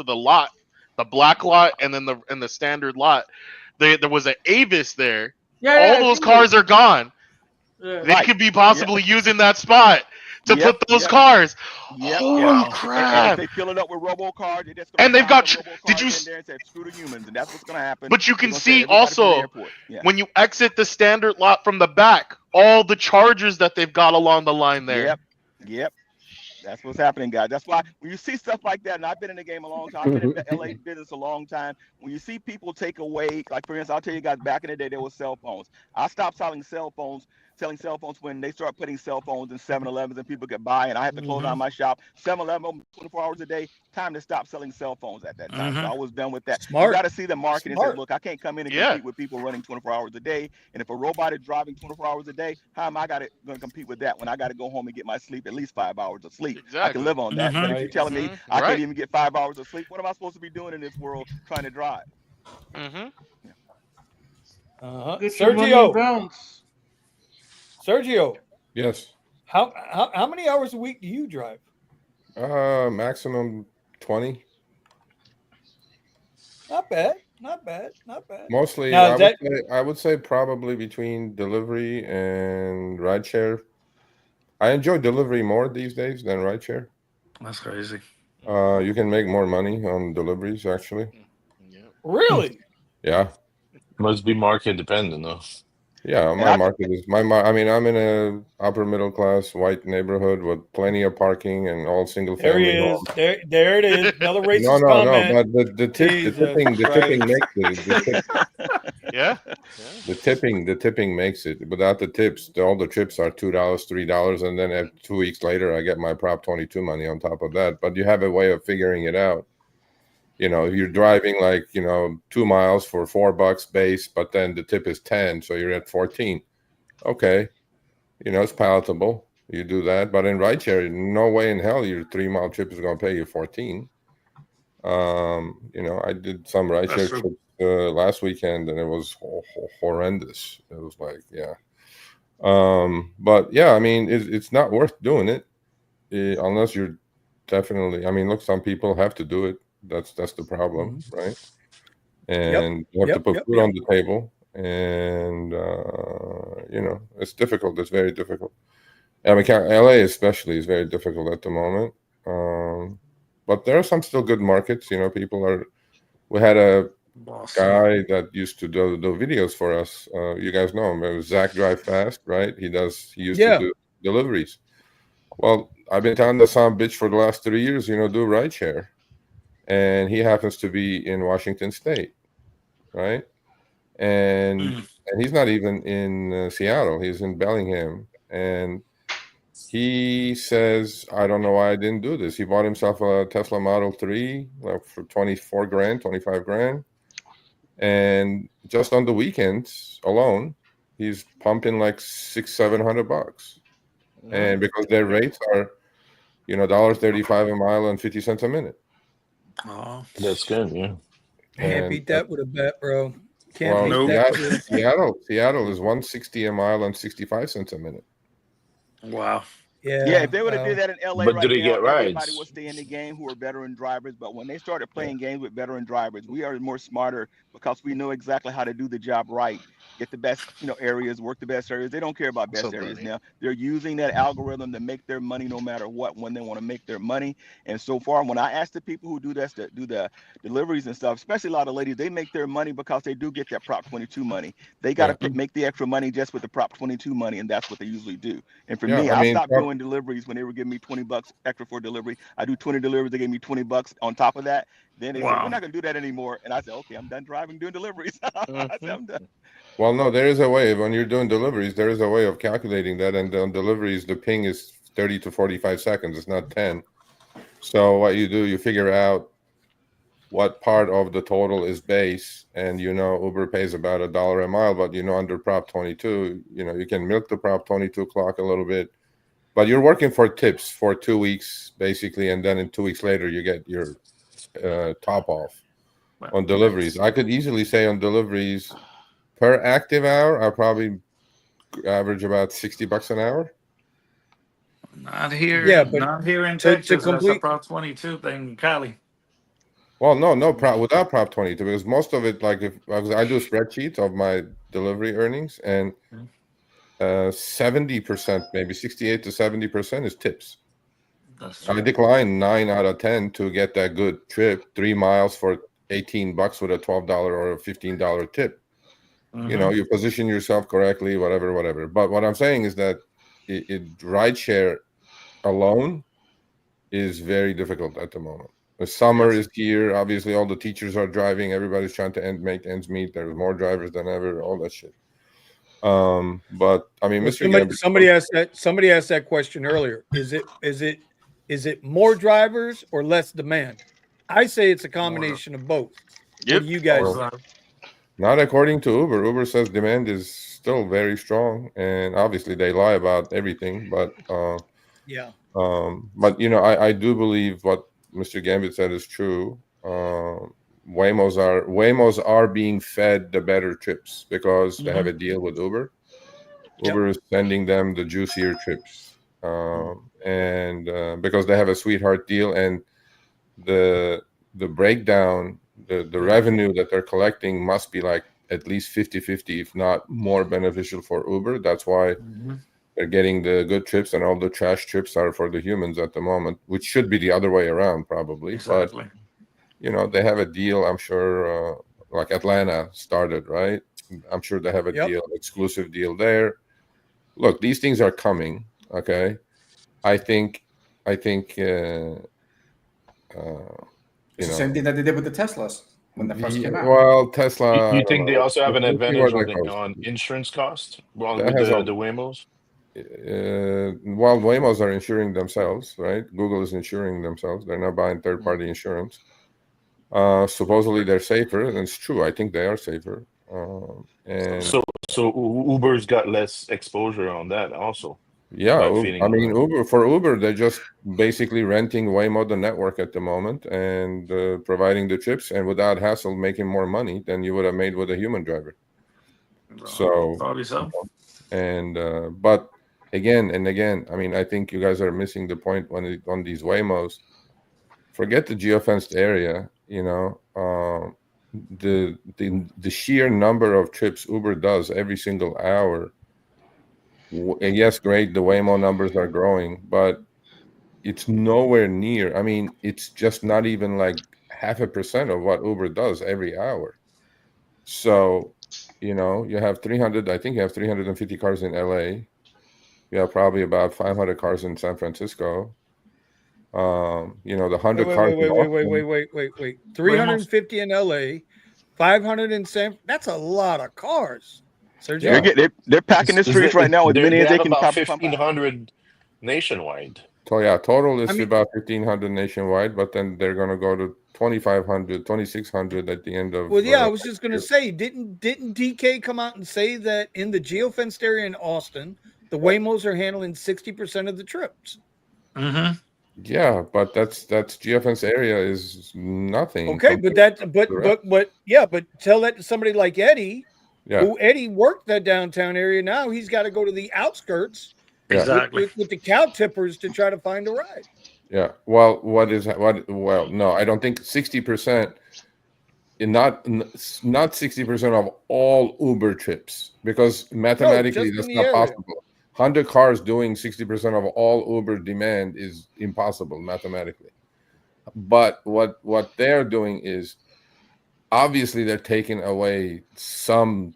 lot, the black lot, and then the standard lot, there was an Avis there. All those cars are gone. They could be possibly using that spot to put those cars. Holy crap! And if they fill it up with robo cars, they're just and they've got. Did you? In there and say, screw the humans, and that's what's going to happen. But you can see also when you exit the standard lot from the back, all the chargers that they've got along the line there. Yep. That's what's happening, guys. That's why when you see stuff like that, and I've been in the game a long time, I've been in the LA business a long time. When you see people take away, like for instance, I'll tell you guys, back in the day, there were cell phones. I stopped selling cell phones when they start putting cell phones in 7-Elevens and people could buy, and I had to close down my shop. 7-Eleven 24 hours a day. Time to stop selling cell phones at that time. So I was done with that. Smart. You got to see the market and say, look, I can't come in and Yeah. compete with people running 24 hours a day. And if a robot is driving 24 hours a day, how am I going to compete with that when I got to go home and get my sleep, at least 5 hours of sleep? I can live on that. But if you're telling me I can't even get 5 hours of sleep, what am I supposed to be doing in this world trying to drive? Sergio. Yes. How many hours a week do you drive? Maximum 20. Not bad. Mostly, Now, I would say probably between delivery and rideshare. I enjoy delivery more these days than rideshare. That's crazy. You can make more money on deliveries, actually. Really? Yeah. Must be market dependent, though. Yeah, my market is I mean, I'm in a upper middle class white neighborhood with plenty of parking and all single family. There he is. homes. There it is. Another racist No. comment. But the tipping makes it. The tipping makes it. Without the tips, all the trips are $2, $3, and then 2 weeks later, I get my Prop 22 money on top of that. But you have a way of figuring it out. You're driving 2 miles for $4 base, but then the tip is 10, so you're at 14. Okay, it's palatable. You do that, but in rideshare, no way in hell your 3 mile trip is going to pay you 14. I did some rideshare trips last weekend, and it was horrendous. It was like, yeah. But yeah, I mean, it's not worth doing it unless you're definitely. I mean, look, some people have to do it. That's the problem, right? And you have to put food on the table, and it's difficult. It's very difficult. I mean, LA especially is very difficult at the moment. But there are some still good markets. People are. We had a guy that used to do videos for us. You guys know him. It was Zach Drive Fast, right? He used to do deliveries. Well, I've been telling the son bitch for the last 3 years, do rideshare. And he happens to be in Washington State, right? And he's not even in Seattle. He's in Bellingham. And he says, I don't know why I didn't do this. He bought himself a Tesla Model 3 for 24 grand, 25 grand. And just on the weekends alone, he's pumping like $600-700. And because their rates are, $1.35 a mile and 50 cents a minute. Oh, that's good. Yeah. Can't beat that with a bet, bro. Can't beat that. Seattle is 160 a mile and 65 cents a minute. Wow. Yeah, if they were to do that in LA but right do they now, get everybody rides? would stay in the game who are veteran drivers. But when they started playing games with veteran drivers, we are more smarter because we know exactly how to do the job right. Get the best, areas, work the best areas. They don't care about best areas now. They're using that algorithm to make their money no matter what, when they want to make their money. And so far, when I ask the people who do this, that do the deliveries and stuff, especially a lot of ladies, they make their money because they do get that Prop 22 money. They got to make the extra money just with the Prop 22 money, and that's what they usually do. And for me, I stopped doing deliveries when they were giving me $20 extra for delivery. I do 20 deliveries, they gave me $20 on top of that. Then they said, we're not gonna do that anymore. And I said, okay, I'm done driving, doing deliveries. I said, I'm done. Well, no, there is a way. When you're doing deliveries, there is a way of calculating that. And on deliveries, the ping is 30 to 45 seconds. It's not 10. So what you do, you figure out what part of the total is base. And, Uber pays about $1 a mile, but, under Prop 22, you can milk the Prop 22 clock a little bit. But you're working for tips for 2 weeks, basically. And then in 2 weeks later, you get your top off on deliveries. I could easily say on deliveries, per active hour, I probably average about $60 an hour. Not here. Not here in Texas. That's a Prop 22 thing in Cali. Well, no without Prop 22, because most of it, because I do spreadsheets of my delivery earnings, and 70%, maybe 68 to 70% is tips. I decline 9 out of 10 to get that good trip, 3 miles for $18 with a $12 or a $15 tip. You position yourself correctly, whatever. But what I'm saying is that rideshare alone is very difficult at the moment. The summer is here. Obviously, all the teachers are driving. Everybody's trying to make ends meet. There's more drivers than ever. All that shit. But I mean, somebody asked that question earlier. Is it more drivers or less demand? I say it's a combination of both. What do you guys think? Not according to Uber. Uber says demand is still very strong, and obviously they lie about everything. But I do believe what Mr. Gambit said is true. Waymos are being fed the better trips because they have a deal with Uber. Uber is sending them the juicier trips, and because they have a sweetheart deal, and the breakdown, the revenue that they're collecting must be like at least 50-50, if not more beneficial for Uber. That's why they're getting the good trips, and all the trash trips are for the humans at the moment, which should be the other way around probably. Exactly. But they have a deal, I'm sure, like Atlanta started, right? I'm sure they have a deal, exclusive deal there. Look, these things are coming. Okay, I think it's the same thing that they did with the Teslas when they first came out. Well, Tesla. You think they also have an advantage on insurance cost? Well, with the Waymos. Well, Waymos are insuring themselves, right? Google is insuring themselves. They're not buying third-party insurance. Supposedly they're safer, and it's true. I think they are safer. And so Uber's got less exposure on that also. Yeah, by feeding I them. mean, Uber, they're just basically renting Waymo the network at the moment and providing the chips, and without hassle, making more money than you would have made with a human driver. So, Probably so. and but again and again, I mean, I think you guys are missing the point on these Waymos. Forget the geofenced area. The sheer number of trips Uber does every single hour. And yes, great, the Waymo numbers are growing, but it's nowhere near. I mean, it's just not even like 0.5% of what Uber does every hour. So, you have 300, I think you have 350 cars in LA. You have probably about 500 cars in San Francisco. The 100 cars in Austin. Wait. 350 in LA, 500 in San. That's a lot of cars, Sergio. Yeah. They're packing the streets right now as many They as they have can about probably pump out. 1,500 nationwide. So yeah, total is I mean- about 1,500 nationwide, but then they're gonna go to 2,500, 2,600 at the end of. Well, yeah, I was just going to say, didn't DK come out and say that in the geofenced area in Austin, the Waymos are handling 60% of the trips? Mm-hmm. Yeah, but that's geofence area is nothing. Okay, but but tell that to somebody like Eddie, Yeah. who Eddie worked that downtown area. Now he's got to go to the outskirts Exactly. with the cow tippers to try to find a ride. Yeah. Well, well, no, I don't think 60%, not 60% of all Uber trips, because mathematically just in that's the not area. possible. 100 cars doing 60% of all Uber demand is impossible mathematically. But what they're doing is, obviously they're taking away some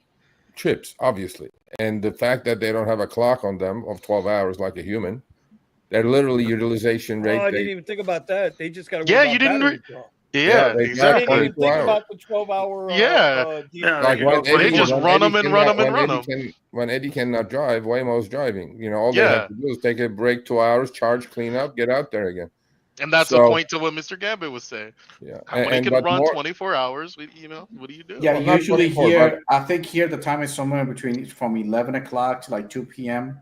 trips, obviously. And the fact that they don't have a clock on them of 12 hours like a human, they're literally utilization rate. Oh, I didn't even think about that. They just got to worry Yeah, about you didn't. battery draw. Yeah, they I exactly. didn't even 22 think hours. about the 12-hour. Yeah. Deal. Like when They just run them and run them and run them. When Eddie cannot drive, Waymo's driving. All they Yeah. have to do is take a break, 2 hours, charge, clean up, get out there again. And that's a point to what Mr. Gambit was saying. Yeah, When he can run 24 hours, what do you do? Yeah, Well, not usually 24, here, I think here the time is somewhere between from 11 o'clock to like 2 p.m.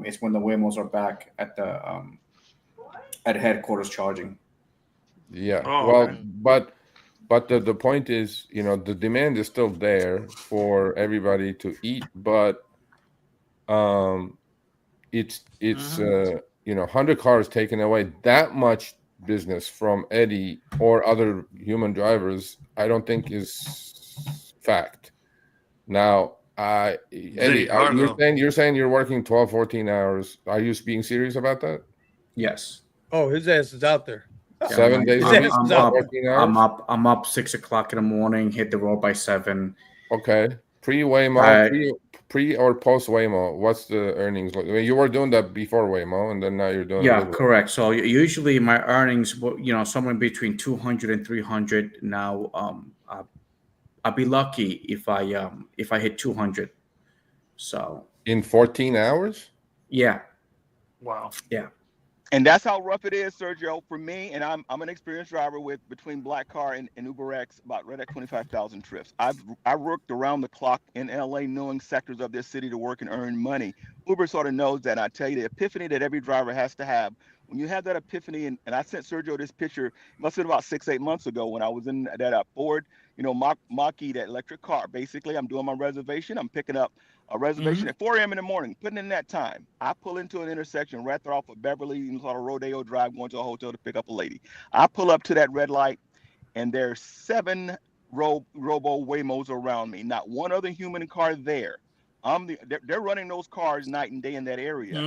It's when the Waymos are back at headquarters charging. Yeah. Oh, Well, okay. but the point is, the demand is still there for everybody to eat, but it's 100 cars taking away that much business from Eddie or other human drivers, I don't think is fact. Now, Eddie, you're saying you're working 12, 14 hours. Are you being serious about that? Yes. Oh, his ass is out there. 7 days a week, 14 hours? I'm up 6 o'clock in the morning, hit the road by 7. Okay. Pre-Waymo, pre or post Waymo, what's the earnings like? I mean, you were doing that before Waymo, and then now you're doing Yeah, correct. So usually my earnings, somewhere between 200 and 300. Now, I'll be lucky if I hit 200. So in 14 hours? Yeah. Wow. Yeah. And that's how rough it is, Sergio, for me. And I'm an experienced driver with between Black Car and UberX, about right at 25,000 trips. I worked around the clock in LA, knowing sectors of this city to work and earn money. Uber sort of knows that. And I tell you, the epiphany that every driver has to have. When you have that epiphany, and I sent Sergio this picture, it must have been about 6-8 months ago when I was in that Ford, Mach-E, that electric car. Basically, I'm doing my reservation. I'm picking up a reservation at 4 a.m. in the morning, putting in that time. I pull into an intersection right there off of Beverly, sort of Rodeo Drive, going to a hotel to pick up a lady. I pull up to that red light, and there's 7 Robo Waymos around me. Not one other human car there. They're running those cars night and day in that area.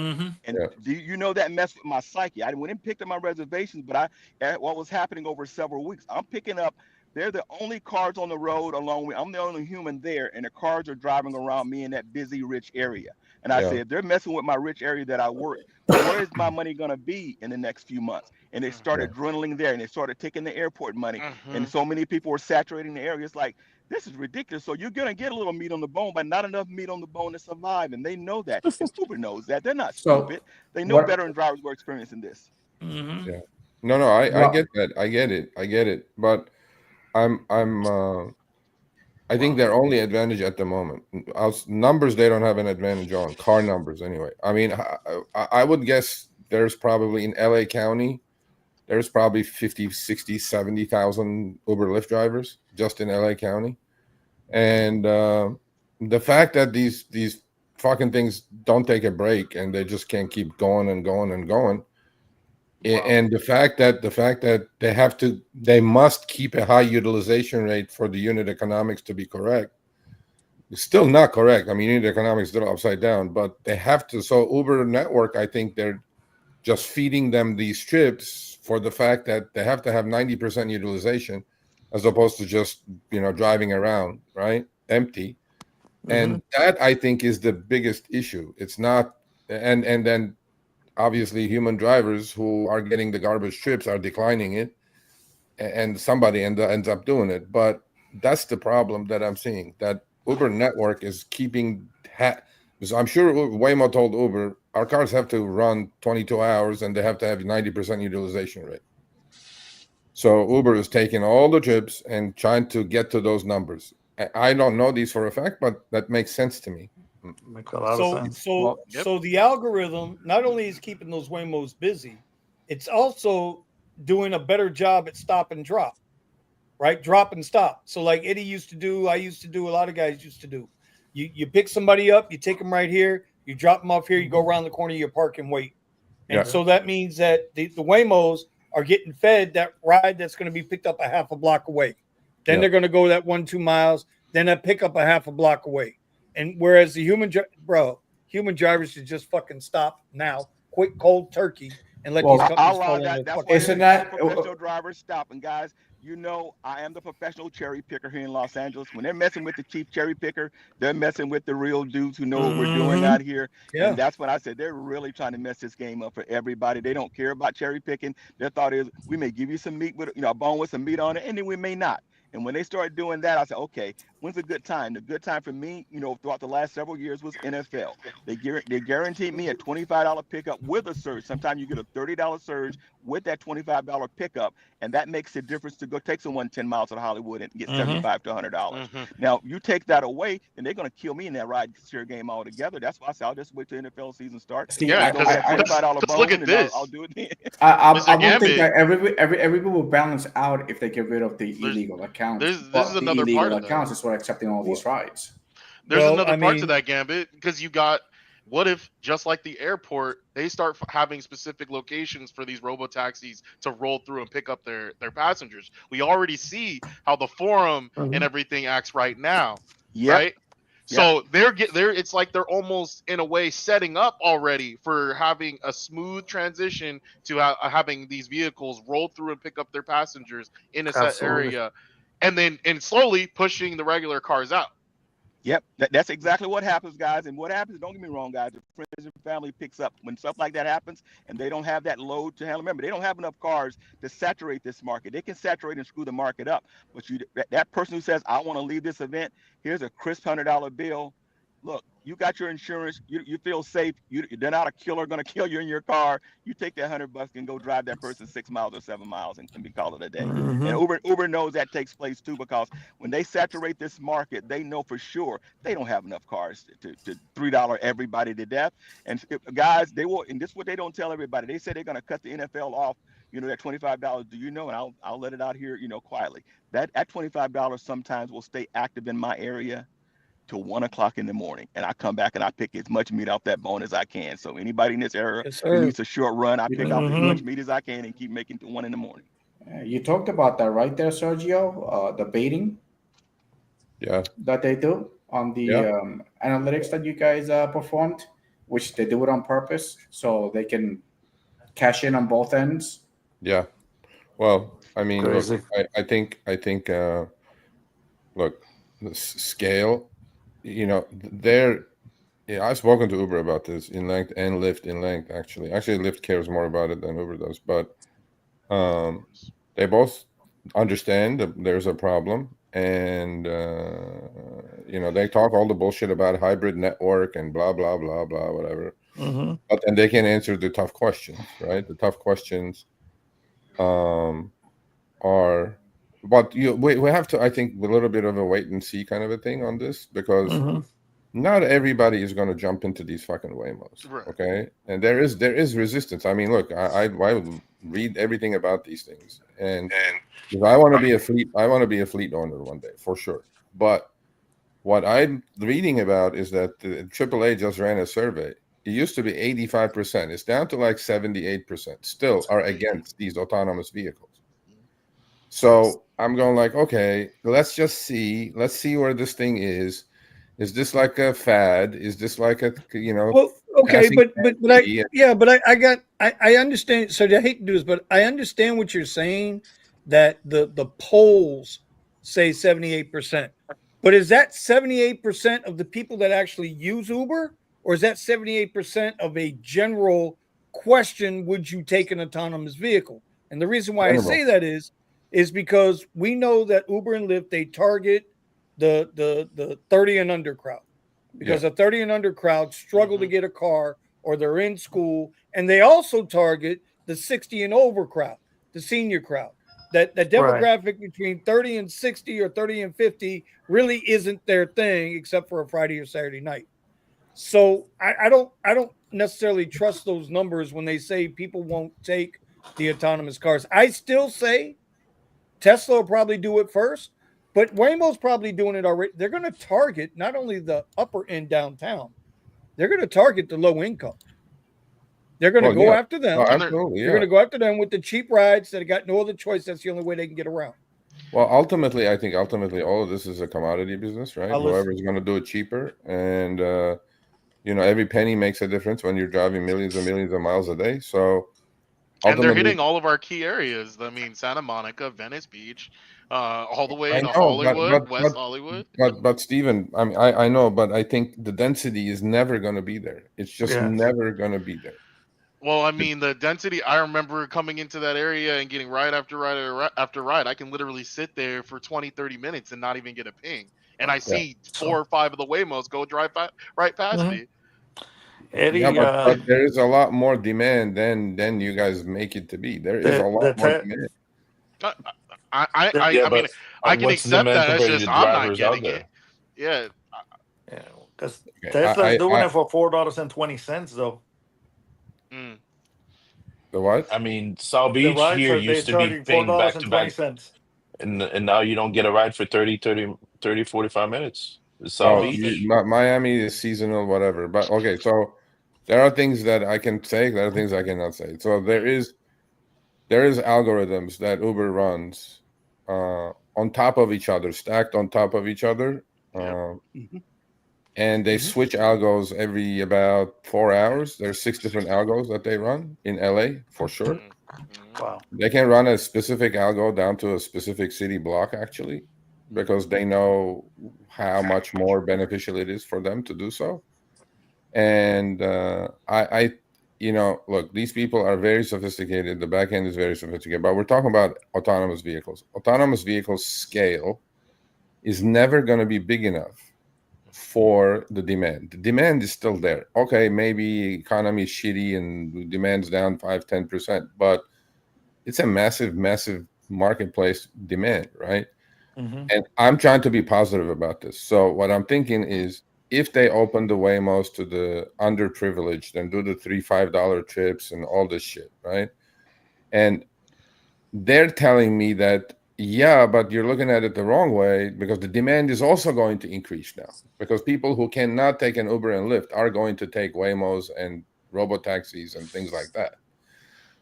And do you know that messed with my psyche? I went and picked up my reservations, but what was happening over several weeks, I'm picking up. They're the only cars on the road along with, I'm the only human there, and the cars are driving around me in that busy, rich area. And I said, they're messing with my rich area that I work. Where is my money going to be in the next few months? And they started dwindling there, and they started taking the airport money. And so many people were saturating the area. It's like, this is ridiculous. So you're going to get a little meat on the bone, but not enough meat on the bone to survive. And they know that. And Uber knows that. They're not stupid. They know veteran drivers were experiencing this. Yeah. No, I get that. I get it. But I'm I think their only advantage at the moment, numbers, they don't have an advantage on car numbers anyway. I mean, I would guess there's probably in LA County, there's probably 50, 60, 70,000 Uber Lyft drivers just in LA County. And the fact that these fucking things don't take a break and they just can't keep going and going and going. And the fact that they must keep a high utilization rate for the unit economics to be correct. It's still not correct. I mean, unit economics is still upside down, but they have to. So Uber network, I think they're just feeding them these trips for the fact that they have to have 90% utilization as opposed to just, driving around, right? Empty. And that, I think, is the biggest issue. It's not, and then obviously human drivers who are getting the garbage trips are declining it, and somebody ends up doing it. But that's the problem that I'm seeing, that Uber network is keeping because I'm sure Waymo told Uber, our cars have to run 22 hours and they have to have 90% utilization rate. So Uber is taking all the trips and trying to get to those numbers. I don't know these for a fact, but that makes sense to me. Make a lot of sense. So the algorithm not only is keeping those Waymos busy, it's also doing a better job at stop and drop, right? Drop and stop. So like Eddie used to do, I used to do, a lot of guys used to do. You pick somebody up, you take them right here, you drop them off here, you go around the corner, you park and wait. And so that means that the Waymos are getting fed that ride that's going to be picked up a half a block away. Then they're going to go that 1-2 miles, then that pick up a half a block away. And whereas the human drivers should just fucking stop now, quick cold turkey, and let these companies fall in their fucking. Isn't that professional drivers stopping, guys? I am the professional cherry picker here in Los Angeles. When they're messing with the cheap cherry picker, they're messing with the real dudes who know what we're doing out here. Yeah. And that's when I said they're really trying to mess this game up for everybody. They don't care about cherry picking. Their thought is we may give you some meat with a bone with some meat on it, and then we may not. And when they started doing that, I said, okay, when's a good time? The good time for me, throughout the last several years was NFL. They guaranteed me a $25 pickup with a surge. Sometimes you get a $30 surge with that $25 pickup, and that makes the difference to go take someone 10 miles to Hollywood and get $75 to $100. Now, you take that away, and they're going to kill me in that ride share game altogether. That's why I said I'll just wait till NFL season starts. Yeah, $25 look at this. I'll do it then. I would think that everybody will balance out if they get rid of the illegal accounts. This is another part of accounts is what accepting all these rides. There's another part to that, Gambit, because you got, what if, just like the airport, they start having specific locations for these robo-taxis to roll through and pick up their passengers? We already see how the forum and everything acts right now, right? So they're it's like they're almost in a way setting up already for having a smooth transition to having these vehicles roll through and pick up their passengers in a set area, and slowly pushing the regular cars out. Yep, that's exactly what happens, guys. And what happens, don't get me wrong, guys, the friends and family picks up when stuff like that happens and they don't have that load to handle. Remember, they don't have enough cars to saturate this market. They can saturate and screw the market up. But that person who says, I want to leave this event, here's a crisp $100 bill. Look, you got your insurance. You feel safe. They're not a killer going to kill you in your car. You take that $100 and go drive that person 6 miles or 7 miles and be called it a day. And Uber knows that takes place too, because when they saturate this market, they know for sure they don't have enough cars to $3 everybody to death. And guys, they will. And this is what they don't tell everybody. They say they're going to cut the NFL off. That $25. Do you know? And I'll let it out here, quietly. That $25 sometimes will stay active in my area till 1 o'clock in the morning, and I come back and I pick as much meat off that bone as I can. So anybody in this area who needs a short run, I pick off as much meat as I can and keep making to 1 in the morning. You talked about that right there, Sergio. The baiting, that they do on the analytics that you guys performed, which they do it on purpose so they can cash in on both ends. Yeah. Well, I mean, look, I think look, the scale. I've spoken to Uber about this in length and Lyft in length, actually. Lyft cares more about it than Uber does, but they both understand that there's a problem, and they talk all the bullshit about hybrid network and blah blah blah blah whatever, but then they can answer the tough questions, right? The tough questions are but we have to, I think, a little bit of a wait and see kind of a thing on this, because not everybody is going to jump into these fucking Waymos, Right. okay? And there is resistance. I mean, look, I would read everything about these things, and if I want to be a fleet owner one day for sure. But what I'm reading about is that the AAA just ran a survey. It used to be 85%. It's down to like 78%. Still are against these autonomous vehicles. So I'm going like, okay, let's just see. Let's see where this thing is. Is this like a fad? Is this like a Well, okay, passing fancy? I understand. So I hate to do this, but I understand what you're saying. That the polls say 78%, but is that 78% of the people that actually use Uber, or is that 78% of a general question? Would you take an autonomous vehicle? And the reason why I General. say that is because we know that Uber and Lyft, they target the 30 and under crowd, because Yeah. a 30 and under crowd struggle to get a car, or they're in school, and they also target the 60 and over crowd, the senior crowd. That the Right. demographic between 30 and 60 or 30 and 50 really isn't their thing, except for a Friday or Saturday night. So I don't necessarily trust those numbers when they say people won't take the autonomous cars. I still say Tesla will probably do it first, but Waymo's probably doing it already. They're going to target not only the upper end downtown, they're going to target the low income. They're going to Well, go yeah. after them. Oh, absolutely, They're yeah. going to go after them with the cheap rides that got no other choice. That's the only way they can get around. Well, ultimately, I think all of this is a commodity business, right? I'll listen. Whoever is going to do it cheaper, and every penny makes a difference when you're driving millions and millions of miles a day. So And they're ultimately, hitting all of our key areas. I mean, Santa Monica, Venice Beach, all the way I to know, but Hollywood, West Hollywood. Stephen, I mean, I know, but I think the density is never going to be there. It's just Yes. never going to be there. Well, I mean, the density, I remember coming into that area and getting ride after ride after ride. I can literally sit there for 20, 30 minutes and not even get a ping. And I Yeah. see 4 or 5 of the Waymos go right past me. Eddie, Yeah, but there is a lot more demand than you guys make it to be. There is a lot more demand. I Yeah, mean, but I can what's the accept demand that. It's compared to just the I'm not drivers out getting it. there? Yeah. yeah, because Okay. Tesla's doing I it for $4.20 though. Mm. the what? I mean, South The Beach rides here are they're used to be charging four paying dollars back and to twenty back, cents. and now you don't get a ride for 30, 45 minutes. It's South Oh, Beach. Miami is seasonal, whatever. But okay, so there are things that I can say, there are things I cannot say. So there is algorithms that Uber runs on top of each other, stacked on top of each other, and they switch algos every about 4 hours. There's 6 different algos that they run in LA for sure. Wow. They can run a specific algo down to a specific city block actually, because they know how much more beneficial it is for them to do so. And look, these people are very sophisticated. The back end is very sophisticated, but we're talking about autonomous vehicles. Autonomous vehicles scale is never going to be big enough for the demand. The demand is still there. Okay, maybe economy is shitty and demand's down 5-10%, but it's a massive, massive marketplace demand, right? And I'm trying to be positive about this. So what I'm thinking is, if they open the Waymos to the underprivileged and do the $3-5 trips and all this shit, right? And they're telling me that, yeah, but you're looking at it the wrong way, because the demand is also going to increase now, because people who cannot take an Uber and Lyft are going to take Waymos and robo taxis and things like that.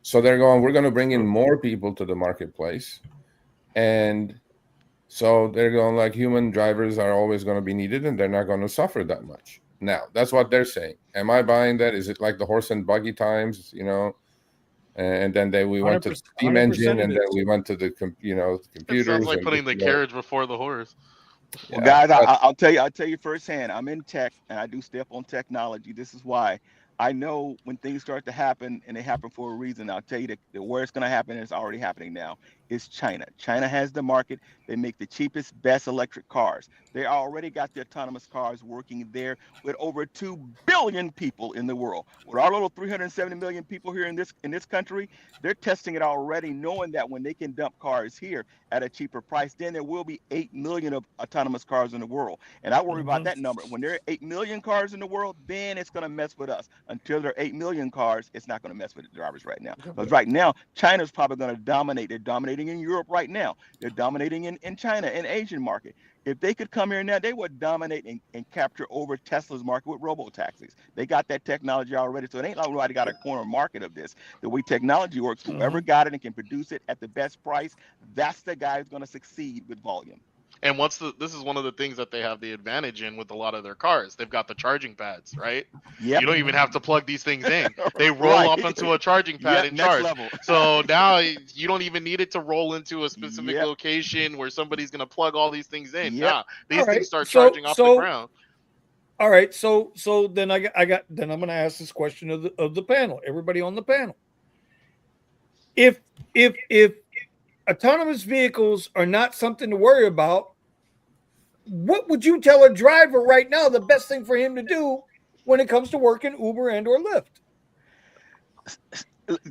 So they're going, we're going to bring in more people to the marketplace. And so they're going like, human drivers are always going to be needed and they're not going to suffer that much. Now, that's what they're saying. Am I buying that? Is it like the horse and buggy times, And then we went to the steam 100% engine, and it then is. we went to the It computers. sounds like And putting the carriage before the horse. Well, yeah, guys, I'll tell you firsthand. I'm in tech and I do step on technology. This is why I know when things start to happen, and they happen for a reason. I'll tell you where it's going to happen. It's already happening now. Is China. China has the market. They make the cheapest, best electric cars. They already got the autonomous cars working there with over 2 billion people in the world. With our little 370 million people here in this country, they're testing it already, knowing that when they can dump cars here at a cheaper price, then there will be 8 million of autonomous cars in the world. And I worry about that number. When there are 8 million cars in the world, then it's going to mess with us. Until there are 8 million cars, it's not going to mess with the drivers right now. Because right now, China's probably going to dominate. They're dominating in Europe right now. They're dominating in China and Asian market. If they could come here now, they would dominate and capture over Tesla's market with robo taxis. They got that technology already. So it ain't like nobody got a corner market of this. The way technology works, whoever got it and can produce it at the best price, that's the guy who's going to succeed with volume. And this is one of the things that they have the advantage in with a lot of their cars. They've got the charging pads, right? Yep. You don't even have to plug these things in. They roll Right. up into a charging pad and Next charge. level. So now you don't even need it to roll into a specific location where somebody's going to plug all these things in. Yep. Nah, these All things right, start so- charging off the so- ground. All right, so then I'm going to ask this question of the panel, everybody on the panel. If autonomous vehicles are not something to worry about, what would you tell a driver right now the best thing for him to do when it comes to working Uber and or Lyft?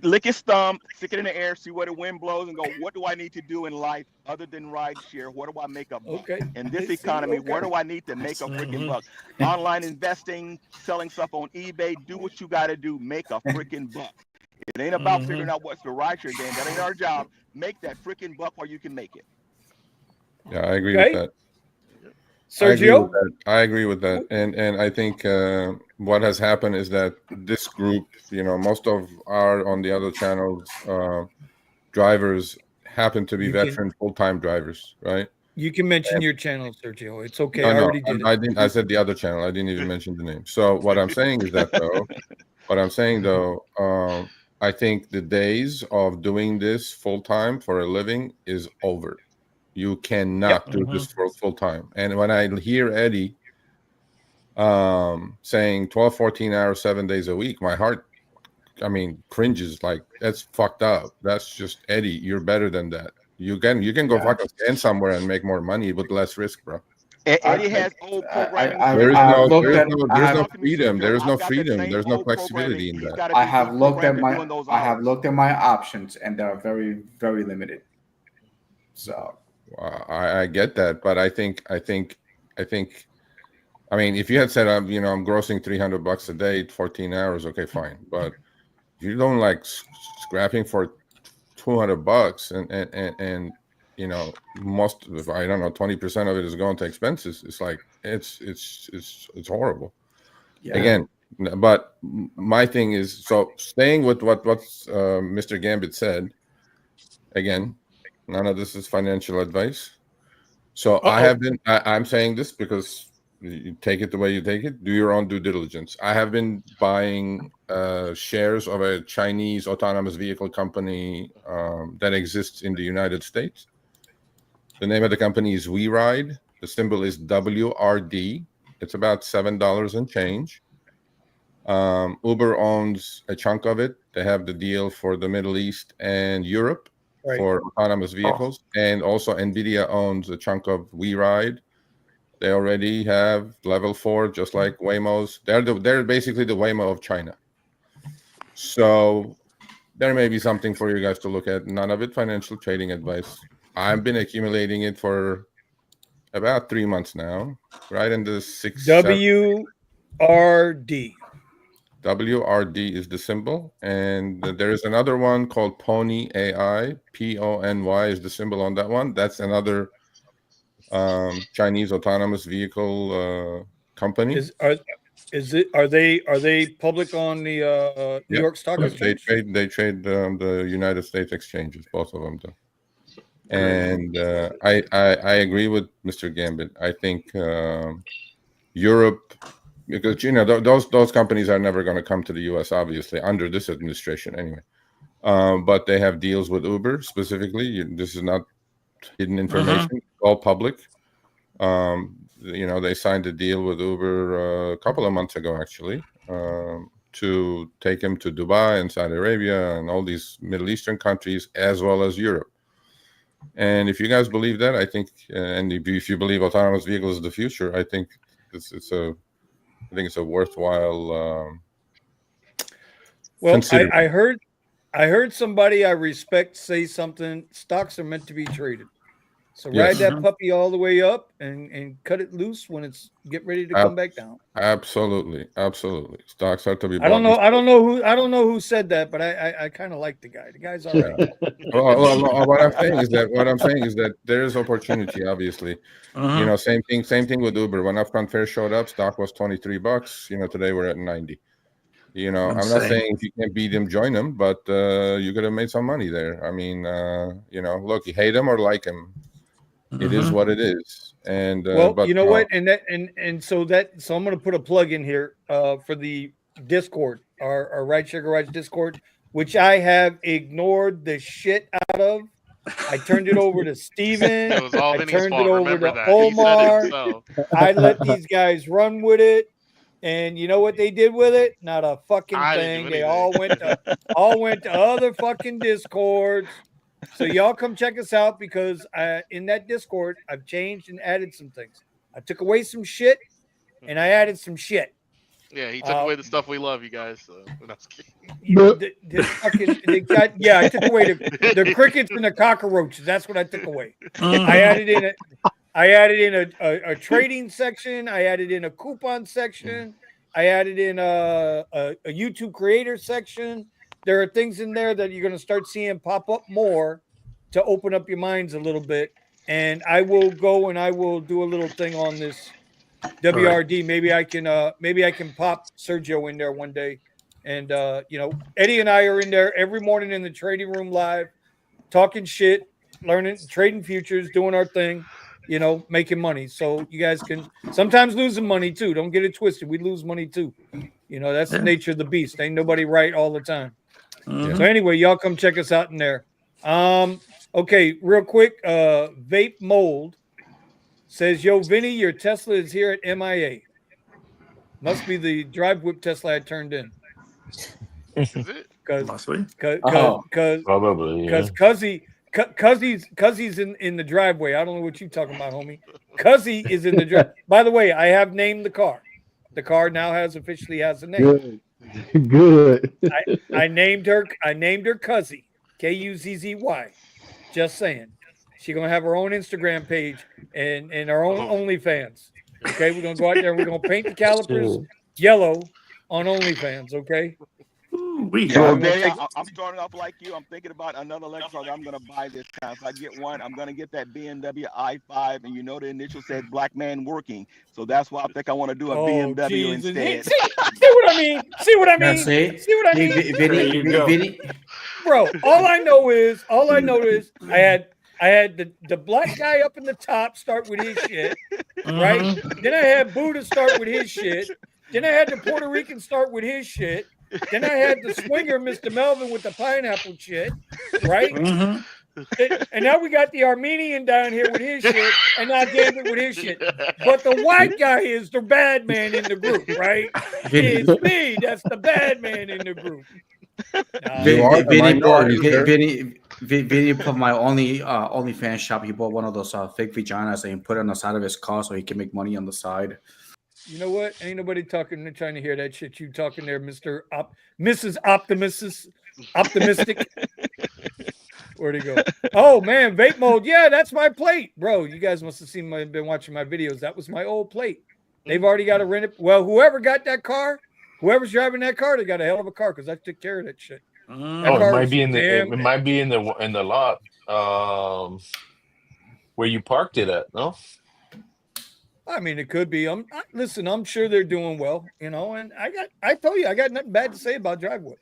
Lick his thumb, stick it in the air, see where the wind blows, and go, what do I need to do in life other than ride share? What do I make a buck? Okay. In this See, economy, okay. where do I need to make a freaking buck? Online investing, selling stuff on eBay, do what you got to do, make a freaking buck. It ain't about figuring out what's the rideshare game. That ain't our job. Make that freaking buck while you can make it. Yeah, I agree Okay. with that. Sergio? I agree with that. And I think what has happened is that this group, most of our on the other channels drivers happen to be You can- veteran full-time drivers, right? You can mention your channel, Sergio. It's okay. No, I no, already did I it. didn't. I said the other channel. I didn't even mention the name. So what I'm saying is that I think the days of doing this full-time for a living is over. You cannot do this for full time. And when I hear Eddie saying 12, 14 hours, 7 days a week, my heart, cringes. Like, that's fucked up. That's just, Eddie, you're better than that. You can go fucking stand somewhere and make more money with less risk, bro. Eddie has old programming. There's I've no looked at- freedom. There is no I've got the freedom. same There's no old flexibility in programming. He's that. gotta I be have looked at reprogrammed to doing those hours. looked at my options, and they're very, very limited. So I get that, but I think, if you had said I'm grossing $300 a day, 14 hours, okay, fine. But if you don't like scrapping for $200 and most of, I don't know, 20% of it is going to expenses, it's like it's horrible. yeah. Again, but my thing is, so staying with what Mr. Gambit said, again, none of this is financial advice. So I'm saying this because you take it the way you take it. Do your own due diligence. I have been buying shares of a Chinese autonomous vehicle company that exists in the United States. The name of the company is WeRide. The symbol is WRD. It's about $7 and change. Uber owns a chunk of it. They have the deal for the Middle East and Europe for autonomous vehicles. And also NVIDIA owns a chunk of WeRide. They already have level 4, just like Waymo's. They're basically the Waymo of China. So there may be something for you guys to look at. None of it financial trading advice. I've been accumulating it for about 3 months now, right in the 6 WRD. WRD is the symbol, and there is another one called Pony AI. PONY is the symbol on that one. That's another Chinese autonomous vehicle company. Are they public on the New York Stock Exchange? They trade the United States exchanges, both of them do. And I agree with Mr. Gambit. I think Europe, because those companies are never going to come to the U.S. obviously under this administration anyway. But they have deals with Uber specifically. This is not hidden information; it's all public. They signed a deal with Uber a couple of months ago, actually. to take him to Dubai and Saudi Arabia and all these Middle Eastern countries, as well as Europe. And if you guys believe that, I think, and if you believe autonomous vehicles is the future, I think it's a worthwhile. Well, I heard somebody I respect say something. Stocks are meant to be traded. So ride that puppy all the way up and cut it loose when it's get ready to come back down. Absolutely. Stocks are to be. I don't know who said that, but I kind of like the guy. The guy's all right. Well, what I'm saying is that there is opportunity. Obviously, same thing with Uber. When Upfront Fair showed up, stock was $23. Today we're at 90. I'm not saying if you can't beat them, join them, but you could have made some money there. I mean, look, you hate them or like them. It is what it is. And but you know what? So I'm going to put a plug in here for the Discord, our Rideshare Garage Discord, which I have ignored the shit out of. I turned it over to Steven. It was all I Vinny's turned fault. it over Remember to that. Omar. He said it himself. I let these guys run with it. And you know what they did with it? Not a fucking thing. They all went to other fucking Discords. So y'all come check us out because in that Discord, I've changed and added some things. I took away some shit and I added some shit. Yeah, he took away the stuff we love, you guys. So I was kidding. I took away the crickets and the cockroaches. That's what I took away. I added in a trading section. I added in a coupon section. I added in a YouTube creator section. There are things in there that you're going to start seeing pop up more to open up your minds a little bit. And I will go and I will do a little thing on this WRD. Maybe I can pop Sergio in there one day. And Eddie and I are in there every morning in the trading room live, talking shit, learning, trading futures, doing our thing, making money. So you guys can sometimes losing money too. Don't get it twisted. We lose money too. That's the nature of the beast. Ain't nobody right all the time. So anyway, y'all come check us out in there. Okay, real quick. Vape Mold says, "Yo, Vinny, your Tesla is here at MIA. Must be the drive whip Tesla I turned in." Is it? Because Probably, yeah. Cuzzy's in the driveway. I don't know what you're talking about, homie. Cuzzy is in the drive. By the way, I have named the car. The car now officially has a name. Good. I named her Cuzzy. Kuzzy. Just saying. She's gonna have her own Instagram page and her own OnlyFans. Okay, we're gonna go out there and we're gonna paint the calipers yellow on OnlyFans. Okay. I'm starting off like you. I'm thinking about another electric car that I'm going to buy this time. If I get one, I'm going to get that BMW i5. And the initial said black man working. So that's why I think I want to do a BMW instead. See what I mean? See what I mean? See what I mean? Vinny. Bro, all I know is I had the black guy up in the top start with his shit, right? Then I had Buddha start with his shit. Then I had the Puerto Rican start with his shit. Then I had the swinger, Mr. Melvin, with the pineapple shit, right? And now we got the Armenian down here with his shit, and now Gambit with his shit. But the white guy is the bad man in the group, right? It's me that's the bad man in the group. Vinny put my OnlyFans shop. He bought one of those fake vaginas and he put it on the side of his car so he can make money on the side. You know what? Ain't nobody trying to hear that shit you talking there, Mrs. Optimistic. Where'd he go? Oh man, vape mode. Yeah, that's my plate, bro. You guys must have been watching my videos. That was my old plate. They've already got to rent it. Well, whoever got that car, whoever's driving that car, they got a hell of a car because I took care of that shit. It might be in the lot where you parked it at. No. I mean, it could be. Listen, I'm sure they're doing well, and I told you, I got nothing bad to say about Driveway.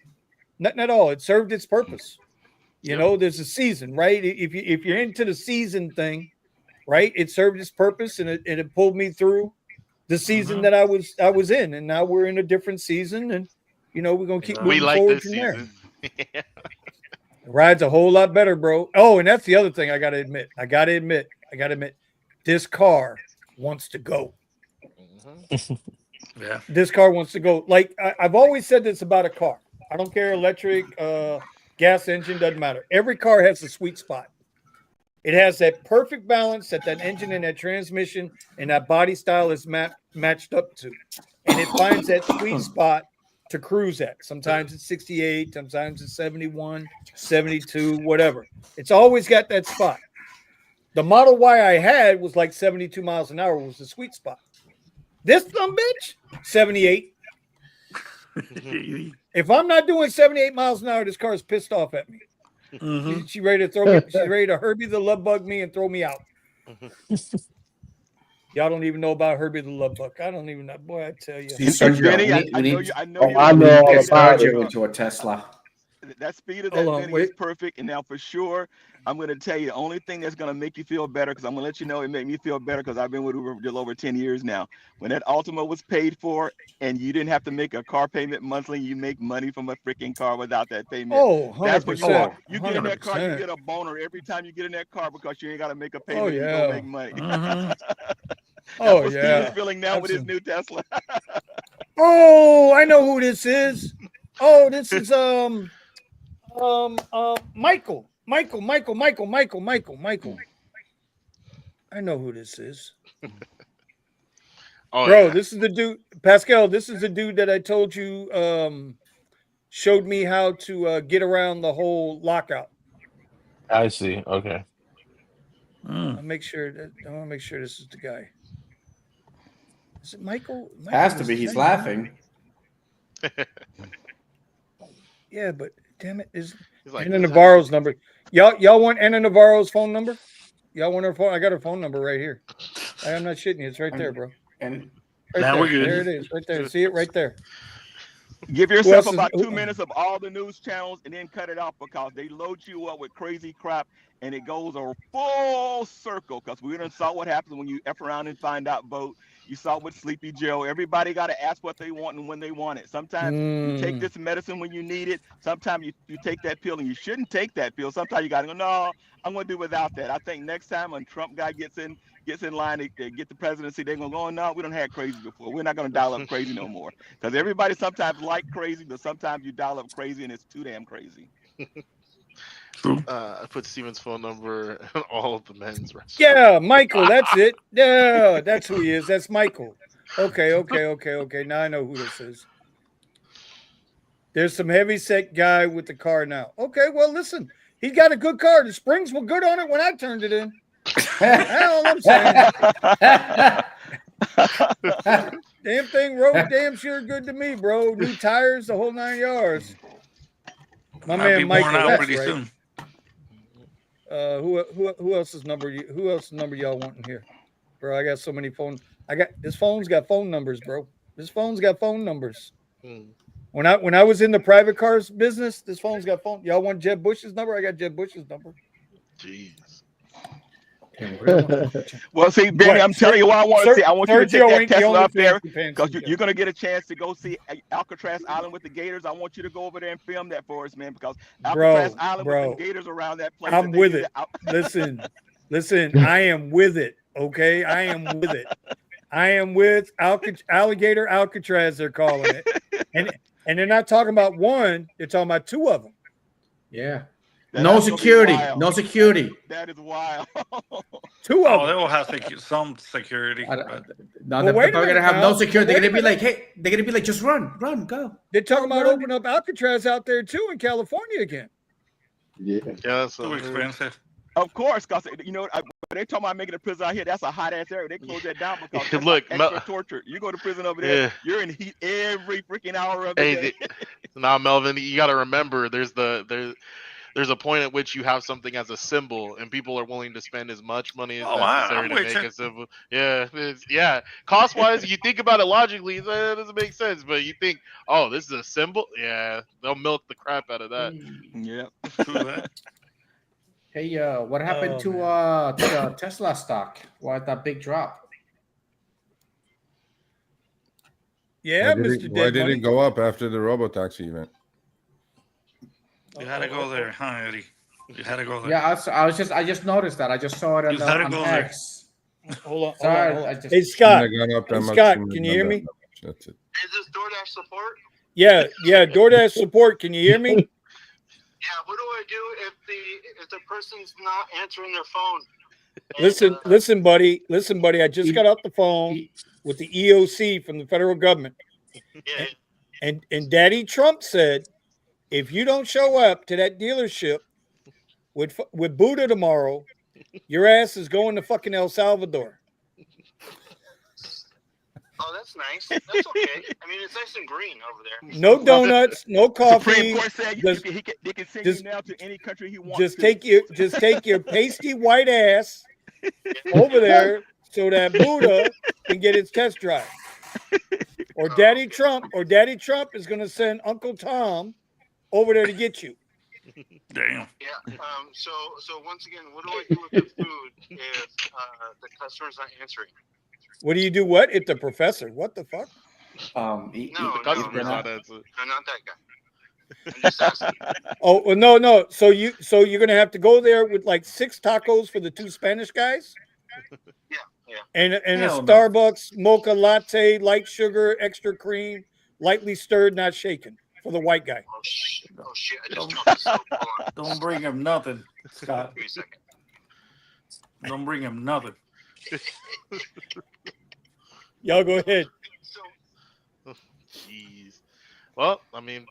Nothing at all. It served its purpose. There's a season, right? If you're into the season thing, right? It served its purpose, and it pulled me through the season that I was in, and now we're in a different season, and we're gonna keep moving forward from there. The ride's a whole lot better, bro. Oh, and that's the other thing I gotta admit. This car wants to go. Yeah. This car wants to go. Like I've always said this about a car. I don't care, electric, gas engine, doesn't matter. Every car has a sweet spot. It has that perfect balance that engine and that transmission and that body style is matched up to. And it finds that sweet spot to cruise at. Sometimes it's 68, sometimes it's 71, 72, whatever. It's always got that spot. The Model Y I had was like 72 miles an hour was the sweet spot. This dumb bitch, 78. If I'm not doing 78 miles an hour, this car is pissed off at me. Mm-hmm. She's ready to throw me. She's ready to Herbie the Love Bug me and throw me out. Y'all don't even know about Herbie the Love Bug. I don't even know. Boy, I tell you. Benny, I know I you. I know all get about it. Sergio into a Tesla. That speed of Hold that on, Benny wait. is perfect. And now for sure, I'm going to tell you the only thing that's going to make you feel better, because I'm going to let you know it made me feel better because I've been with Uber for a little over 10 years now. When that Altima was paid for and you didn't have to make a car payment monthly, you make money from a freaking car without that payment. Oh, 100%. That's when you get in that car, you 100%. get a boner every time you get in that car because you ain't got to make a payment. Oh, You yeah. go make money. Mm-hmm. That's Oh, what Steve yeah. is feeling now with his new Tesla. Oh, I know who this is. Oh, this is Michael. I know who this is. Oh, Bro, yeah. this is the dude, Pascal. This is the dude that I told you showed me how to get around the whole lockout. I see. Okay. I'll make sure that I want to make sure this is the guy. Is it Michael? Has to is be. his He's name? laughing. Yeah, but damn it, is like, Anna Navarro's number? Y'all want Anna Navarro's phone number? Y'all want her phone? I got her phone number right here. I'm not shitting you. It's right there, bro. And right now there. we're good. There it is, right there. See it right there. Give Who yourself else is- about who- 2 minutes of all the news channels and then cut it off because they load you up with crazy crap and it goes a full circle. Because we done saw what happens when you F around and find out vote. You saw with Sleepy Joe. Everybody got to ask what they want and when they want it. Sometimes you take this medicine when you need it. Sometimes you take that pill and you shouldn't take that pill. Sometimes you got to go, no, I'm going to do without that. I think next time when Trump guy gets in line to get the presidency, they're going to go, no, we don't have crazy before. We're not going to dial up crazy no more. Because everybody sometimes like crazy, but sometimes you dial up crazy and it's too damn crazy. I put Steven's phone number on all of the men's restaurants. Yeah, Michael. That's it. Yeah, that's who he is. That's Michael. Okay. Now I know who this is. There's some heavy set guy with the car now. Okay, well, listen, he got a good car. The springs were good on it when I turned it in. That's all I'm saying. Damn thing rode damn sure good to me, bro. New tires, the whole 9 yards. My I'll man be Michael. worn out That's pretty right. soon. Who else's number? Who else's number y'all wanting here, bro? I got so many phone. This phone's got phone numbers, bro. This phone's got phone numbers. When I was in the private cars business, this phone's got phone. Y'all want Jeb Bush's number? I got Jeb Bush's number. Jeez. Well, see, Benny, I'm telling you what I want to see. I want you to take that Tesla up there because you're going to get a chance to go see Alcatraz Island with the Gators. I want you to go over there and film that for us, man, because Alcatraz Island with the Gators around that place. I'm with it. Listen, I am with it. Okay, I am with it. I am with Alligator Alcatraz. They're calling it, and they're not talking about one. They're talking about two of them. Yeah. No security. No security. That is wild. Two of them. They will have some security. No, they're going to have no security. They're going to be like, hey, they're going to be like, just run, go. They're talking about opening up Alcatraz out there too in California again. Yeah, that's too expensive. Of course, because when they talking about making a prison out here, that's a hot ass area. They close that down because that's look, extra torture. You go to prison over there, you're in heat every freaking hour of the day. Now, Melvin, you got to remember, there's a point at which you have something as a symbol, and people are willing to spend as much money as necessary to make a symbol. Yeah, cost wise, you think about it logically, that doesn't make sense. But you think, oh, this is a symbol? Yeah, they'll milk the crap out of that. Yeah. Hey, what happened to the Tesla stock? Why that big drop? Yeah, Why did it go up after the robotaxi event? You had to go there, huh, Eddie? You had to go there. Yeah, I just noticed that. I just saw it on X. Hold on. Sorry, hold on. Hey, Scott. Shouldn't have gone up that much, Scott, shouldn't can have you hear gone me? that much, That's it. Is this DoorDash support? Yeah, DoorDash support. Can you hear me? Yeah. What do I do if the person's not answering their phone? Listen, buddy. I just got off the phone with the EOC from the federal government, and Daddy Trump said, if you don't show up to that dealership with Buddha tomorrow, your ass is going to fucking El Salvador. Oh, that's nice. That's okay. I mean, it's nice and green over there. No donuts, no coffee. Supreme Court said they can send you now to any country he wants. Just take your pasty white ass over there so that Buddha can get its test drive. Or Daddy Trump is going to send Uncle Tom over there to get you. Damn. Yeah. So once again, what do I do with the food if the customer's not answering? What do you do? What if the professor? What the fuck? The customer's not answering. I'm not that guy. I'm just asking. Oh well, no. So you're gonna have to go there with like 6 tacos for the 2 Spanish guys. Yeah. And a Starbucks mocha latte, light sugar, extra cream, lightly stirred, not shaken for the white guy. Oh shit! I just dropped the soap. Don't bring him nothing, Scott. Give me a second. Don't bring him nothing. Y'all go ahead. Jeez. Well, I mean,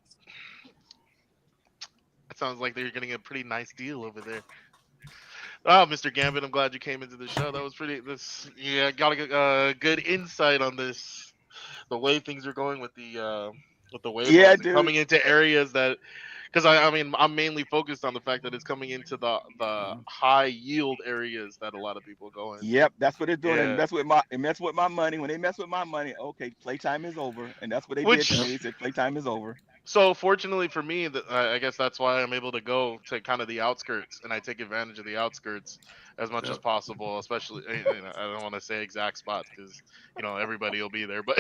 it sounds like they're getting a pretty nice deal over there. Oh, Mr. Gambit, I'm glad you came into the show. That was got a good insight on this, the way things are going with the Waymo coming into areas that, because I mean, I'm mainly focused on the fact that it's coming into the high yield areas that a lot of people go in. Yep, that's what they're doing. Yeah. And mess with my money. When they mess with my money, okay, playtime is over, and that's what they did to me. They said playtime is over. So fortunately for me, I guess that's why I'm able to go to kind of the outskirts, and I take advantage of the outskirts as much as possible. Especially, I don't want to say exact spots because everybody will be there. But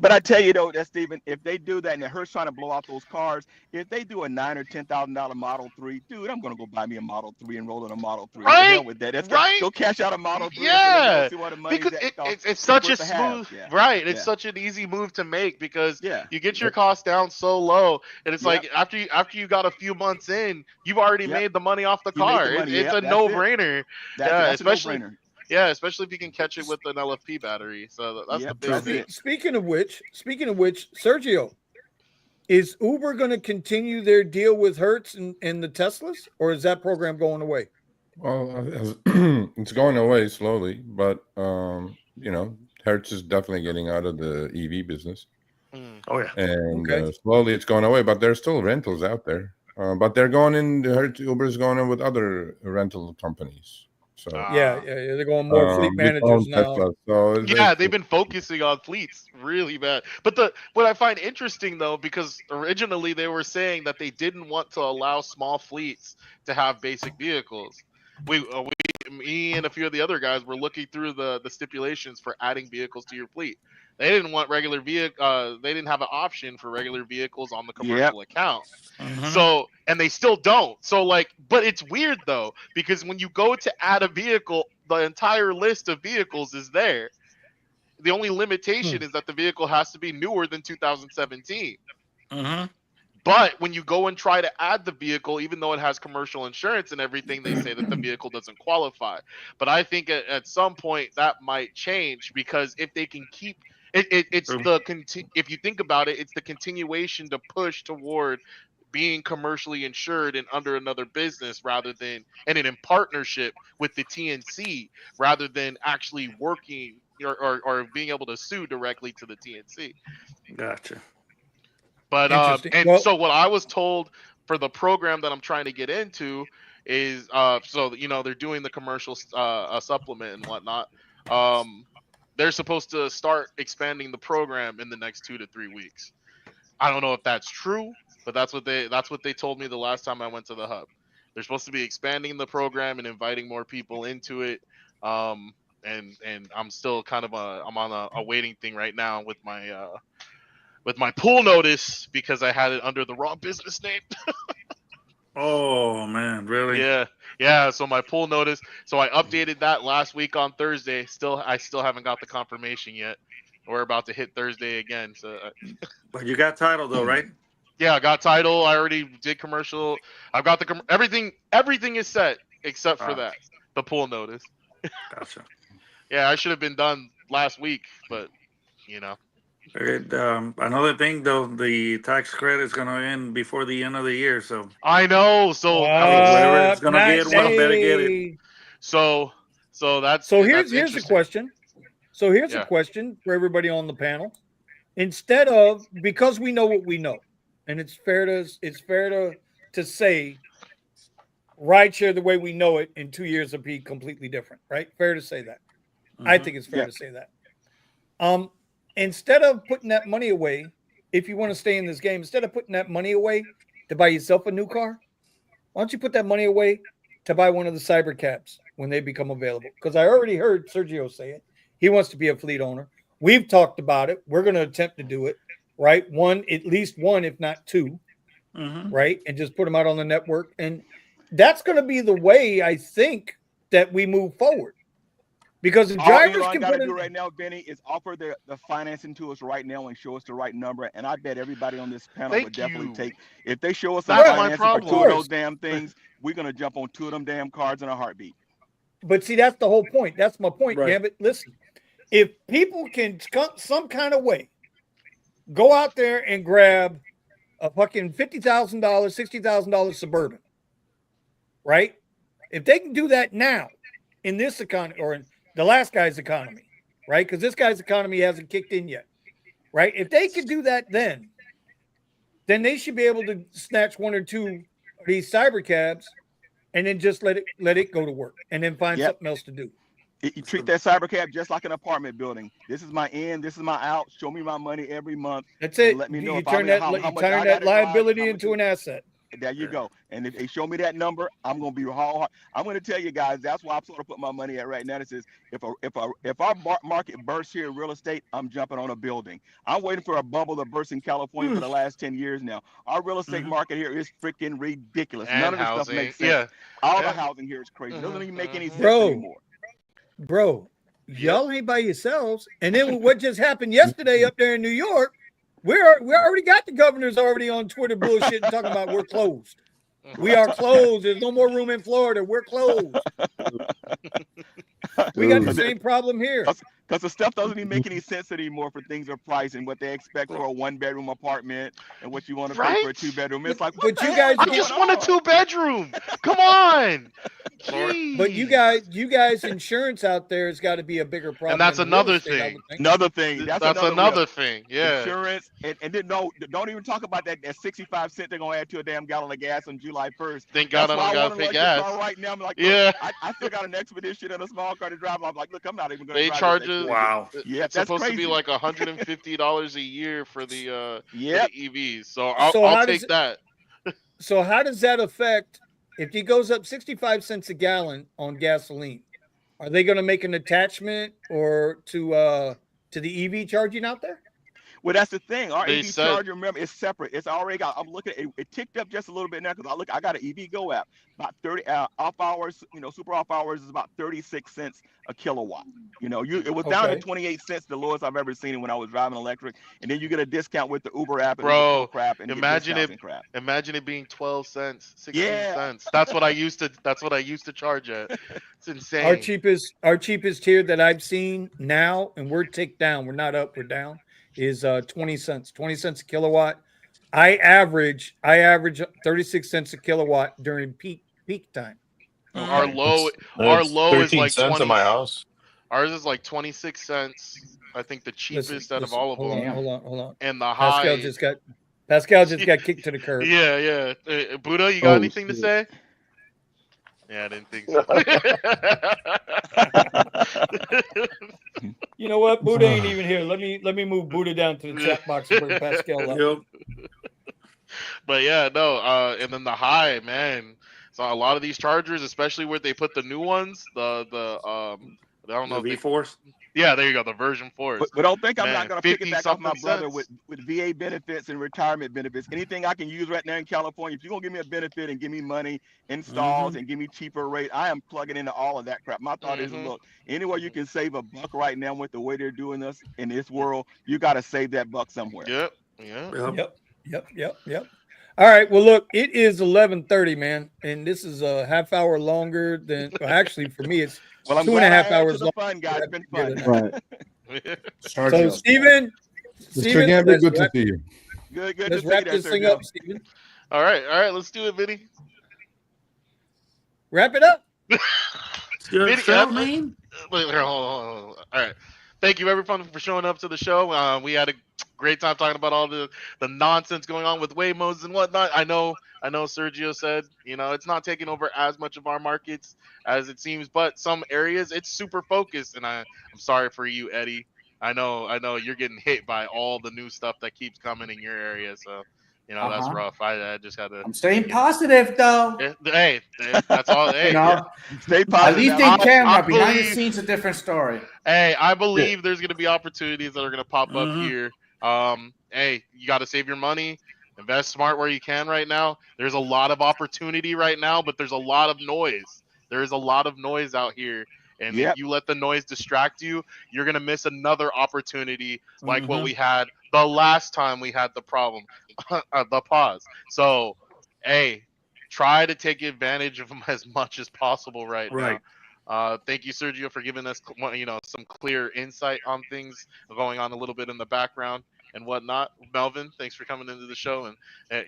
but I tell you though, that Stephen, if they do that and Hertz trying to blow out those cars, if they do a $9,000 or $10,000 Model 3, dude, I'm gonna go buy me a Model 3 and roll in a Model 3. Right? Hell with that. Go cash out a Model 3. Yeah, see what the money's because it's such a smooth, right? It's such an easy move to make because you get your costs down so low, and it's like after you got a few months in, you've already made the money off the car. It's a no-brainer. Especially if you can catch it with an LFP battery. So that's the big thing. Speaking of which, Sergio, is Uber going to continue their deal with Hertz and the Teslas, or is that program going away? Well, it's going away slowly, but Hertz is definitely getting out of the EV business. Oh yeah, and slowly it's going away, but there's still rentals out there. But they're going in. Uber's going in with other rental companies. So they're going more fleet managers now. Tesla, they've been focusing on fleets really bad. But what I find interesting though, because originally they were saying that they didn't want to allow small fleets to have basic vehicles. Me and a few of the other guys were looking through the stipulations for adding vehicles to your fleet. They didn't want regular vehicle. They didn't have an option for regular vehicles on the commercial account. So, and they still don't. So, but it's weird though, because when you go to add a vehicle, the entire list of vehicles is there. The only limitation is that the vehicle has to be newer than 2017. But when you go and try to add the vehicle, even though it has commercial insurance and everything, they say that the vehicle doesn't qualify. But I think at some point that might change, because if they can keep if you think about it, it's the continuation to push toward being commercially insured and under another business rather than in partnership with the TNC rather than actually working or being able to sue directly to the TNC. Gotcha. But so what I was told for the program that I'm trying to get into is they're doing the commercial supplement and whatnot. They're supposed to start expanding the program in the next 2 to 3 weeks. I don't know if that's true, but that's what they told me the last time I went to the hub. They're supposed to be expanding the program and inviting more people into it. And I'm still kind of I'm on a waiting thing right now with my pull notice because I had it under the wrong business name. Oh man, really? Yeah. Yeah, so my pull notice. So I updated that last week on Thursday. I still haven't got the confirmation yet. We're about to hit Thursday again. So, But you got title though, right? yeah, I got title. I already did commercial. I've got the everything. Everything is set except for that, the pull notice. Gotcha. Yeah, I should have been done last week, but you know. Another thing though, the tax credit is gonna end before the end of the year, so I know. So I mean, whoever is gonna Not get one better get it. hey. so that's So that's here's a interesting. question. So here's a Yeah. question for everybody on the panel. Instead of, because we know what we know, and it's fair to say rideshare the way we know it in 2 years will be completely different, right? Fair to say that. I think it's fair to say that. Instead of putting that money away, if you want to stay in this game, instead of putting that money away to buy yourself a new car, why don't you put that money away to buy one of the cyber cabs when they become available? Because I already heard Sergio say it. He wants to be a fleet owner. We've talked about it. We're going to attempt to do it, right? At least one, if not two, right? And just put them out on the network. And that's going to be the way, I think, that we move forward. Because if drivers Elon can got to put do in, right now, Benny, is offer the financing to us right now and show us the right number. And I bet everybody on this panel would definitely take. If they show us some That's my financing for problem. two of those damn things, we're gonna jump on two of them damn cards in a heartbeat. but see, that's the whole point. That's my point. Right. Yeah, but listen, if people can some kind of way go out there and grab a fucking $50,000, $60,000 Suburban, right? If they can do that now in this economy or in the last guy's economy, right? Because this guy's economy hasn't kicked in yet, right? If they could do that then they should be able to snatch one or two of these cyber cabs and then just let it go to work and then find something else to do. You treat that cyber cab just like an apartment building. This is my in, this is my out. Show me my money every month. That's it. Let me know You if turn that liability into an asset. There you go. And if they show me that number, I'm gonna be hard. I'm gonna tell you guys. That's why I'm sort of put my money at right now. This is if our market bursts here in real estate, I'm jumping on a building. I'm waiting for a bubble to burst in California for the last 10 years now. Our real estate market here is freaking ridiculous. And none of this housing. stuff makes sense. Yeah. All the housing here is crazy. It doesn't even make any sense anymore. Bro, y'all ain't by yourselves. And then what just happened yesterday up there in New York? We already got the governors already on Twitter bullshit and talking about we're closed. We are closed. There's no more room in Florida. We're closed. We got the same problem here. Because the stuff doesn't even make any sense anymore for things are priced and what they expect for a 1-bedroom apartment and what you want to pay for a 2-bedroom. It's like, what but you guys, I just want a 2-bedroom. Come on. Jeez. But you guys, insurance out there has got to be a bigger problem. And that's than another real estate, thing. Another thing. That's another thing. Yeah. Insurance. And then don't even talk about that 65 cents they're going to add to a damn gallon of gas on July 1st. Thank God I don't got to pay gas. Right now, I'm like, yeah. I still got an Expedition and a small car to drive. I'm like, look, I'm not even going to They drive charge this. Wow. Yeah, it's supposed to be like $150 a year for the EVs. So I'll take that. So how does that affect if he goes up 65 cents a gallon on gasoline? Are they going to make an attachment or to the EV charging out there? Well, that's the thing. Our EV charger, remember, it's separate. It's already got. I'm looking at it. It ticked up just a little bit now because I got an EV Go app. About 30 off hours. Super off hours is about 36 cents a kilowatt. It was down to 28 cents, the lowest I've ever seen it when I was driving electric. And then you get a discount with the Uber app and Bro, crap. And imagine it being 12 cents, 16 cents. That's what I used to charge at. It's insane. Our cheapest tier that I've seen now, and we're ticked down. We're not up. We're down. Is 20 cents a kilowatt. I average 36 cents a kilowatt during peak time. Our low is like 20 in my house. Ours is like 26 cents. I think the cheapest out of all of them. Hold on. And the high Pascal just got kicked to the curb. Yeah. Buddha, you got anything to say? Yeah, I didn't think so. You know what? Buddha ain't even here. Let me move Buddha down to the chat box and bring Pascal up. Yep. But yeah, no. And then the high, man. So a lot of these chargers, especially where they put the new ones, I don't know, V-Force. Yeah, there you go. The version 4s. But don't think I'm not Man, gonna 50 piggyback off my something brother cents. with VA benefits and retirement benefits. Anything I can use right now in California, if you're gonna give me a benefit and give me money, installs, and give me cheaper rate, I am plugging into all of that crap. My thought is, Mm-hmm. look, anywhere you can save a buck right now with the way they're doing us in this world, you got to save that buck somewhere. Yep. Yep. Yep. All right. Well, look, it is 11:30, man, and this is a half hour longer than. Well, actually, for me, it's Well, I'm two and a glad I half added to hours the long. fun, guys. It's been fun. Right. So, Sergio's Mr. Gambler, good to see you. Good to let's see wrap you this there, thing Sergio. up, Steven. All right. Let's do it, Vinny. Wrap it up. Good Vinny, stuff, man. wait, hold on. All right. Thank you, everyone, for showing up to the show. We had a great time talking about all the nonsense going on with Waymos and whatnot. I know Sergio said, it's not taking over as much of our markets as it seems, but some areas it's super focused. And I'm sorry for you, Eddie. I know you're getting hit by all the new stuff that keeps coming in your area. So, that's rough. I just had to. I'm staying positive though. Hey, that's all. Hey, stay At positive. least now. in camera, I behind the believe- scenes, a different story. Hey, I believe there's going to be opportunities that are going to pop up here. Hey, you got to save your money, invest smart where you can right now. There's a lot of opportunity right now, but there's a lot of noise. There is a lot of noise out here. And if you let the noise distract you, you're going to miss another opportunity like what we had the last time we had the problem, the pause. So, hey, try to take advantage of them as much as possible right now. Thank you, Sergio, for giving us some clear insight on things going on a little bit in the background and whatnot. Melvin, thanks for coming into the show and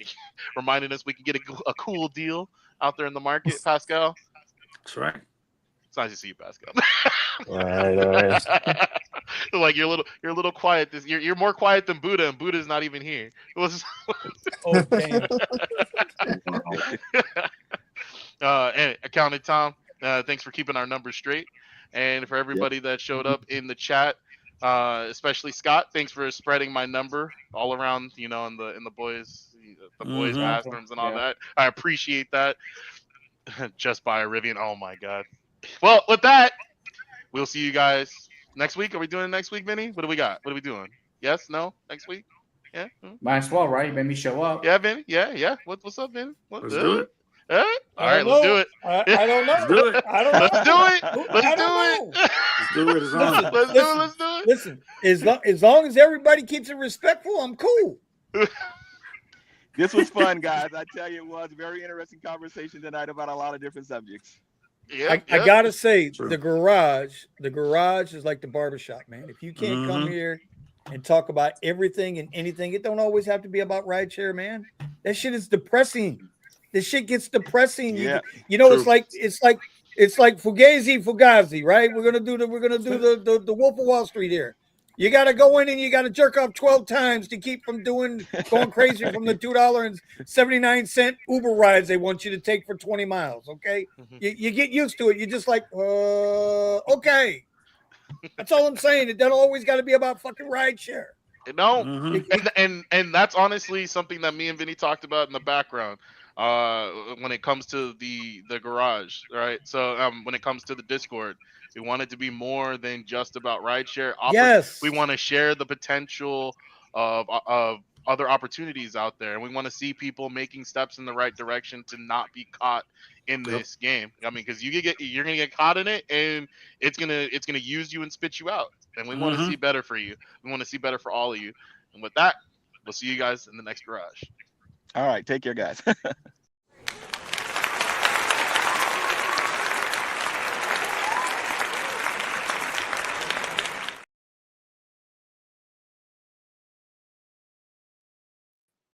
reminding us we can get a cool deal out there in the market. Pascal, That's right. it's nice to see you, Pascal. All right. Like you're a little quiet. You're more quiet than Buddha, and Buddha's not even here. It was. Oh damn. And Accountant Tom, thanks for keeping our numbers straight, and for everybody that showed up in the chat, especially Scott. Thanks for spreading my number all around, in the boys' bathrooms and all that. I appreciate that. Just by a Rivian. Oh my god. Well, with that, we'll see you guys next week. Are we doing it next week, Vinny? What do we got? What are we doing? Yes? No? Next week? Yeah? Might as well, right? Made me show up. Yeah, Vinny? Yeah. What's up, Vinny? Let's do it. All right, let's do it. I don't know. Let's do it. I don't know. Let's do it. Let's I do don't know. it. Let's do it. It's on. Let's do it. Listen, as long as everybody keeps it respectful, I'm cool. This was fun, guys. I tell you, it was a very interesting conversation tonight about a lot of different subjects. I gotta say, the garage is like the barbershop, man. If you can't come here and talk about everything and anything, it don't always have to be about rideshare, man. That shit is depressing. This shit gets depressing. Yeah. It's like Fugazi, right? We're gonna do the Wolf of Wall Street here. You got to go in and you got to jerk off 12 times to keep from going crazy from the $2.79 Uber rides they want you to take for 20 miles. Okay, you get used to it. You're just like, okay. That's all I'm saying. It doesn't always got to be about fucking rideshare. No, and that's honestly something that me and Vinny talked about in the background. When it comes to the garage, right? So when it comes to the Discord, we want it to be more than just about rideshare. Yes, we want to share the potential of other opportunities out there, and we want to see people making steps in the right direction to not be caught in this game. I mean, because you're gonna get caught in it, and it's gonna use you and spit you out. And we want to see better for you. We want to see better for all of you. And with that, we'll see you guys in the next garage. All right, take care, guys.